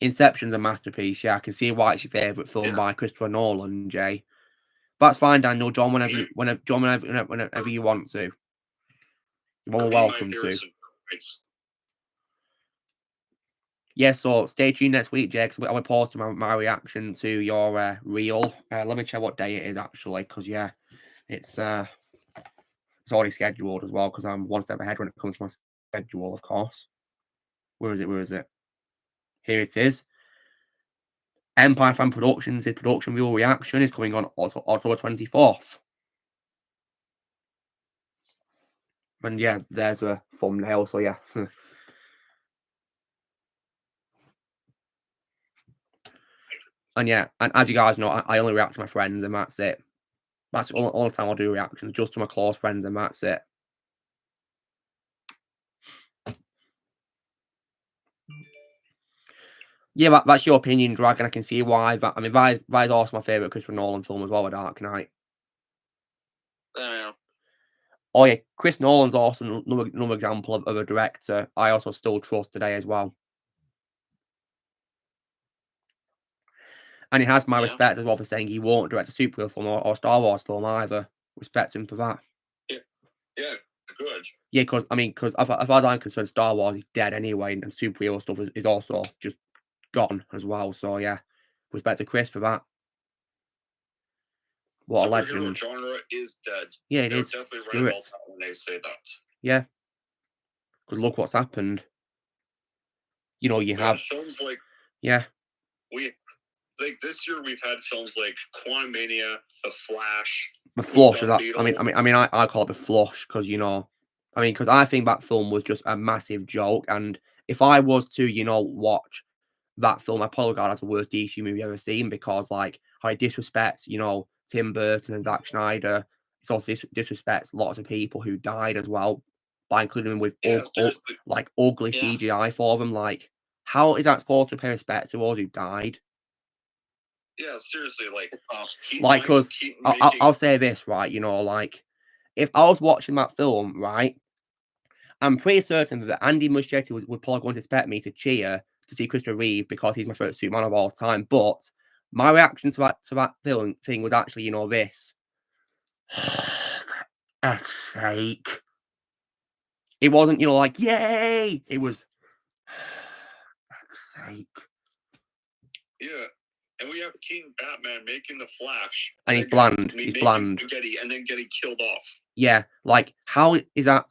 Inception's a masterpiece. Yeah, I can see why it's your favourite film by Christopher Nolan, Jay. That's fine, Daniel. John, whenever you want to. You're welcome to. Yeah, so stay tuned next week, Jay, because I will post my reaction to your reel. Let me check what day it is, actually, because, yeah, it's already scheduled as well, because I'm one step ahead when it comes to my schedule, of course. Where is it? Here it is. Empire Fan Productions' production reel reaction is coming on October 24th. And yeah, there's a thumbnail, so yeah. And yeah, and as you guys know, I only react to my friends, and that's it. That's all the time I'll do reactions, just to my close friends, and that's it. Yeah, that's your opinion, Dragon. I can see why. I mean, that is also my favourite Christopher Nolan film as well, The Dark Knight. Oh yeah, Chris Nolan's also another example of a director I also still trust today as well. And he has my respect as well for saying he won't direct a superhero film or Star Wars film either. Respect him for that.
Yeah. Yeah, good.
Yeah, because as far as I'm concerned, Star Wars is dead anyway, and superhero stuff is also just gone as well. So yeah, respect to Chris for that. What a
Superhero
legend!
genre is dead.
Yeah, it
They're
is.
definitely right
Screw
about
it.
that when they say that.
Yeah, because look what's happened. You know, you have
films like
yeah.
This year we've had films like Quantumania, The Flash.
The flush is
Dumb
that.
Beetle.
I call it the flush because because I think that film was just a massive joke, and if I was to watch that film, I probably regard it as the worst DC movie I've ever seen because like how it disrespects Tim Burton and Zack Snyder. It's also disrespects lots of people who died as well by including them with ugly
Yeah.
CGI for them. Like, how is that supposed to pay respect to those who died?
Yeah, seriously,
Because I'll say this, right? Like, if I was watching that film, right, I'm pretty certain that Andy Muschietti would probably going to expect me to cheer to see Christopher Reeve because he's my favorite Superman of all time. But my reaction to that film thing was actually, this. For F's sake. It wasn't, like, yay! It was, F's sake.
Yeah. And we have Keaton Batman making the Flash.
And he's bland. He's bland.
Spaghetti and then getting killed off.
Yeah, like, how is that?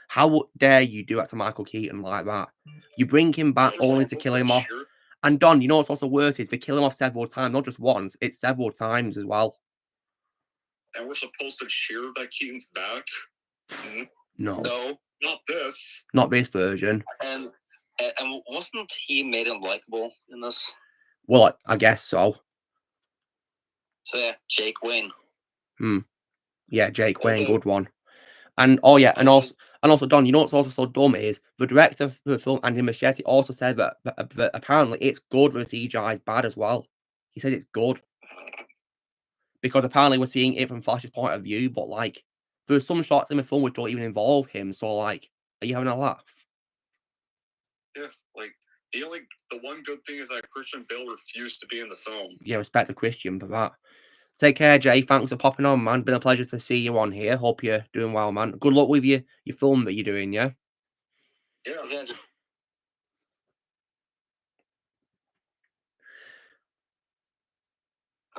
How dare you do that to Michael Keaton like that? You bring him back only to kill him off. And Don, you know what's also worse is they kill him off several times, not just once. It's several times as well.
And we're supposed to cheer that Keaton's back?
No,
not this.
Not this version.
And wasn't he made unlikable in this?
Well, I guess so.
So yeah, Jake Wayne.
Yeah, Jake Wayne, good one. And and also Don, you know what's also so dumb is the director of the film, Andy Muschietti, also said that apparently it's good, but the CGI is bad as well. He says it's good because apparently we're seeing it from Flash's point of view, but like there's some shots in the film which don't even involve him. So like, are you having a laugh?
Yeah, like the one good thing is that Christian Bale refused to be in the film.
Yeah, respect to Christian for that. Take care, Jay. Thanks for popping on, man. Been a pleasure to see you on here. Hope you're doing well, man. Good luck with your film that you're doing, yeah?
Yeah.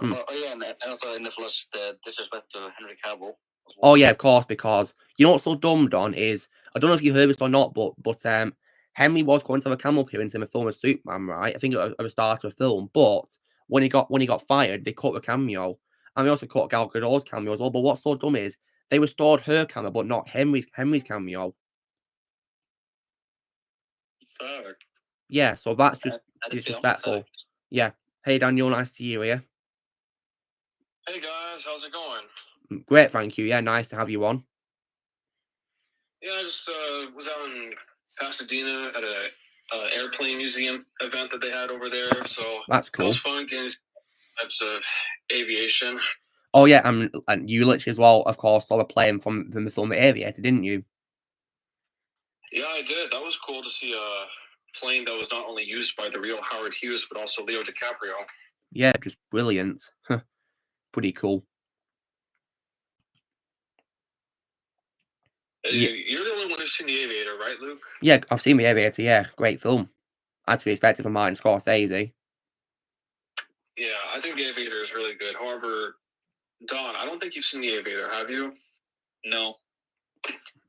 Oh yeah, and also in the Flash, the disrespect to Henry Cavill.
Oh yeah, of course, because you know what's so dumb, Don, is I don't know if you heard this or not, but Henry was going to have a cameo appearance in the film of Superman, right? I think at the start of the film, but when he got fired, they cut the cameo, and they also cut Gal Gadot's cameo as well. But what's so dumb is they restored her cameo, but not Henry's cameo.
Fuck.
Yeah, so that's just disrespectful. Yeah. Hey Daniel, nice to see you here.
Hey guys, how's it going?
Great, thank you. Yeah, nice to have you on.
Yeah, I just was out in Pasadena at a airplane museum event that they had over there. So
that's cool.
It was fun getting types of aviation.
Oh yeah, and you literally as well, of course, saw the plane from the film The Aviator, didn't you?
Yeah, I did. That was cool to see a plane that was not only used by the real Howard Hughes, but also Leo DiCaprio.
Yeah, just brilliant. Pretty cool.
You're the only one who's seen The Aviator, right, Luke?
Yeah, I've seen The Aviator, yeah. Great film. As to be expected from Martin Scorsese.
Yeah, I think The Aviator is really good. However, Don, I don't think you've seen The Aviator, have you? No.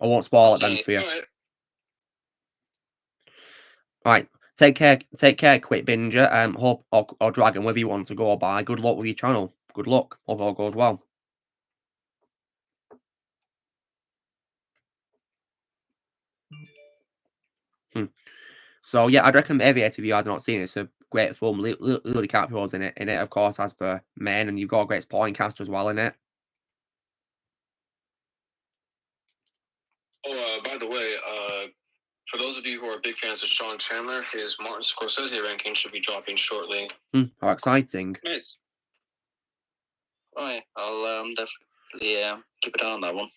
I won't spoil it then for you. Right. Take care, Quick Binger. Hope or Dragon, whether you want to go by. Good luck with your channel. Good luck. Hope all goes well. So yeah, I'd recommend Aviator if you have not seen it. It's a great film. Leo DiCaprio's in it, of course, as for men, and you've got a great supporting cast as well in it.
Oh, by the way, for those of you who are big fans of Sean Chandler, his Martin Scorsese ranking should be dropping shortly.
How exciting!
Nice. Right, I'll definitely keep it on that one.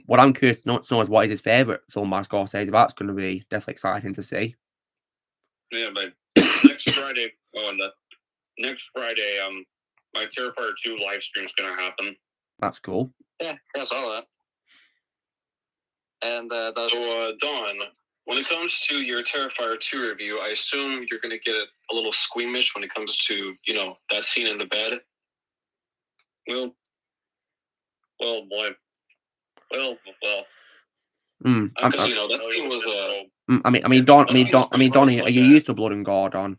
What I'm curious to know is what is his favourite film by Scorsese. That's going to be definitely exciting to see.
Yeah, but next Friday, my Terrifier 2 live stream is going to happen.
That's cool.
Yeah, I saw that. And
so, Don, when it comes to your Terrifier 2 review, I assume you're going to get a little squeamish when it comes to, that scene in the bed. Well, boy. Well. Because that scene was
Donnie, are you used to blood and gore, Don?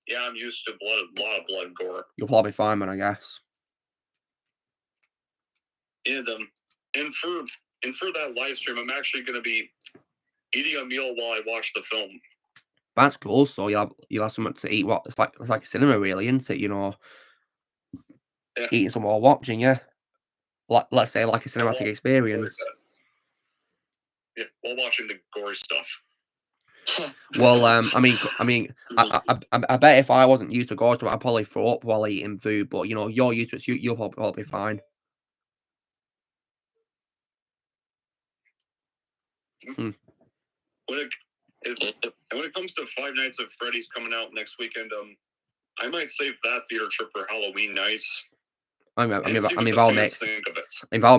Yeah, I'm used to a lot of blood and gore.
You'll probably be fine, man, I guess.
And for that live stream, I'm actually going to be eating a meal while I watch the film.
That's cool. So you'll have something to eat. What it's like a cinema, really, isn't it?
Yeah.
Eating something while watching, yeah. Let's say like a cinematic experience.
Yeah, while watching the gory stuff.
Well, I bet if I wasn't used to gore stuff, I'd probably throw up while eating food. But you're used to it, so you'll probably be fine.
When it comes to Five Nights at Freddy's coming out next weekend, I might save that theater trip for Halloween nights.
That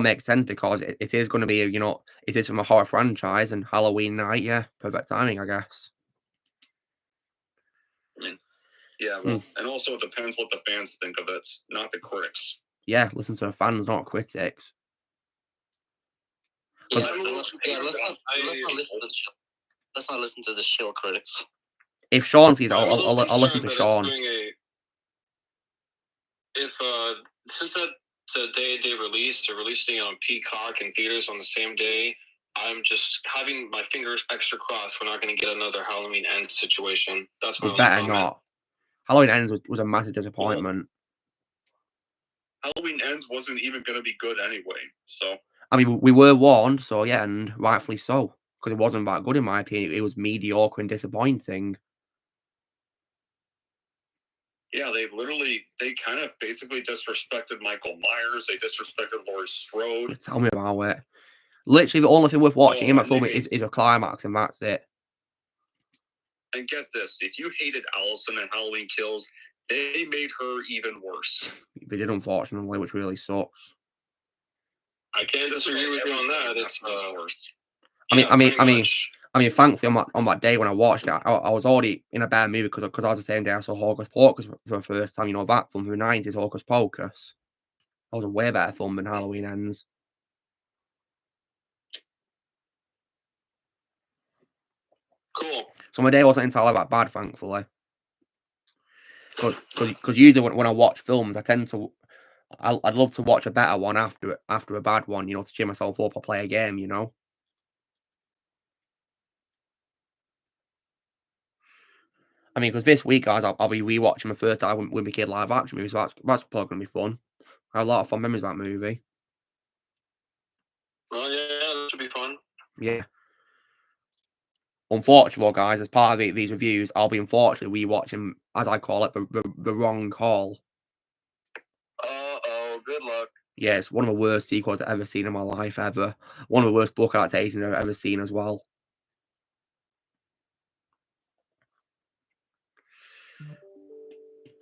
makes sense because it is going to be, it is from a horror franchise, and Halloween night, yeah, perfect timing, I guess.
Yeah, well, and also it depends what the fans think of it, not the critics.
Yeah, listen to the fans, not critics.
Yeah, let's not listen to the shill critics.
If Sean sees, I'll listen to Sean.
Since that's a day release, they're releasing it on Peacock and theaters on the same day. I'm just having my fingers extra crossed we're not going to get another Halloween Ends situation. That's my
better not. Halloween Ends was a massive disappointment.
Halloween Ends wasn't even going to be good anyway, so.
I mean, we were warned, so yeah, and rightfully so, because it wasn't that good in my opinion. It was mediocre and disappointing.
Yeah, they kind of basically disrespected Michael Myers. They disrespected Laurie Strode.
Tell me about it. Literally, the only thing worth watching in that film is a climax, and that's it.
And get this, if you hated Allison and Halloween Kills, they made her even worse.
They did, unfortunately, which really sucks.
I can't disagree with you on that. It's worse.
I mean, thankfully on that day when I watched it, I was already in a bad mood because I was the same day I saw Hocus Pocus for the first time. That film from the 90s, Hocus Pocus. That was a way better film than Halloween Ends.
Cool.
So my day wasn't entirely that bad, thankfully. Because usually when I watch films, I tend to, I'd love to watch a better one after a bad one, to cheer myself up or play a game, I mean, because this week, guys, I'll be rewatching my first time with my kid live action movie, so that's probably going to be fun. I have a lot of fun memories of that movie.
Well, yeah, that should be fun.
Yeah. Unfortunately, guys, as part of these reviews, I'll be unfortunately rewatching, as I call it, the Wrong Call.
Uh-oh, good luck.
Yeah, it's one of the worst sequels I've ever seen in my life, ever. One of the worst book adaptations I've ever seen as well.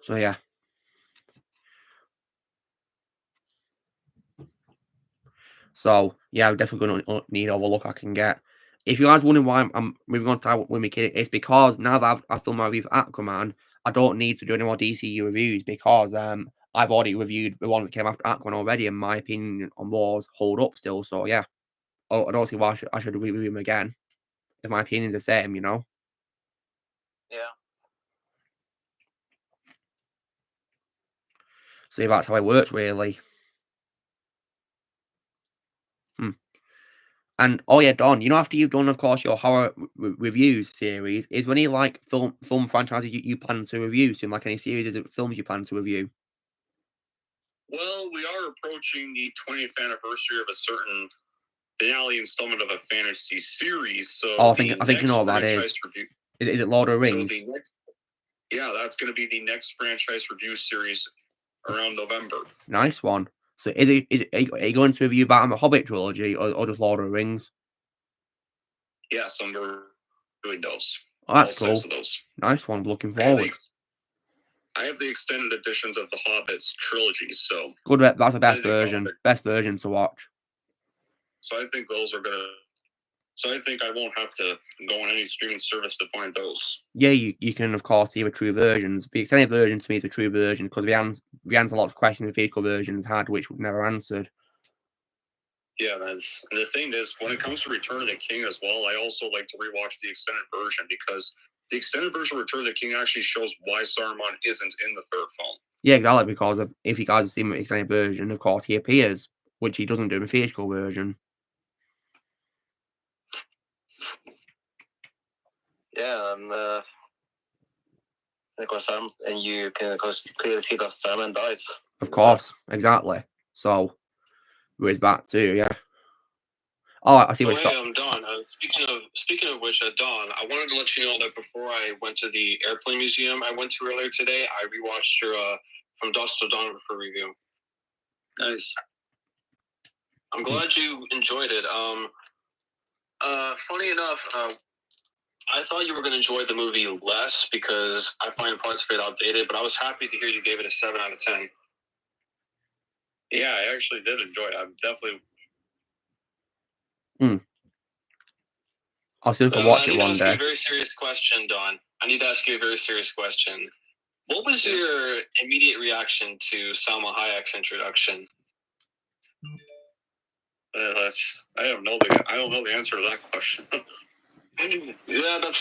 So, yeah. So, yeah, I'm definitely going to need all the luck I can get. If you guys wondering why I'm moving on to start with my kid, it's because now that I've filmed my review for Aquaman, I don't need to do any more DCU reviews because I've already reviewed the ones that came after Aquaman already, and my opinion on Wars hold up still. So, yeah. I don't see why I should review them again if my opinion's the same,
Yeah.
See, that's how it works, really. And oh yeah, Don, after you've done, of course, your horror reviews series, is there any like film franchises you plan to review soon, like any series of films you plan to review?
Well, we are approaching the 20th anniversary of a certain finale installment of a fantasy series. So
I think you know what that is. Is it Lord of the Rings?
So that's going to be the next franchise review series around November.
Nice one. So are you going to review Batman the Hobbit trilogy or just Lord of the Rings?
Yes, I'm doing those.
Oh, that's cool.
Those.
Nice one. Looking forward.
I have the extended editions of the Hobbit's trilogy, so
good. That's the best version. Best version to watch.
So I think those are gonna. So I think I won't have to go on any streaming service to find those.
Yeah, you can of course see the true versions. The extended version to me is a true version because we answer lots of questions the physical versions had, which we've never answered.
Yeah, and the thing is, when it comes to Return of the King as well, I also like to rewatch the extended version because the extended version of Return of the King actually shows why Saruman isn't in the third film.
Yeah, exactly, because if you guys have seen the extended version, of course he appears, which he doesn't do in the theatrical version.
Yeah, and you can clearly see that Saruman dies.
Of course, exactly. So there is that too, yeah. Oh, I see what
you're talking. Don. Speaking of which, Don, I wanted to let you know that before I went to the airplane museum I went to earlier today, I rewatched your From Dusk to Dawn for review. Nice. I'm glad you enjoyed it. Funny enough, I thought you were going to enjoy the movie less because I find parts of it outdated, but I was happy to hear you gave it a 7 out of 10. Yeah, I actually did enjoy it. I'm definitely.
I'll see if I can watch it one day.
I need to ask you a very serious question, Don. I need to ask you a very serious question. What was your immediate reaction to Salma Hayek's introduction? I don't know the answer to that question. Yeah, that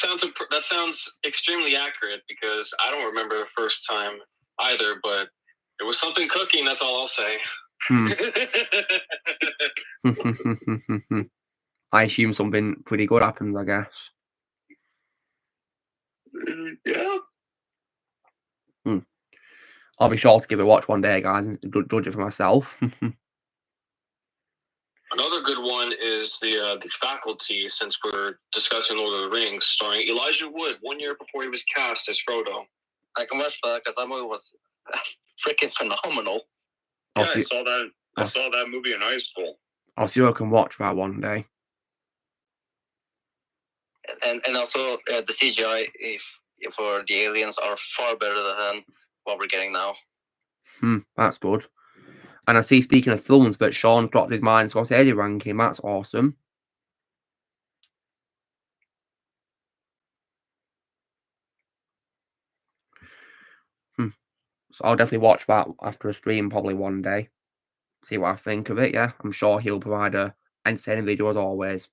sounds extremely accurate because I don't remember the first time either, but it was something cooking. That's all I'll say.
I assume something pretty good happens, I guess.
Yeah.
I'll be sure to give it a watch one day, guys, and judge it for myself.
Another good one is the Faculty, since we're discussing Lord of the Rings, starring Elijah Wood 1 year before he was cast as Frodo.
I can watch that because that movie was freaking phenomenal.
Yeah, I saw that. I saw that movie in high school.
I'll see if I can watch that one day.
And also the CGI for the aliens are far better than what we're getting now.
That's good. And I see, speaking of films, that Sean dropped his Martin Scorsese ranking. That's awesome. So I'll definitely watch that after a stream probably one day. See what I think of it, yeah. I'm sure he'll provide a entertaining video as always.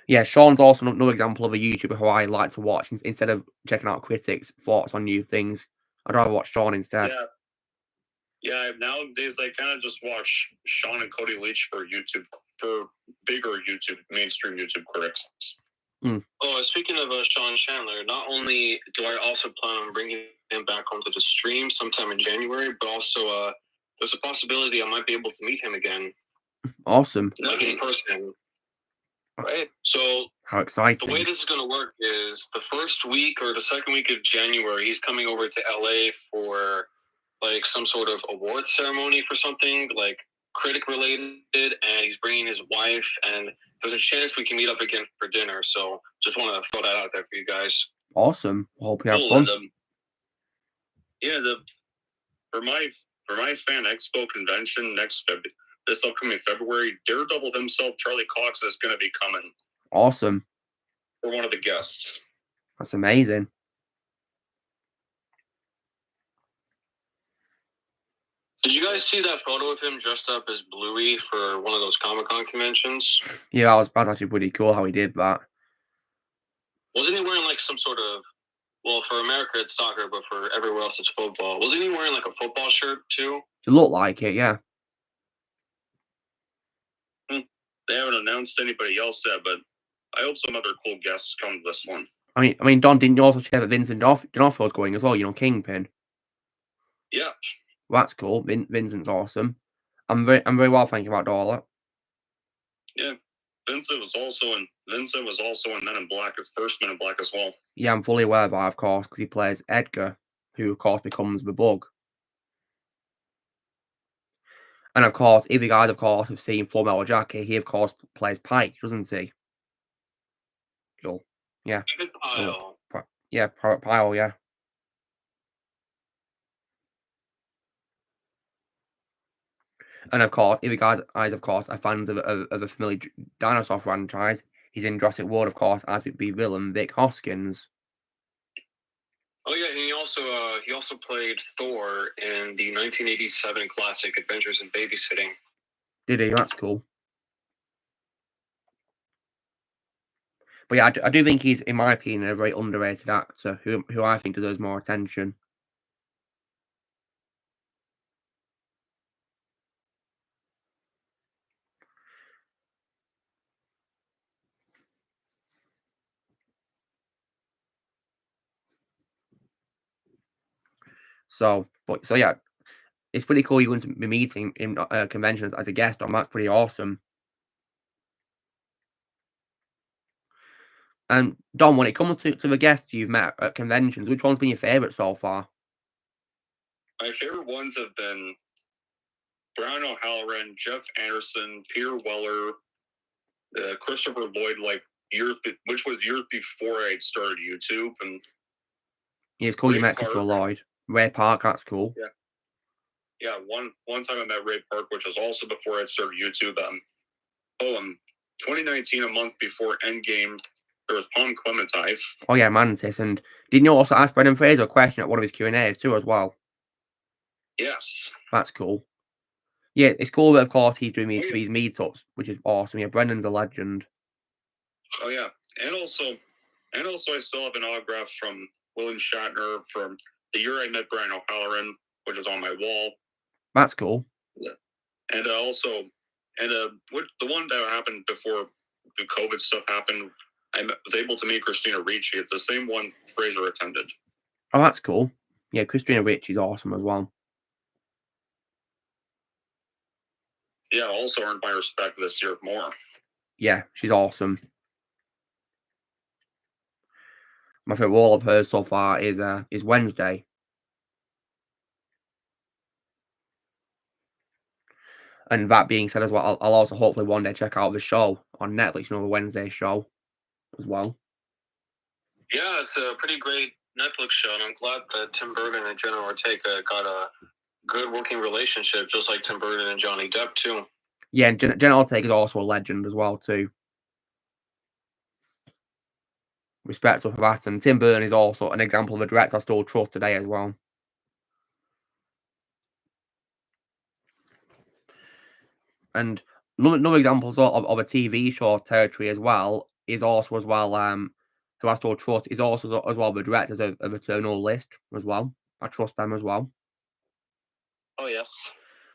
Yeah, Sean's also another example of a YouTuber who I like to watch instead of checking out critics' thoughts on new things. I'd rather watch Sean instead.
Yeah, nowadays I kind of just watch Sean and Cody Leach for bigger mainstream YouTube critics. Oh, speaking of Sean Chandler, not only do I also plan on bringing him back onto the stream sometime in January, but also there's a possibility I might be able to meet him again.
Awesome.
Like in person. Right. So
how exciting.
The way this is going to work is the first week or the second week of January, he's coming over to LA for like some sort of award ceremony for something like critic related, and he's bringing his wife, and there's a chance we can meet up again for dinner. So just want to throw that out there for you guys.
Awesome. Hope you have fun.
For my Fan Expo convention this upcoming February, Daredevil himself, Charlie Cox, is going to be coming.
Awesome.
For one of the guests.
That's amazing.
Did you guys see that photo of him dressed up as Bluey for one of those Comic-Con conventions?
Yeah, that's actually pretty cool how he did that.
Wasn't he wearing like some sort of, well, for America it's soccer, but for everywhere else it's football. Wasn't he wearing like a football shirt too?
It looked like it, yeah.
They haven't announced anybody else yet, but I hope some other cool guests come to this one.
I mean, Don, didn't you also share that Vincent D'Onofrio's going as well? You know, Kingpin.
Yeah.
Well, that's cool. Vincent's awesome. I'm very well thinking about all that.
Yeah. Vincent was also in Men in Black, his first Men in Black as well.
Yeah, I'm fully aware of that, of course, because he plays Edgar, who of course becomes the Bug. And of course, if you guys, of course, have seen Full Metal Jacket, he of course plays Pike, doesn't he? Cool. Yeah.
Pyle.
Yeah, Pyle, yeah. And of course, if you guys, of course, are fans of a familiar dinosaur franchise, he's in Jurassic World, of course, as the villain Vic Hoskins.
Oh yeah, and he also played Thor in the 1987 classic Adventures in Babysitting.
Did he? That's cool. But yeah, I do think he's, in my opinion, a very underrated actor who I think deserves more attention. So yeah, it's pretty cool. You going to be meeting in conventions as a guest on. That's pretty awesome. And Don, when it comes to the guests you've met at conventions, which one's been your favourite so far?
My favorite ones have been Brian O'Halloran, Jeff Anderson, Peter Weller, Christopher Lloyd, which was years before I had started YouTube. And
yeah, it's cool you met Christopher Lloyd. Ray Park, that's cool.
Yeah, one time I met Ray Park, which was also before I had started YouTube. 2019, a month before Endgame, there was Palm Clementine.
Oh yeah, Mantis. And didn't you also ask Brendan Fraser a question at one of his Q&As too as well?
Yes.
That's cool. Yeah, it's cool that, of course, he's doing these meetups, which is awesome. Yeah, Brendan's a legend.
Oh yeah, and also I still have an autograph from William Shatner from the year I met Brian O'Halloran, which is on my wall.
That's cool.
Yeah. And the one that happened before the COVID stuff happened, I was able to meet Christina Ricci. It's the same one Fraser attended.
Oh, that's cool. Yeah, Christina Ricci's awesome as well.
Yeah, also earned my respect this year more.
Yeah, she's awesome. My favorite role of hers so far is Wednesday. And that being said as well, I'll also hopefully one day check out the show on Netflix, the Wednesday show as well.
Yeah, it's a pretty great Netflix show, and I'm glad that Tim Burton and Jenna Ortega got a good working relationship, just like Tim Burton and Johnny Depp too.
Yeah, and Jenna Ortega is also a legend as well too. Respect for that, and Tim Burton is also an example of a director I still trust today as well. And another example of a TV show territory as well is also as well who I still trust is also as well the directors of Eternal List as well. I trust them as well.
Oh yes.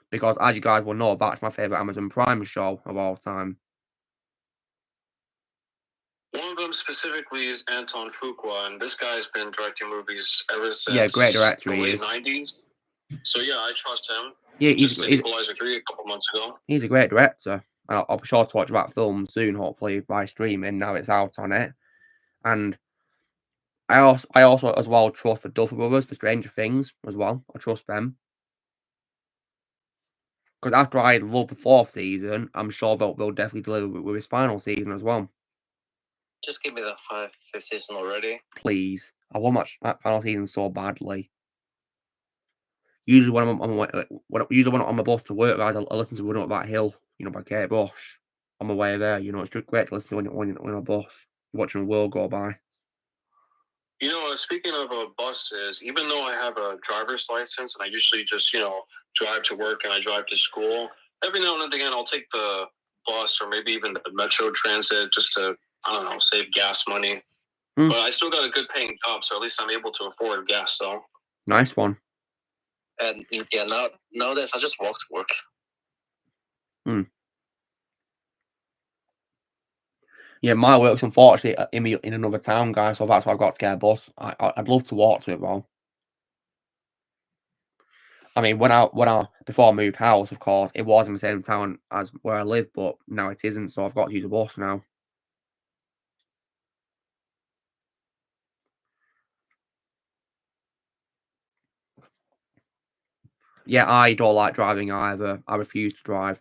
Because as you guys will know, that's my favourite Amazon Prime show of all time.
One of them specifically is Anton Fuqua, and this guy's been directing movies ever since
yeah, great director
the
he
late
is.
90s. So yeah, I trust him.
Yeah, he's
Equalizer 3 a couple months ago.
He's a great director. I'll be sure to watch that film soon, hopefully by streaming. Now it's out on it, and I also as well trust the Duffer Brothers for Stranger Things as well. I trust them because after I love the 4th season, I'm sure they'll definitely deliver with his final season as well.
Just give me that 5th season already,
please. I want that final season so badly. Usually when I'm on my bus to work, guys, I listen to Run Up That Hill, by Kate Bush on my way there. It's just great to listen to when you're on a bus, watching the world go by.
Speaking of buses, even though I have a driver's license and I usually just, drive to work and I drive to school, every now and again I'll take the bus or maybe even the Metro Transit just to, save gas money. But I still got a good paying job, so at least I'm able to afford gas, though.
Nice one.
And yeah, nowadays I just walk to work.
Yeah, my work's unfortunately in another town, guys, so that's why I've got to get a bus. I'd love to walk to it, though. I mean, before I moved house, of course, it was in the same town as where I live, but now it isn't, so I've got to use a bus now. Yeah, I don't like driving either. I refuse to drive.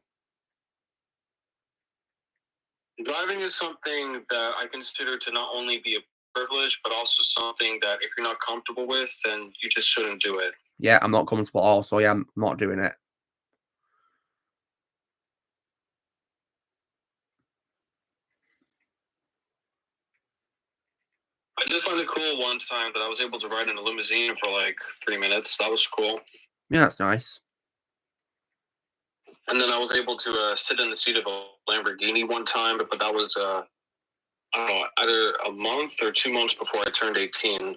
Driving is something that I consider to not only be a privilege, but also something that if you're not comfortable with, then you just shouldn't do it.
Yeah, I'm not comfortable also. Yeah, I'm not doing it.
I did find it cool one time that I was able to ride in a limousine for like 3 minutes. That was cool.
Yeah, that's nice.
And then I was able to sit in the seat of a Lamborghini one time, but that was, I don't know, either a month or 2 months before I turned 18.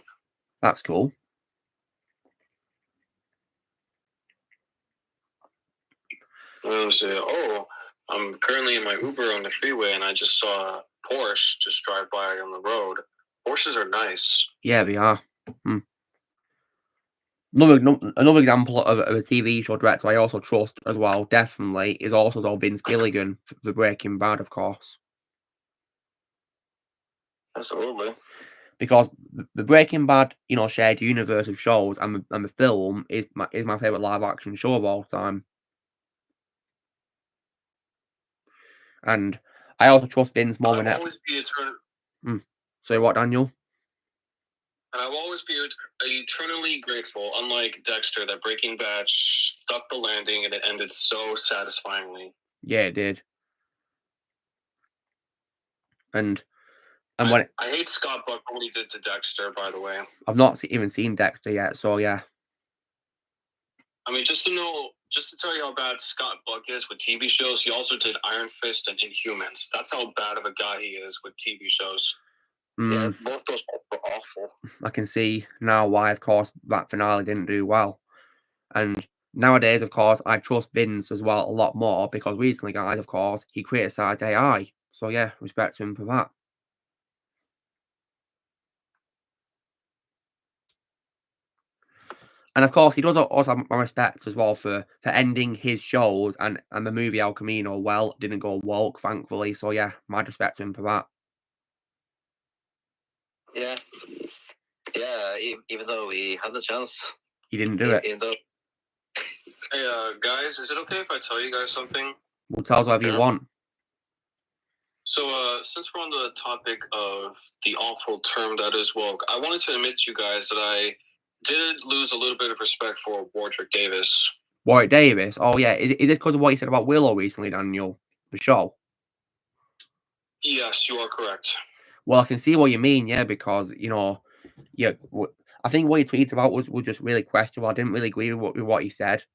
That's cool.
And I was, I'm currently in my Uber on the freeway, and I just saw a Porsche just drive by on the road. Porsches are nice.
Yeah, they are. Another example of a TV show director I also trust as well, definitely, is also Vince Gilligan for Breaking Bad, of course.
Absolutely.
Because the Breaking Bad, shared universe of shows and the film is my favorite live action show of all time. And I also trust Vince more than ever.
I'll always be eternal.
So what, Daniel?
And I will always be eternally grateful, unlike Dexter, that Breaking Bad stuck the landing and it ended so satisfyingly.
Yeah, it did. And
I hate Scott Buck for what he did to Dexter, by the way.
I've not even seen Dexter yet, so yeah.
I mean, just to tell you how bad Scott Buck is with TV shows, he also did Iron Fist and Inhumans. That's how bad of a guy he is with TV shows.
Yeah, both those were awful.
I can see now why, of course, that finale didn't do well. And nowadays, of course, I trust Vince as well a lot more because recently, guys, of course, he criticised AI. So yeah, respect to him for that. And of course, he does also have my respect as well for ending his shows and the movie El Camino well. Didn't go woke, thankfully. So yeah, my respect to him for that.
Yeah. Yeah, even though he had the chance.
He didn't do it.
Hey, guys, is it okay if I tell you guys something?
Well, tell us whatever you want.
So, since we're on the topic of the awful term that is woke, I wanted to admit to you guys that I did lose a little bit of respect for Warwick Davis.
Warwick Davis? Oh, yeah. Is this because of what he said about Willow recently, Daniel? The show?
Yes, you are correct.
Well, I can see what you mean, yeah, because, yeah, I think what he tweeted about was just really questionable. I didn't really agree with what he said,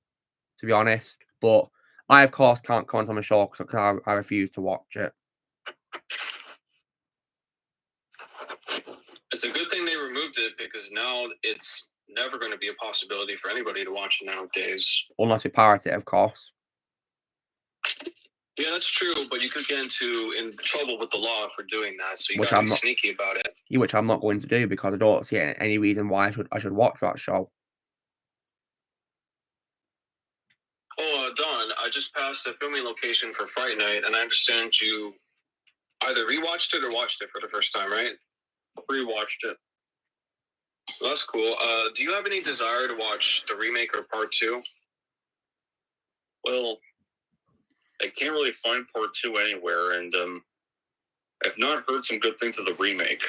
to be honest. But I, of course, can't comment on the show because I refuse to watch it.
It's a good thing they removed it because now it's never going to be a possibility for anybody to watch it nowadays.
Unless we pirate it, of course.
Yeah, that's true, but you could get in trouble with the law for doing that, so you gotta be sneaky about it.
Which I'm not going to do because I don't see any reason why I should watch that show.
Oh, Don, I just passed the filming location for Fright Night, and I understand you either rewatched it or watched it for the first time, right? Rewatched it. Well, that's cool. Do you have any desire to watch the remake or part 2?
Well, I can't really find part 2 anywhere, and I've not heard some good things of the remake.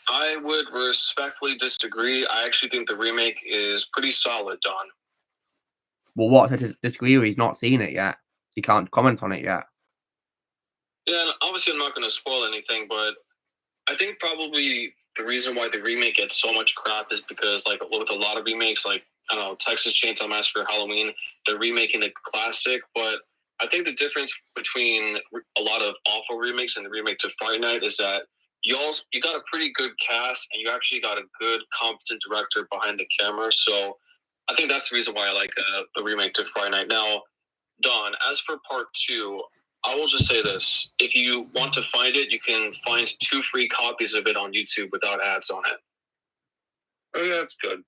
I would respectfully disagree. I actually think the remake is pretty solid, Don.
Well, what's to disagree with? He's not seen it yet. He can't comment on it yet.
Yeah, and obviously I'm not going to spoil anything, but I think probably the reason why the remake gets so much crap is because, like, with a lot of remakes, like, I don't know, Texas Chainsaw Massacre, Halloween, they're remaking the classic, but I think the difference between a lot of awful remakes and the remake to Fright Night is that you got a pretty good cast and you actually got a good, competent director behind the camera. So I think that's the reason why I like the remake to Fright Night. Now, Don, as for part 2, I will just say this. If you want to find it, you can find 2 free copies of it on YouTube without ads on it.
Oh, yeah, that's good.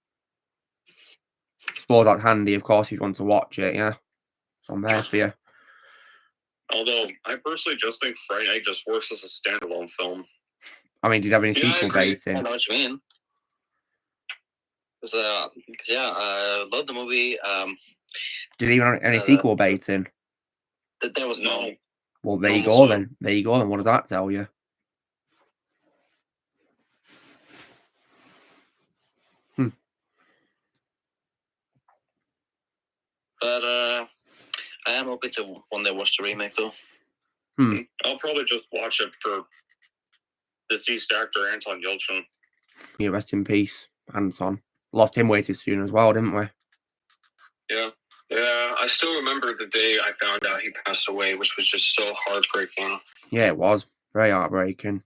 I suppose that's handy, of course, if you want to watch it, yeah. So I'm there for you.
Although, I personally just think Fright Night just works as a standalone film.
I mean, did you have any sequel baiting?
I know what you mean. I love the movie.
Did you even have any sequel baiting?
There was no.
Well, there you go then. There you go then. What does that tell you?
But I am open to one day watch the remake though.
I'll probably just watch it for deceased actor Anton Yelchin.
Yeah, rest in peace, Anton. Lost him way too soon as well, didn't we?
Yeah. Yeah, I still remember the day I found out he passed away, which was just so heartbreaking.
Yeah, it was. Very heartbreaking.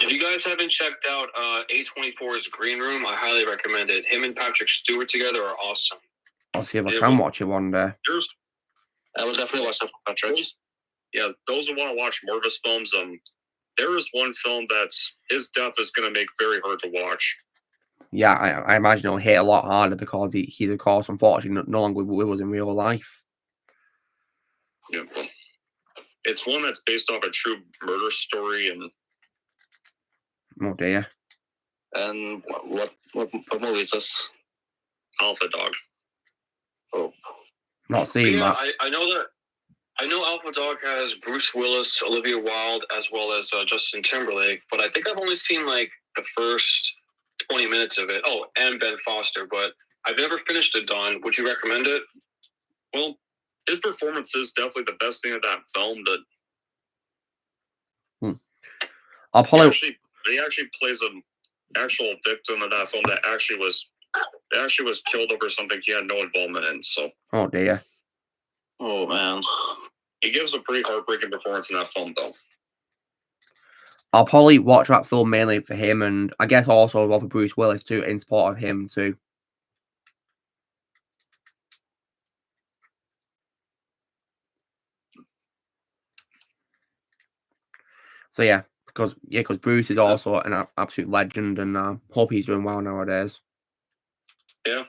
If you guys haven't checked out A24's Green Room, I highly recommend it. Him and Patrick Stewart together are awesome.
I'll see if I can watch it one day.
I will definitely watch that for Patrick.
Yeah, those who want to watch more of his films, there is one film that's his death is going to make very hard to watch.
Yeah, I imagine it'll hit a lot harder because he's, of course, unfortunately, no longer with us in real life.
Yeah. It's one that's based off a true murder story, and
oh dear.
And what movie is this?
Alpha Dog.
Oh,
not seen that.
I know Alpha Dog has Bruce Willis, Olivia Wilde, as well as Justin Timberlake, but I think I've only seen like the first 20 minutes of it. Oh, and Ben Foster, but I've never finished it, Don. Would you recommend it? Well, his performance is definitely the best thing of that film.
I'll probably...
He actually plays an actual victim of that film that actually was killed over something he had no involvement in. So.
Oh dear.
Oh man.
He gives a pretty heartbreaking performance in that film, though.
I'll probably watch that film mainly for him, and I guess also for Bruce Willis too, in support of him too. So yeah, because Bruce is also an absolute legend, and hope he's doing well nowadays.
Yeah.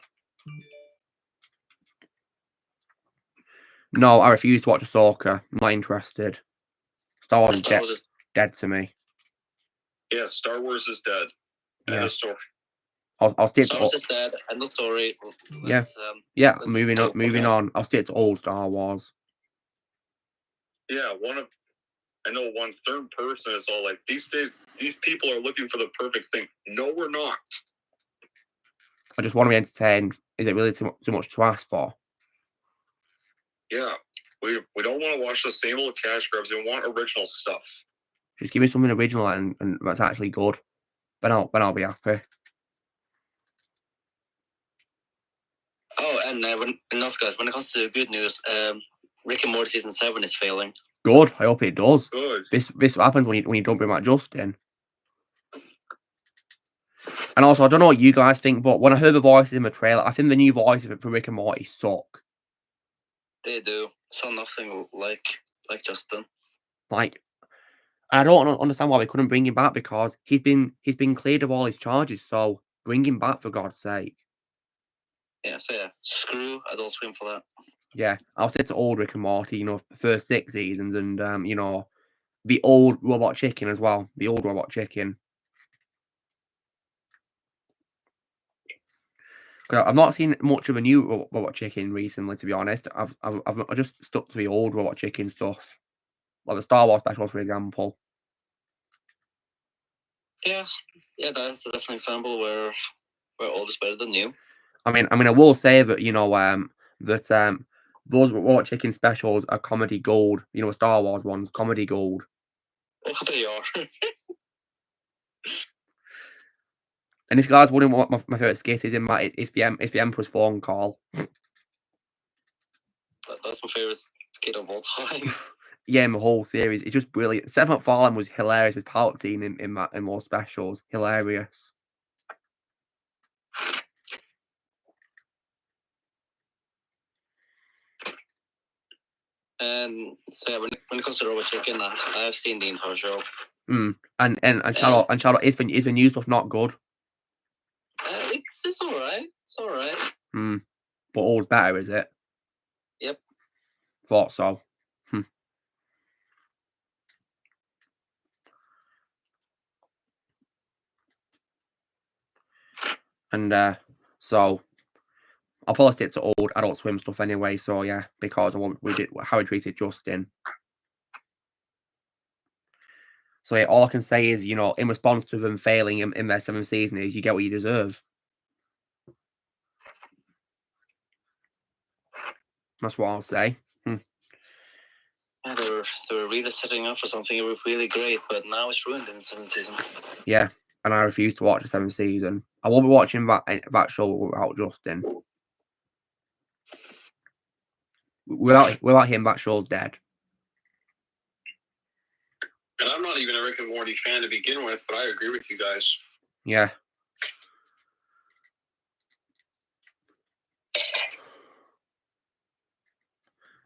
No, I refuse to watch Ahsoka. I'm not interested. Star Wars is dead to me.
Yeah, Star Wars is dead. End of story.
I'll stick
Star
to...
Wars is dead. End of story.
Yeah, moving on. I'll stick to old Star Wars.
Yeah, I know one third person is all like, these days, these people are looking for the perfect thing. No, we're not.
I just want to be entertained. Is it really too much to ask for?
Yeah, we don't want to watch the same old cash grabs. We want original stuff.
Just give me something original and that's actually good. Then I'll be happy.
Oh, and guys, when it comes to good news, Rick and Morty season 7 is failing.
Good. I hope it does.
Good.
This happens when you don't bring back Justin. And also, I don't know what you guys think, but when I heard the voices in the trailer, I think the new voices for Rick and Morty suck.
They do. Sound nothing like Justin.
Like, I don't understand why they couldn't bring him back, because he's been cleared of all his charges. So bring him back, for God's sake.
Yeah. So yeah, screw Adult Swim for that.
Yeah, I'll say to old Rick and Morty, the first 6 seasons, and the old Robot Chicken as well. The old Robot Chicken. I've not seen much of a new Robot Chicken recently, to be honest. I've just stuck to the old Robot Chicken stuff, like the Star Wars specials, for example.
Yeah, that's definitely an example where old is better than new.
I mean, I will say that that those Robot Chicken specials are comedy gold. Star Wars ones, comedy gold.
Oh, they are.
And if you guys wondering what my favorite skit is in that, it's the Emperor's phone call.
That's my favorite skit of all time.
Yeah, in the whole series, it's just brilliant. Seth MacFarlane was hilarious as Palpatine in those specials. Hilarious.
And so yeah, when it comes to Robot Chicken, I've seen the entire show.
And Charlotte, is the new stuff not good?
It's alright. It's alright.
But old's better, is it?
Yep.
Thought so. And so I'll probably stick to old Adult Swim stuff anyway. So yeah, because of how we treated Justin. So yeah, all I can say is, in response to them failing in their 7th season, is you get what you deserve. That's what I'll say.
Yeah, they really setting up for something really great, but now it's ruined in the 7th season.
Yeah, and I refuse to watch the 7th season. I won't be watching that show without Justin. Without him, that show's dead.
And I'm not even a Rick and Morty fan to begin with, but I agree with you guys.
Yeah.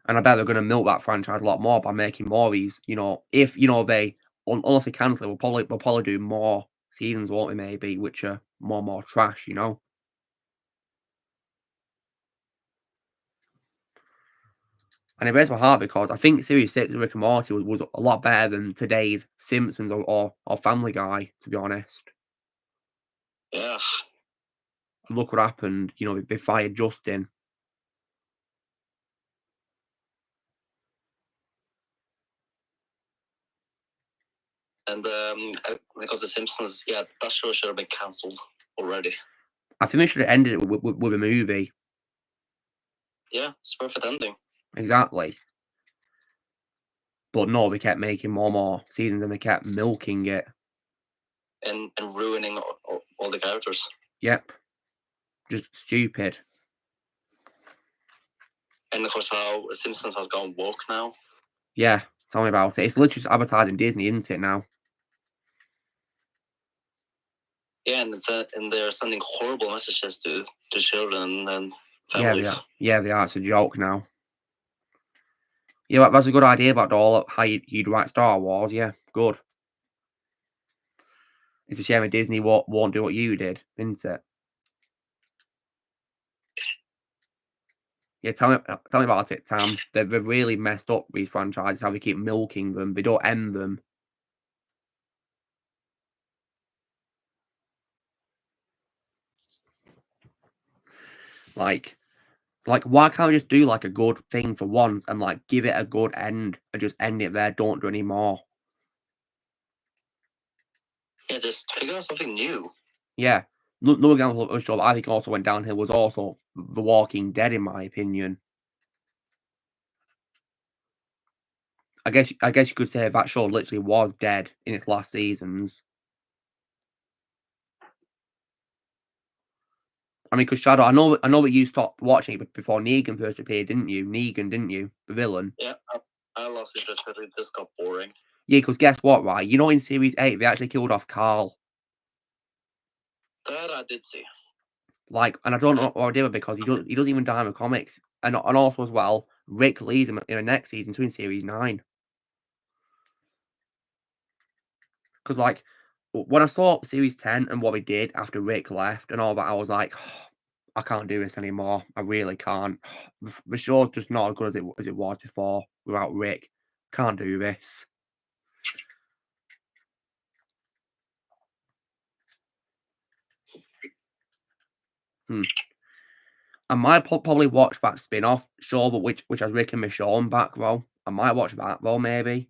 And I bet they're going to milk that franchise a lot more by making more of these. You know, if they unless they cancel it, we'll probably do more seasons, won't we? Maybe, which are more trash. You know. And it breaks my heart because I think Series 6 of Rick and Morty was a lot better than today's Simpsons or Family Guy, to be honest.
Yeah.
Look what happened. You know, they fired Justin.
And because the Simpsons, yeah, that show should have been cancelled already.
I think they should have ended it with a movie.
Yeah, it's a perfect ending.
Exactly. But no, they kept making more seasons and they kept milking it.
And ruining all the characters.
Yep. Just stupid.
And of course how Simpsons has gone woke now.
Yeah, tell me about it. It's literally just advertising Disney, isn't it, now?
Yeah, and they're sending horrible messages to children and families.
Yeah, they are. It's a joke now. Yeah, that's a good idea about all how you'd write Star Wars. Yeah, good. It's a shame that Disney won't do what you did, isn't it? Yeah, tell me about it, Tam. They've really messed up these franchises, how they keep milking them. They don't end them. Like, why can't we just do, like, a good thing for once and, like, give it a good end and just end it there? Don't do any more.
Yeah, just figure out something new.
Yeah. No example of a show that I think also went downhill was also The Walking Dead, in my opinion. I guess you could say that show literally was dead in its last seasons. I mean, because Shadow, I know that you stopped watching it before Negan first appeared, didn't you? Negan, didn't you? The villain.
Yeah, I lost interest because it just got boring.
Yeah, because guess what, right? You know, in Series 8, they actually killed off Carl.
That I did see.
Like, and I don't know what I did because he doesn't even die in the comics. And also as well, Rick leaves him in the next season, too, in Series 9. Because, like, when I saw Series 10 and what we did after Rick left and all that, I was like, oh, I can't do this anymore. I really can't. The show's just not as good as it was before without Rick. Can't do this. I might probably watch that spin-off show, but which has Rick and Michonne back, though. I might watch that, though, maybe.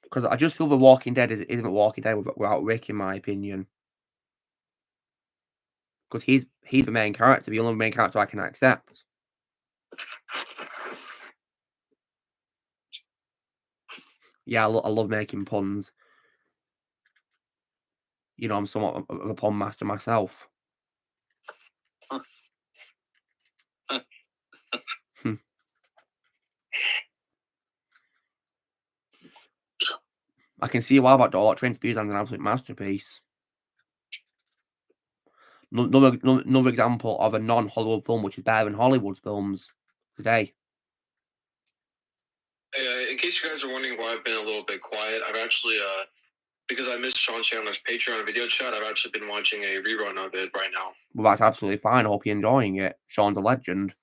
Because I just feel The Walking Dead isn't a Walking Dead without Rick, in my opinion. Because he's the main character, the only main character I can accept. Yeah, I love making puns. You know, I'm somewhat of a pun master myself. I can see why about Dog Train to Busan's an absolute masterpiece. Another example of a non-Hollywood film which is better than Hollywood's films today.
In case you guys are wondering why I've been a little bit quiet, I've actually, because I missed Sean Chandler's Patreon video chat, I've actually been watching a rerun of it right now.
Well, that's absolutely fine. I hope you're enjoying it. Sean's a legend.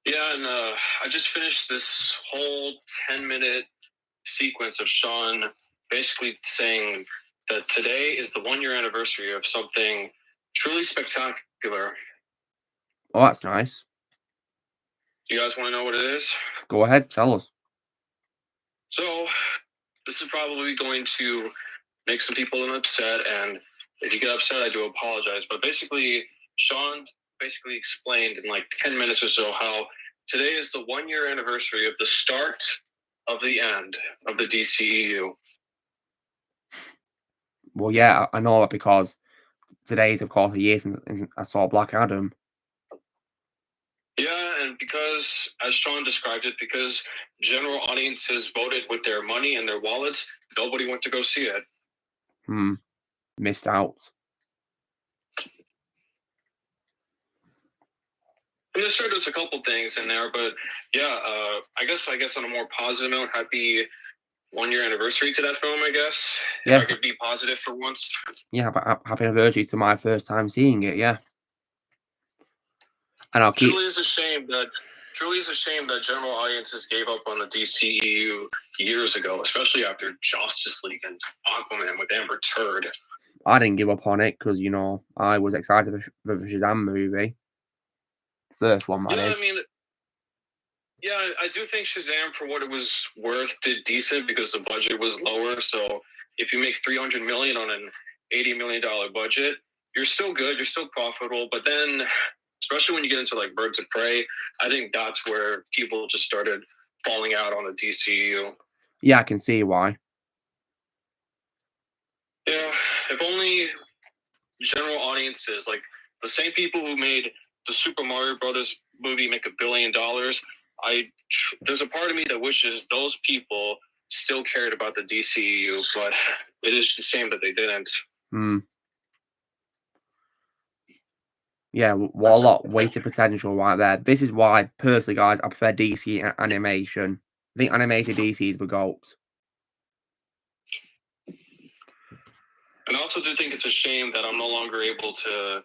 Yeah, and I just finished this whole 10-minute sequence of Sean basically saying that today is the 1-year anniversary of something truly spectacular.
Oh, that's nice.
You guys want to know what it is?
Go ahead, tell us.
So, this is probably going to make some people upset, and if you get upset, I do apologize. But basically, Sean explained in like 10 minutes or so how Today is the 1 year anniversary of the start of the end of the DCEU.
Well, yeah, I know that because today's, of course, a year since I saw Black Adam.
Yeah, and because, as Sean described it, because general audiences voted with their money and their wallets, nobody went to go see it.
Missed out.
And there's a couple things in there, but yeah, I guess on a more positive note, happy 1 year anniversary to that film, I guess.
Yeah.
If I could be positive for once.
Yeah, but happy anniversary to my first time seeing it, yeah. And I'll keep...
Truly is a shame that general audiences gave up on the DCEU years ago, especially after Justice League and Aquaman with Amber Turd.
I didn't give up on it because, you know, I was excited for the Shazam movie. First one, that is.
I mean, yeah, I do think Shazam, for what it was worth, did decent because the budget was lower. So if you make $300 million on an $80 million budget, you're still good, you're still profitable. But then, especially when you get into like Birds of Prey, I think that's where people just started falling out on the DCU.
Yeah, I can see why.
Yeah, if only general audiences, like the same people who made the Super Mario Brothers movie make $1 billion, there's a part of me that wishes those people still cared about the DCU, but it is a shame that they didn't.
Yeah, what a lot wasted potential right there. This is why, personally, guys, I prefer DC animation. I think animated DC is the GOAT.
And I also do think it's a shame that I'm no longer able to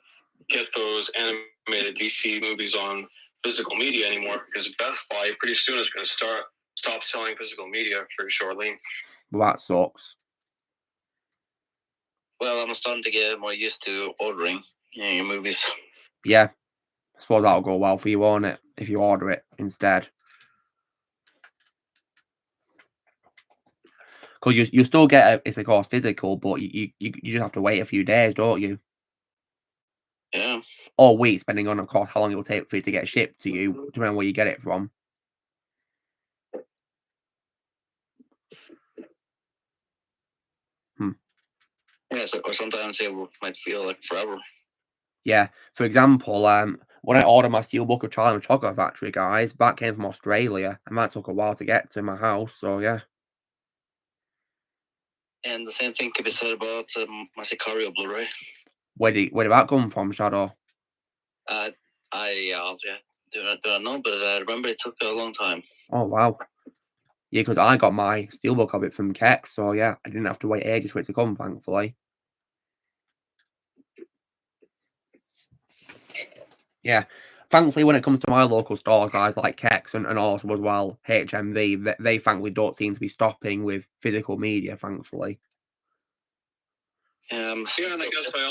get those animated DC movies on physical media anymore, because Best Buy pretty soon is going to stop selling physical media very shortly.
Well, that sucks.
Well, I'm starting to get more used to ordering your movies.
Yeah, I suppose that'll go well for you, won't it? If you order it instead. Because you still get it's of course physical, but you just have to wait a few days, don't you?
Yeah.
Or weeks, depending on, of course, how long it will take for it to get shipped to you, depending on where you get it from.
Yeah, or sometimes it might feel like forever.
Yeah. For example, when I ordered my Steelbook of Charlie and the Chocolate Factory, guys, that came from Australia, and that took a while to get to my house. So yeah.
And the same thing could be said about my Sicario Blu-ray.
Where did that come from, Shadow?
I do not know, but I remember it took a long time.
Oh wow. Yeah, because I got my Steelbook of it from Kex, so yeah, I didn't have to wait ages for it to come, thankfully. Yeah, thankfully, when it comes to my local stores, guys like Kex and also as well HMV, they thankfully don't seem to be stopping with physical media, thankfully.
Yeah, and I guess I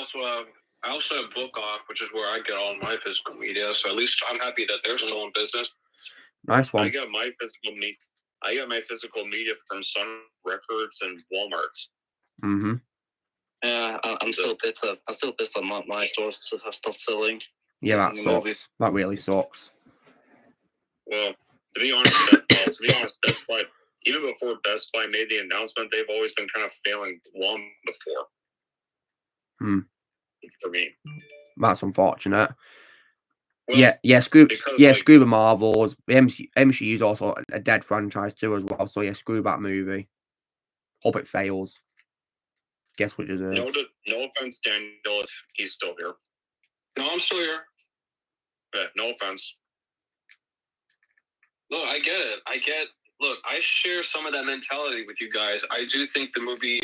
also have Book Off, which is where I get all my physical media. So at least I'm happy that they're still in business.
Nice one.
I got my physical media from Sun Records and Walmart.
Mm-hmm.
Yeah, I'm still pissed. I'm still pissed on my stores have stopped selling.
Yeah, that sucks. Movies. That really sucks.
Well, to be honest, Best Buy, even before Best Buy made the announcement, they've always been kind of failing long before. For me,
that's unfortunate. Well, screw the Marvels. The MCU is also a dead franchise too as well. So yeah, screw that movie. Hope it fails. Guess what deserves.
No offense, Daniel, if he's still here. No, I'm still here. Yeah, no offense. Look, I get it. Look, I share some of that mentality with you guys. I do think the movie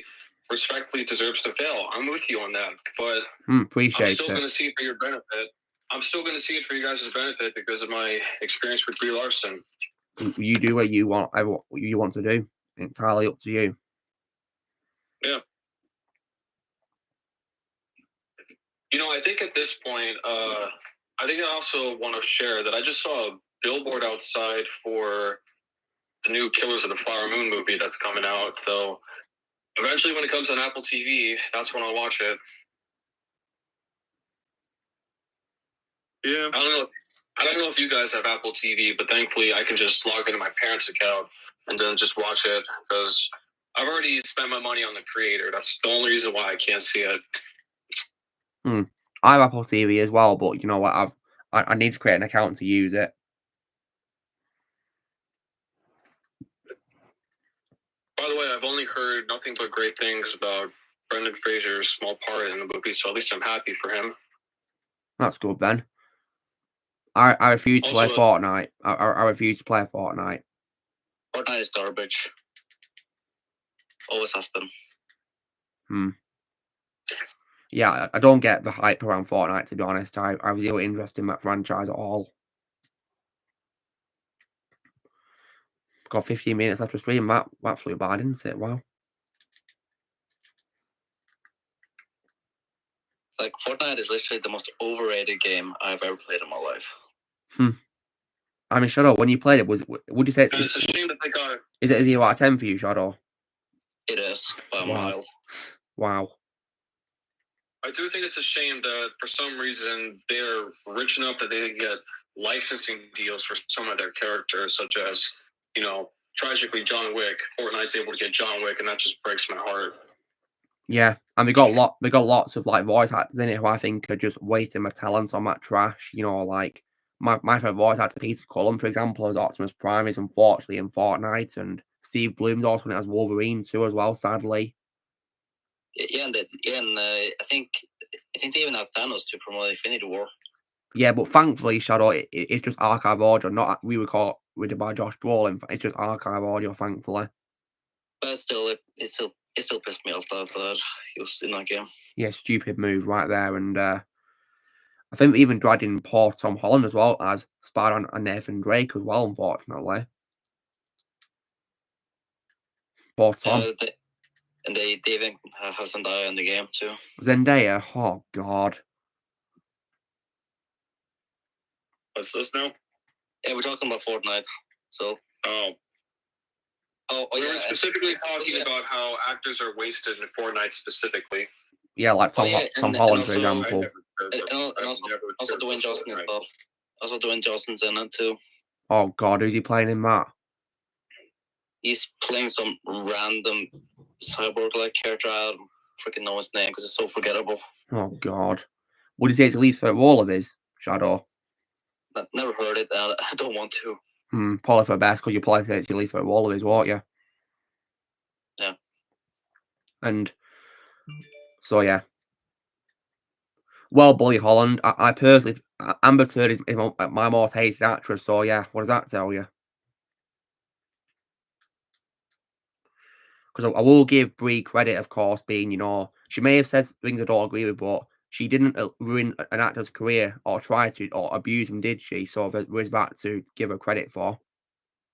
respectfully deserves to fail. I'm with you on that, but
appreciate
I'm still going to see it for your benefit. I'm still going to see it for you guys' benefit because of my experience with Brie Larson.
You do what you want. What you want to do. It's entirely up to you.
Yeah. You know, I think at this point, I think I also want to share that I just saw a billboard outside for the new Killers of the Flower Moon movie that's coming out. So eventually when it comes on Apple TV, that's when I'll watch it. Yeah. I don't know. I don't know if you guys have Apple TV, but thankfully I can just log into my parents' account and then just watch it because I've already spent my money on the creator. That's the only reason why I can't see it.
I have Apple TV as well, but you know what? I need to create an account to use it.
By the way, I've only heard nothing but great things about Brendan Fraser's small part in the movie, so at least I'm happy for him.
That's good then. I refuse to play
Also,
Fortnite. I refuse to play Fortnite.
Fortnite is garbage. Always has been.
Yeah, I don't get the hype around Fortnite, to be honest. I have zero interest in that franchise at all. Got 15 minutes left to stream. That flew by, didn't it? Wow.
Like, Fortnite is literally the most overrated game I've ever played in my life.
I mean, Shadow, when you played it, would you say
it's a shame that they got it?
Is it a 0 out of 10 for you, Shadow?
It is, by a
Wow.
mile.
Wow.
I do think it's a shame that for some reason they're rich enough that they can get licensing deals for some of their characters, such as, you know, tragically John Wick. Fortnite's able to get John Wick, and that just breaks my heart.
Yeah, and they got lots of like voice actors in it who I think are just wasting their talents on that trash. You know, like my favorite voice actor, Peter Cullen, for example, as Optimus Prime, is unfortunately in Fortnite, and Steve Bloom's also in it as Wolverine too, as well. Sadly.
Yeah, and I think they even have Thanos to promote Infinity War.
Yeah, but thankfully, Shadow, it's just archive audio, not re-recorded by Josh Brolin. It's just archive audio, thankfully.
But still, it still pissed me off that he was in that game.
Yeah, stupid move right there, and I think they even dragged in poor Tom Holland as well as Spider-Man and Nathan Drake as well, unfortunately. Poor Tom.
And they even have Zendaya in the game too.
Zendaya, oh god.
What's this now?
Yeah, we're talking about Fortnite. So.
We were specifically talking about how actors are wasted in Fortnite specifically.
Yeah, like Tom Holland, for example.
And also Dwayne Johnson and stuff. Also Dwayne Johnson's in it too.
Oh god, who's he playing in that?
He's playing some random cyborg-like character. I don't freaking know his name because it's so forgettable.
Oh god. Would you say it's at least for all of his, Shadow?
Never heard it, and I don't want to.
Probably for best, because you probably say it's at least for all of his, won't you?
Yeah.
And so yeah. Well, Bully Holland, I personally, Amber Heard is my most hated actress. So yeah, what does that tell you? Because I will give Brie credit, of course, being, you know, she may have said things I don't agree with, but she didn't ruin an actor's career or try to or abuse him, did she? So there is that to give her credit for.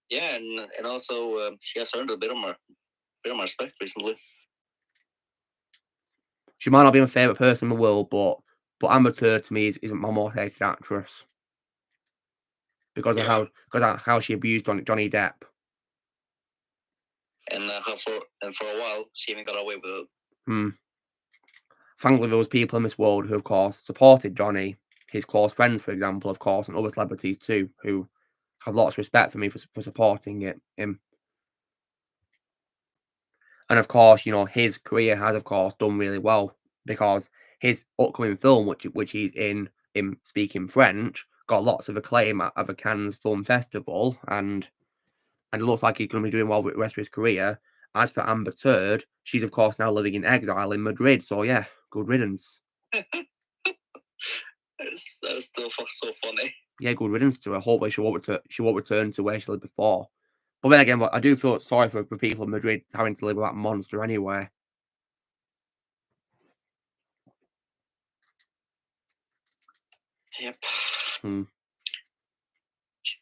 Yeah, and also she has earned a bit of my respect recently.
She might not be my favourite person in the world, but Amber Heard to me is my most hated actress because of how she abused Johnny Depp.
And for a while, she even got away with it.
Thankfully, there was people in this world who, of course, supported Johnny, his close friends, for example, of course, and other celebrities too, who have lots of respect for me for supporting him. And of course, you know, his career has, of course, done really well because his upcoming film, which he's in Speaking French, got lots of acclaim at the Cannes Film Festival, and it looks like he's going to be doing well with the rest of his career. As for Amber Heard, she's of course now living in exile in Madrid. So yeah, good riddance.
That is still so funny.
Yeah, good riddance to her. Hopefully she won't return to where she lived before. But then again, I do feel sorry for the people in Madrid having to live with that monster anyway.
Yep.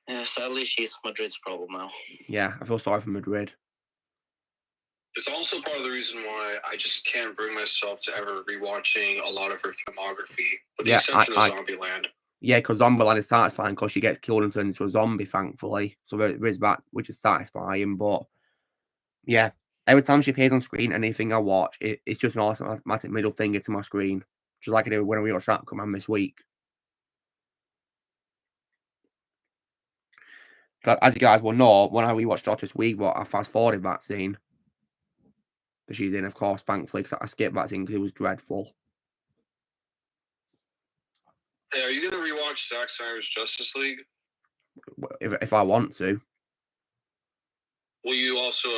Yeah, sadly, she's Madrid's problem now.
Yeah, I feel sorry for Madrid.
It's also part of the reason why I just can't bring myself to ever rewatching a lot of her filmography, with the exception of Zombieland. Yeah, because Zombieland is satisfying because she gets killed and turns into a zombie, thankfully. So there is that, which is satisfying. But yeah, every time she appears on screen, anything I watch, it's just an automatic middle finger to my screen, just like I did when I rewatched Aquaman this week.
As you guys will know, when I rewatched Doctor Week, I fast forwarded that scene. But she's in, of course, thankfully, because I skipped that scene because it was dreadful.
Hey, are you going to rewatch Zack Snyder's Justice League?
If I want to.
Will you also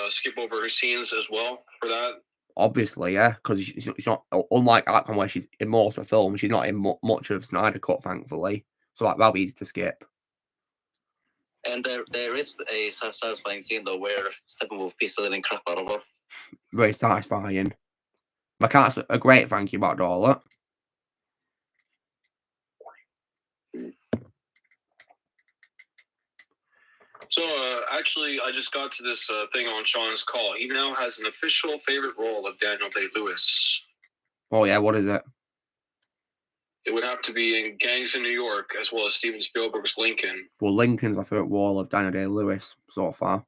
skip over her scenes as well for that?
Obviously, yeah, because she's not, unlike Aquaman, where she's in most of the film, she's not in much of Snyder Cut, thankfully. So that'll be easy to skip.
And there is a satisfying scene, though, where Steppenwolf beats the living crap out of her.
Very satisfying. My cat's a great thank you about all that.
So, actually, I just got to this thing on Sean's call. He now has an official favorite role of Daniel Day-Lewis.
Oh, yeah, what is it?
It would have to be in Gangs in New York, as well as Steven Spielberg's Lincoln.
Well, Lincoln's my favourite role of Daniel Day-Lewis so far.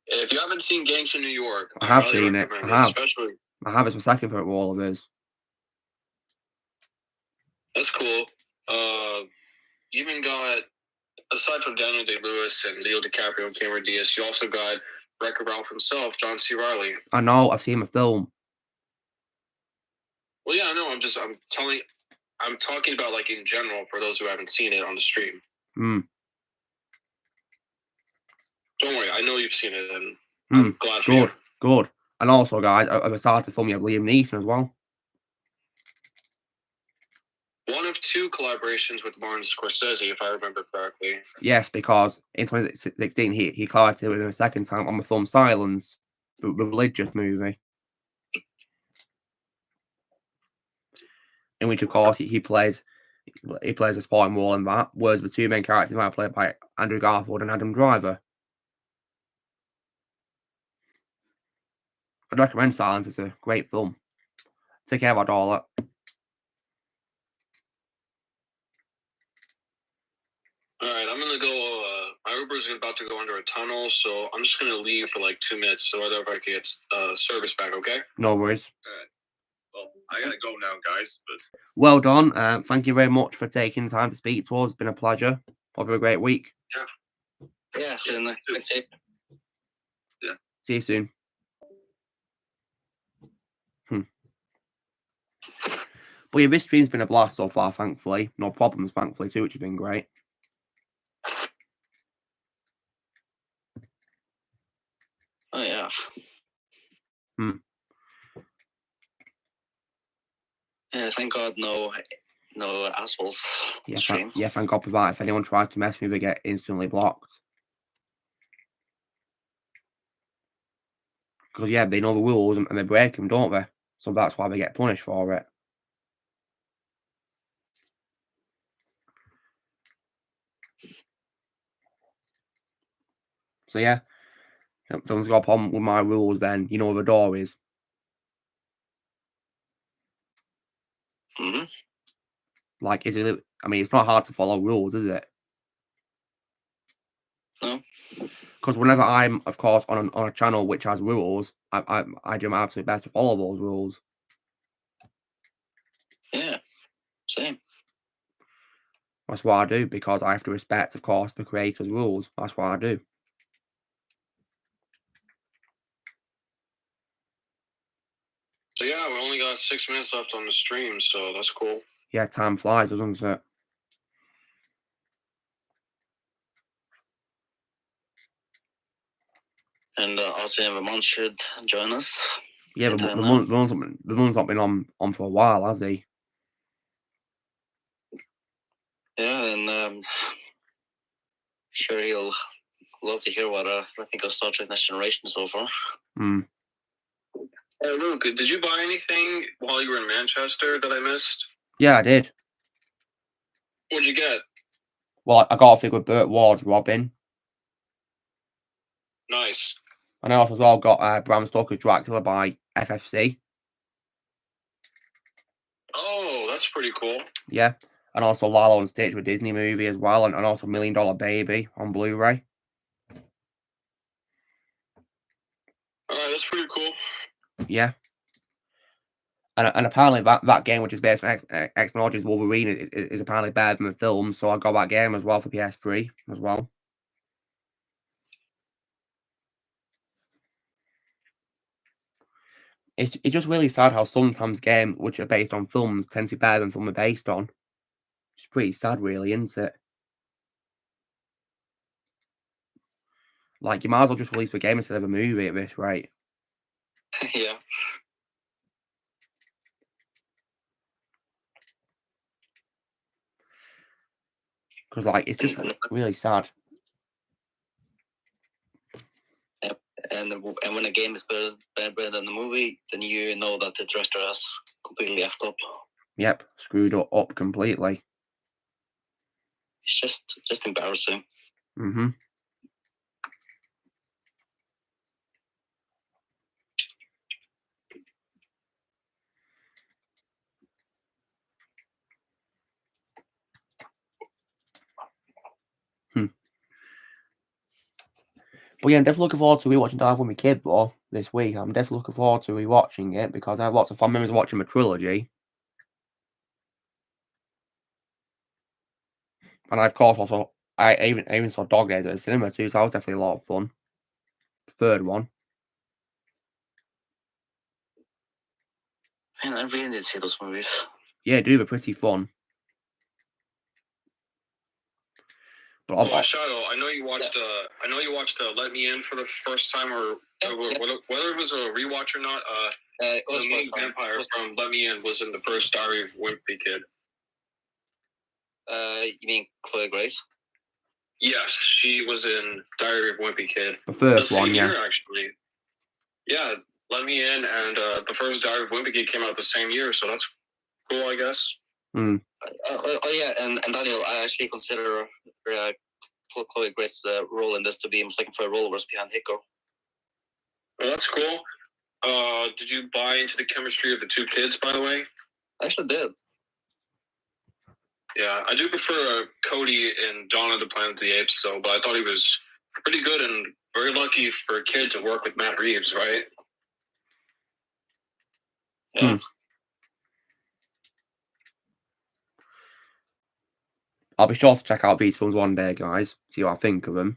If you haven't seen Gangs in New York,
I have seen it. I have.
Especially,
I have. It's my second favourite role of his.
that's cool. Even got, aside from Daniel Day-Lewis and Leo DiCaprio and Cameron Diaz, you also got Wreck-It Ralph himself, John C. Reilly.
I know. I've seen the film.
Well, yeah, I know. I'm talking about, like, in general for those who haven't seen it on the stream. Don't worry, I know you've seen it, and I'm glad for you.
Good. And also, guys, I've started to film you have Liam Neeson as well.
One of two collaborations with Martin Scorsese, if I remember correctly.
Yes, because in 2016 he collaborated with him a second time on the film Silence, the religious movie, in which, of course, he plays a supporting role in that. Whereas the two main characters are played by Andrew Garfield and Adam Driver. I'd recommend Silence. It's a great film. Take care about all that.
All right, I'm going to go. My Uber's about to go under a tunnel, so I'm just going to leave for like 2 minutes so that I can get service back, okay?
No worries.
All right. Well, I got to go now, guys. But
well done. Thank you very much for taking the time to speak to us. It's been a pleasure. Probably a great week.
Yeah, certainly.
Yeah.
See you soon. But yeah, this stream's been a blast so far, thankfully. No problems, thankfully, too, which has been great.
Oh, yeah. Yeah, thank God no assholes.
Yeah, thank God for that. If anyone tries to mess with me, they get instantly blocked. Because, yeah, they know the rules and they break them, don't they? So that's why they get punished for it. So, yeah, if someone's got a problem with my rules, then you know where the door is.
Mm-hmm.
Like, I mean, it's not hard to follow rules, is it?
No.
Because whenever I'm, of course, on a channel which has rules, I do my absolute best to follow those rules.
Yeah, same.
That's what I do, because I have to respect, of course, the creator's rules. That's what I do.
So yeah, we only got 6 minutes left on the stream, so that's cool.
Yeah, time flies, doesn't it?
And also Vermont should join us.
Yeah, the moon's not been on for a while, has he?
Yeah, and sure he'll love to hear what I think of Star Trek Next Generation so far.
Hey, Luke, did you buy anything while you were in Manchester that I missed?
Yeah, I did.
What'd you get?
Well, I got a figure with Burt Ward, Robin.
Nice.
And I also as well got Bram Stoker's Dracula by FFC.
Oh, that's pretty cool.
Yeah. And also Lilo on Stage with Disney movie as well. And also $1 Million Baby on Blu-ray.
Alright, that's pretty cool.
Yeah. And apparently that game, which is based on X-Men Origins Wolverine, is apparently better than the film. So I got that game as well for PS3 as well. It's just really sad how sometimes games which are based on films tend to be better than film are based on. It's pretty sad, really, isn't it? Like, you might as well just release the game instead of a movie at this rate.
Yeah.
Because, like, it's just really sad.
And when a game is better than the movie, then you know that the director has completely effed up.
Yep, screwed up completely.
It's just embarrassing.
Mm-hmm. But yeah, I'm definitely looking forward to rewatching Die with my kid, though, this week. I'm definitely looking forward to rewatching it because I have lots of fun memories watching the trilogy. And I, of course, also, I even saw Dog Days at the cinema too, so that was definitely a lot of fun. The third one.
Man, I really need to see those movies.
Yeah, they're pretty fun. But
Shadow, I know you watched. I know you watched Let Me In for the first time, or whether it was a rewatch or not. The main vampire from Let Me In was in the first Diary of a Wimpy Kid.
You mean Chloe Grace?
Yes, she was in Diary of a Wimpy Kid.
The first one, yeah.
Year, actually. Yeah, Let Me In and the first Diary of a Wimpy Kid came out the same year, so that's cool, I guess.
Mm.
Yeah, and Daniel, I actually consider Chloe Grace's role in this to be mistaken for a role was behind Hiko.
Well, that's cool. Did you buy into the chemistry of the two kids, by the way?
I actually did.
Yeah, I do prefer Cody in Dawn of the Planet of the Apes, though, but I thought he was pretty good and very lucky for a kid to work with Matt Reeves, right?
Yeah.
I'll be sure to check out these films one day, guys. See what I think of them.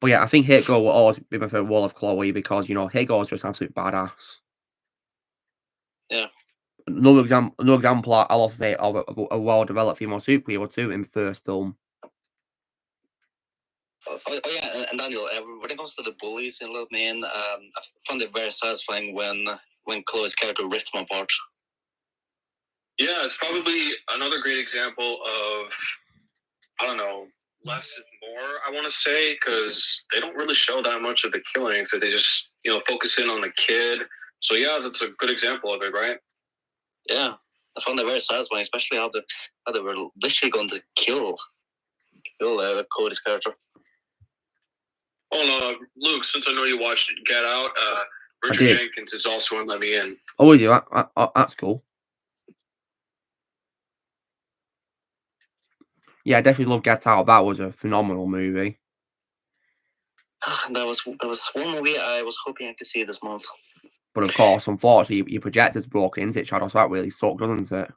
But yeah, I think Hit Girl will always be my favorite role of Chloe because, you know, Hit Girl is just absolute badass.
Yeah.
Another example I'll also say of a well-developed female superhero too in the first film.
Oh yeah, and Daniel, when it comes to the bullies in Let Me In, I found it very satisfying when Chloe's character ripped them apart.
Yeah, it's probably another great example of, I don't know, less is more, I want to say, because they don't really show that much of the killings. So they just, you know, focus in on the kid. So yeah, that's a good example of it, right?
Yeah, I found it very satisfying, especially how they were literally going to kill Cody's character.
Oh no, Luke, since I know you watched Get Out, Richard Jenkins is also in Let Me In.
Oh, is he? That's cool. Yeah, I definitely love Get Out. That was a phenomenal movie.
That was one movie I was hoping I could see this month.
But of course, unfortunately, your projector's broken, isn't it, Shadow? So that really sucked, doesn't it?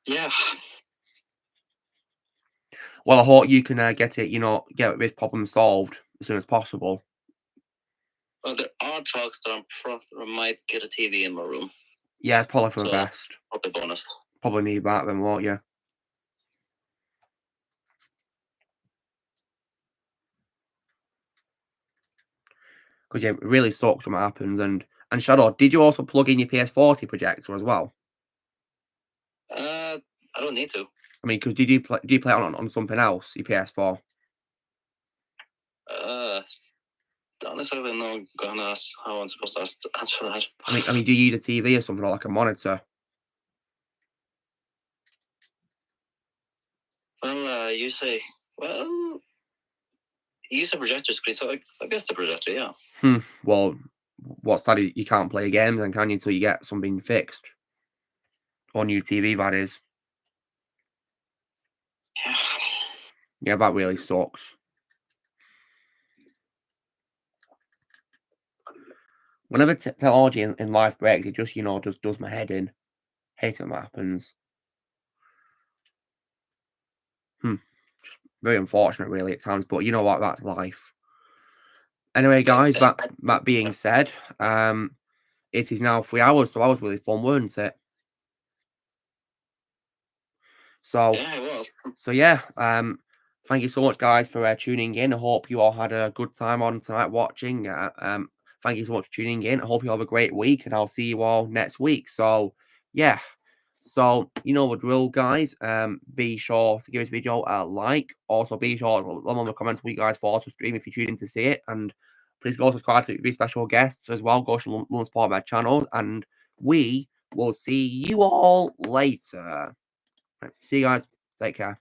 Yeah.
Well, I hope you can get get this problem solved as soon as possible.
Well, there are talks that I might get a TV in my room.
Yeah, it's probably for the best.
Probably bonus.
Probably need that then, won't you? Because yeah, it really sucks when it happens. And Shadow, did you also plug in your PS40 projector as well?
I don't need to.
I mean, because did you play it on something else, your PS4?
Don't necessarily know how I'm supposed to answer that.
I mean, do you use a TV or something, or like a monitor?
Well, you use a projector screen, so I guess the projector, yeah.
Well, what's that? You can't play games then, can you, until you get something fixed? Or new TV, that is.
Yeah.
Yeah, that really sucks. Whenever technology in life breaks, it just, just does my head in. Hate when that happens. Just very unfortunate, really, at times. But you know what? That's life. Anyway, guys, that being said, it is now 3 hours, so that was really fun, weren't it? So,
Yeah, it was.
So yeah, thank you so much, guys, for tuning in. I hope you all had a good time on tonight watching. Thank you so much for tuning in. I hope you have a great week, and I'll see you all next week. So yeah, so you know the drill, guys. Be sure to give this video a like. Also, be sure to let me know in the comments what you guys thought of the stream if you tune in to see it, and please go subscribe to be special guests as well. Go to London support my channels, and we will see you all later. Right, see you guys. Take care.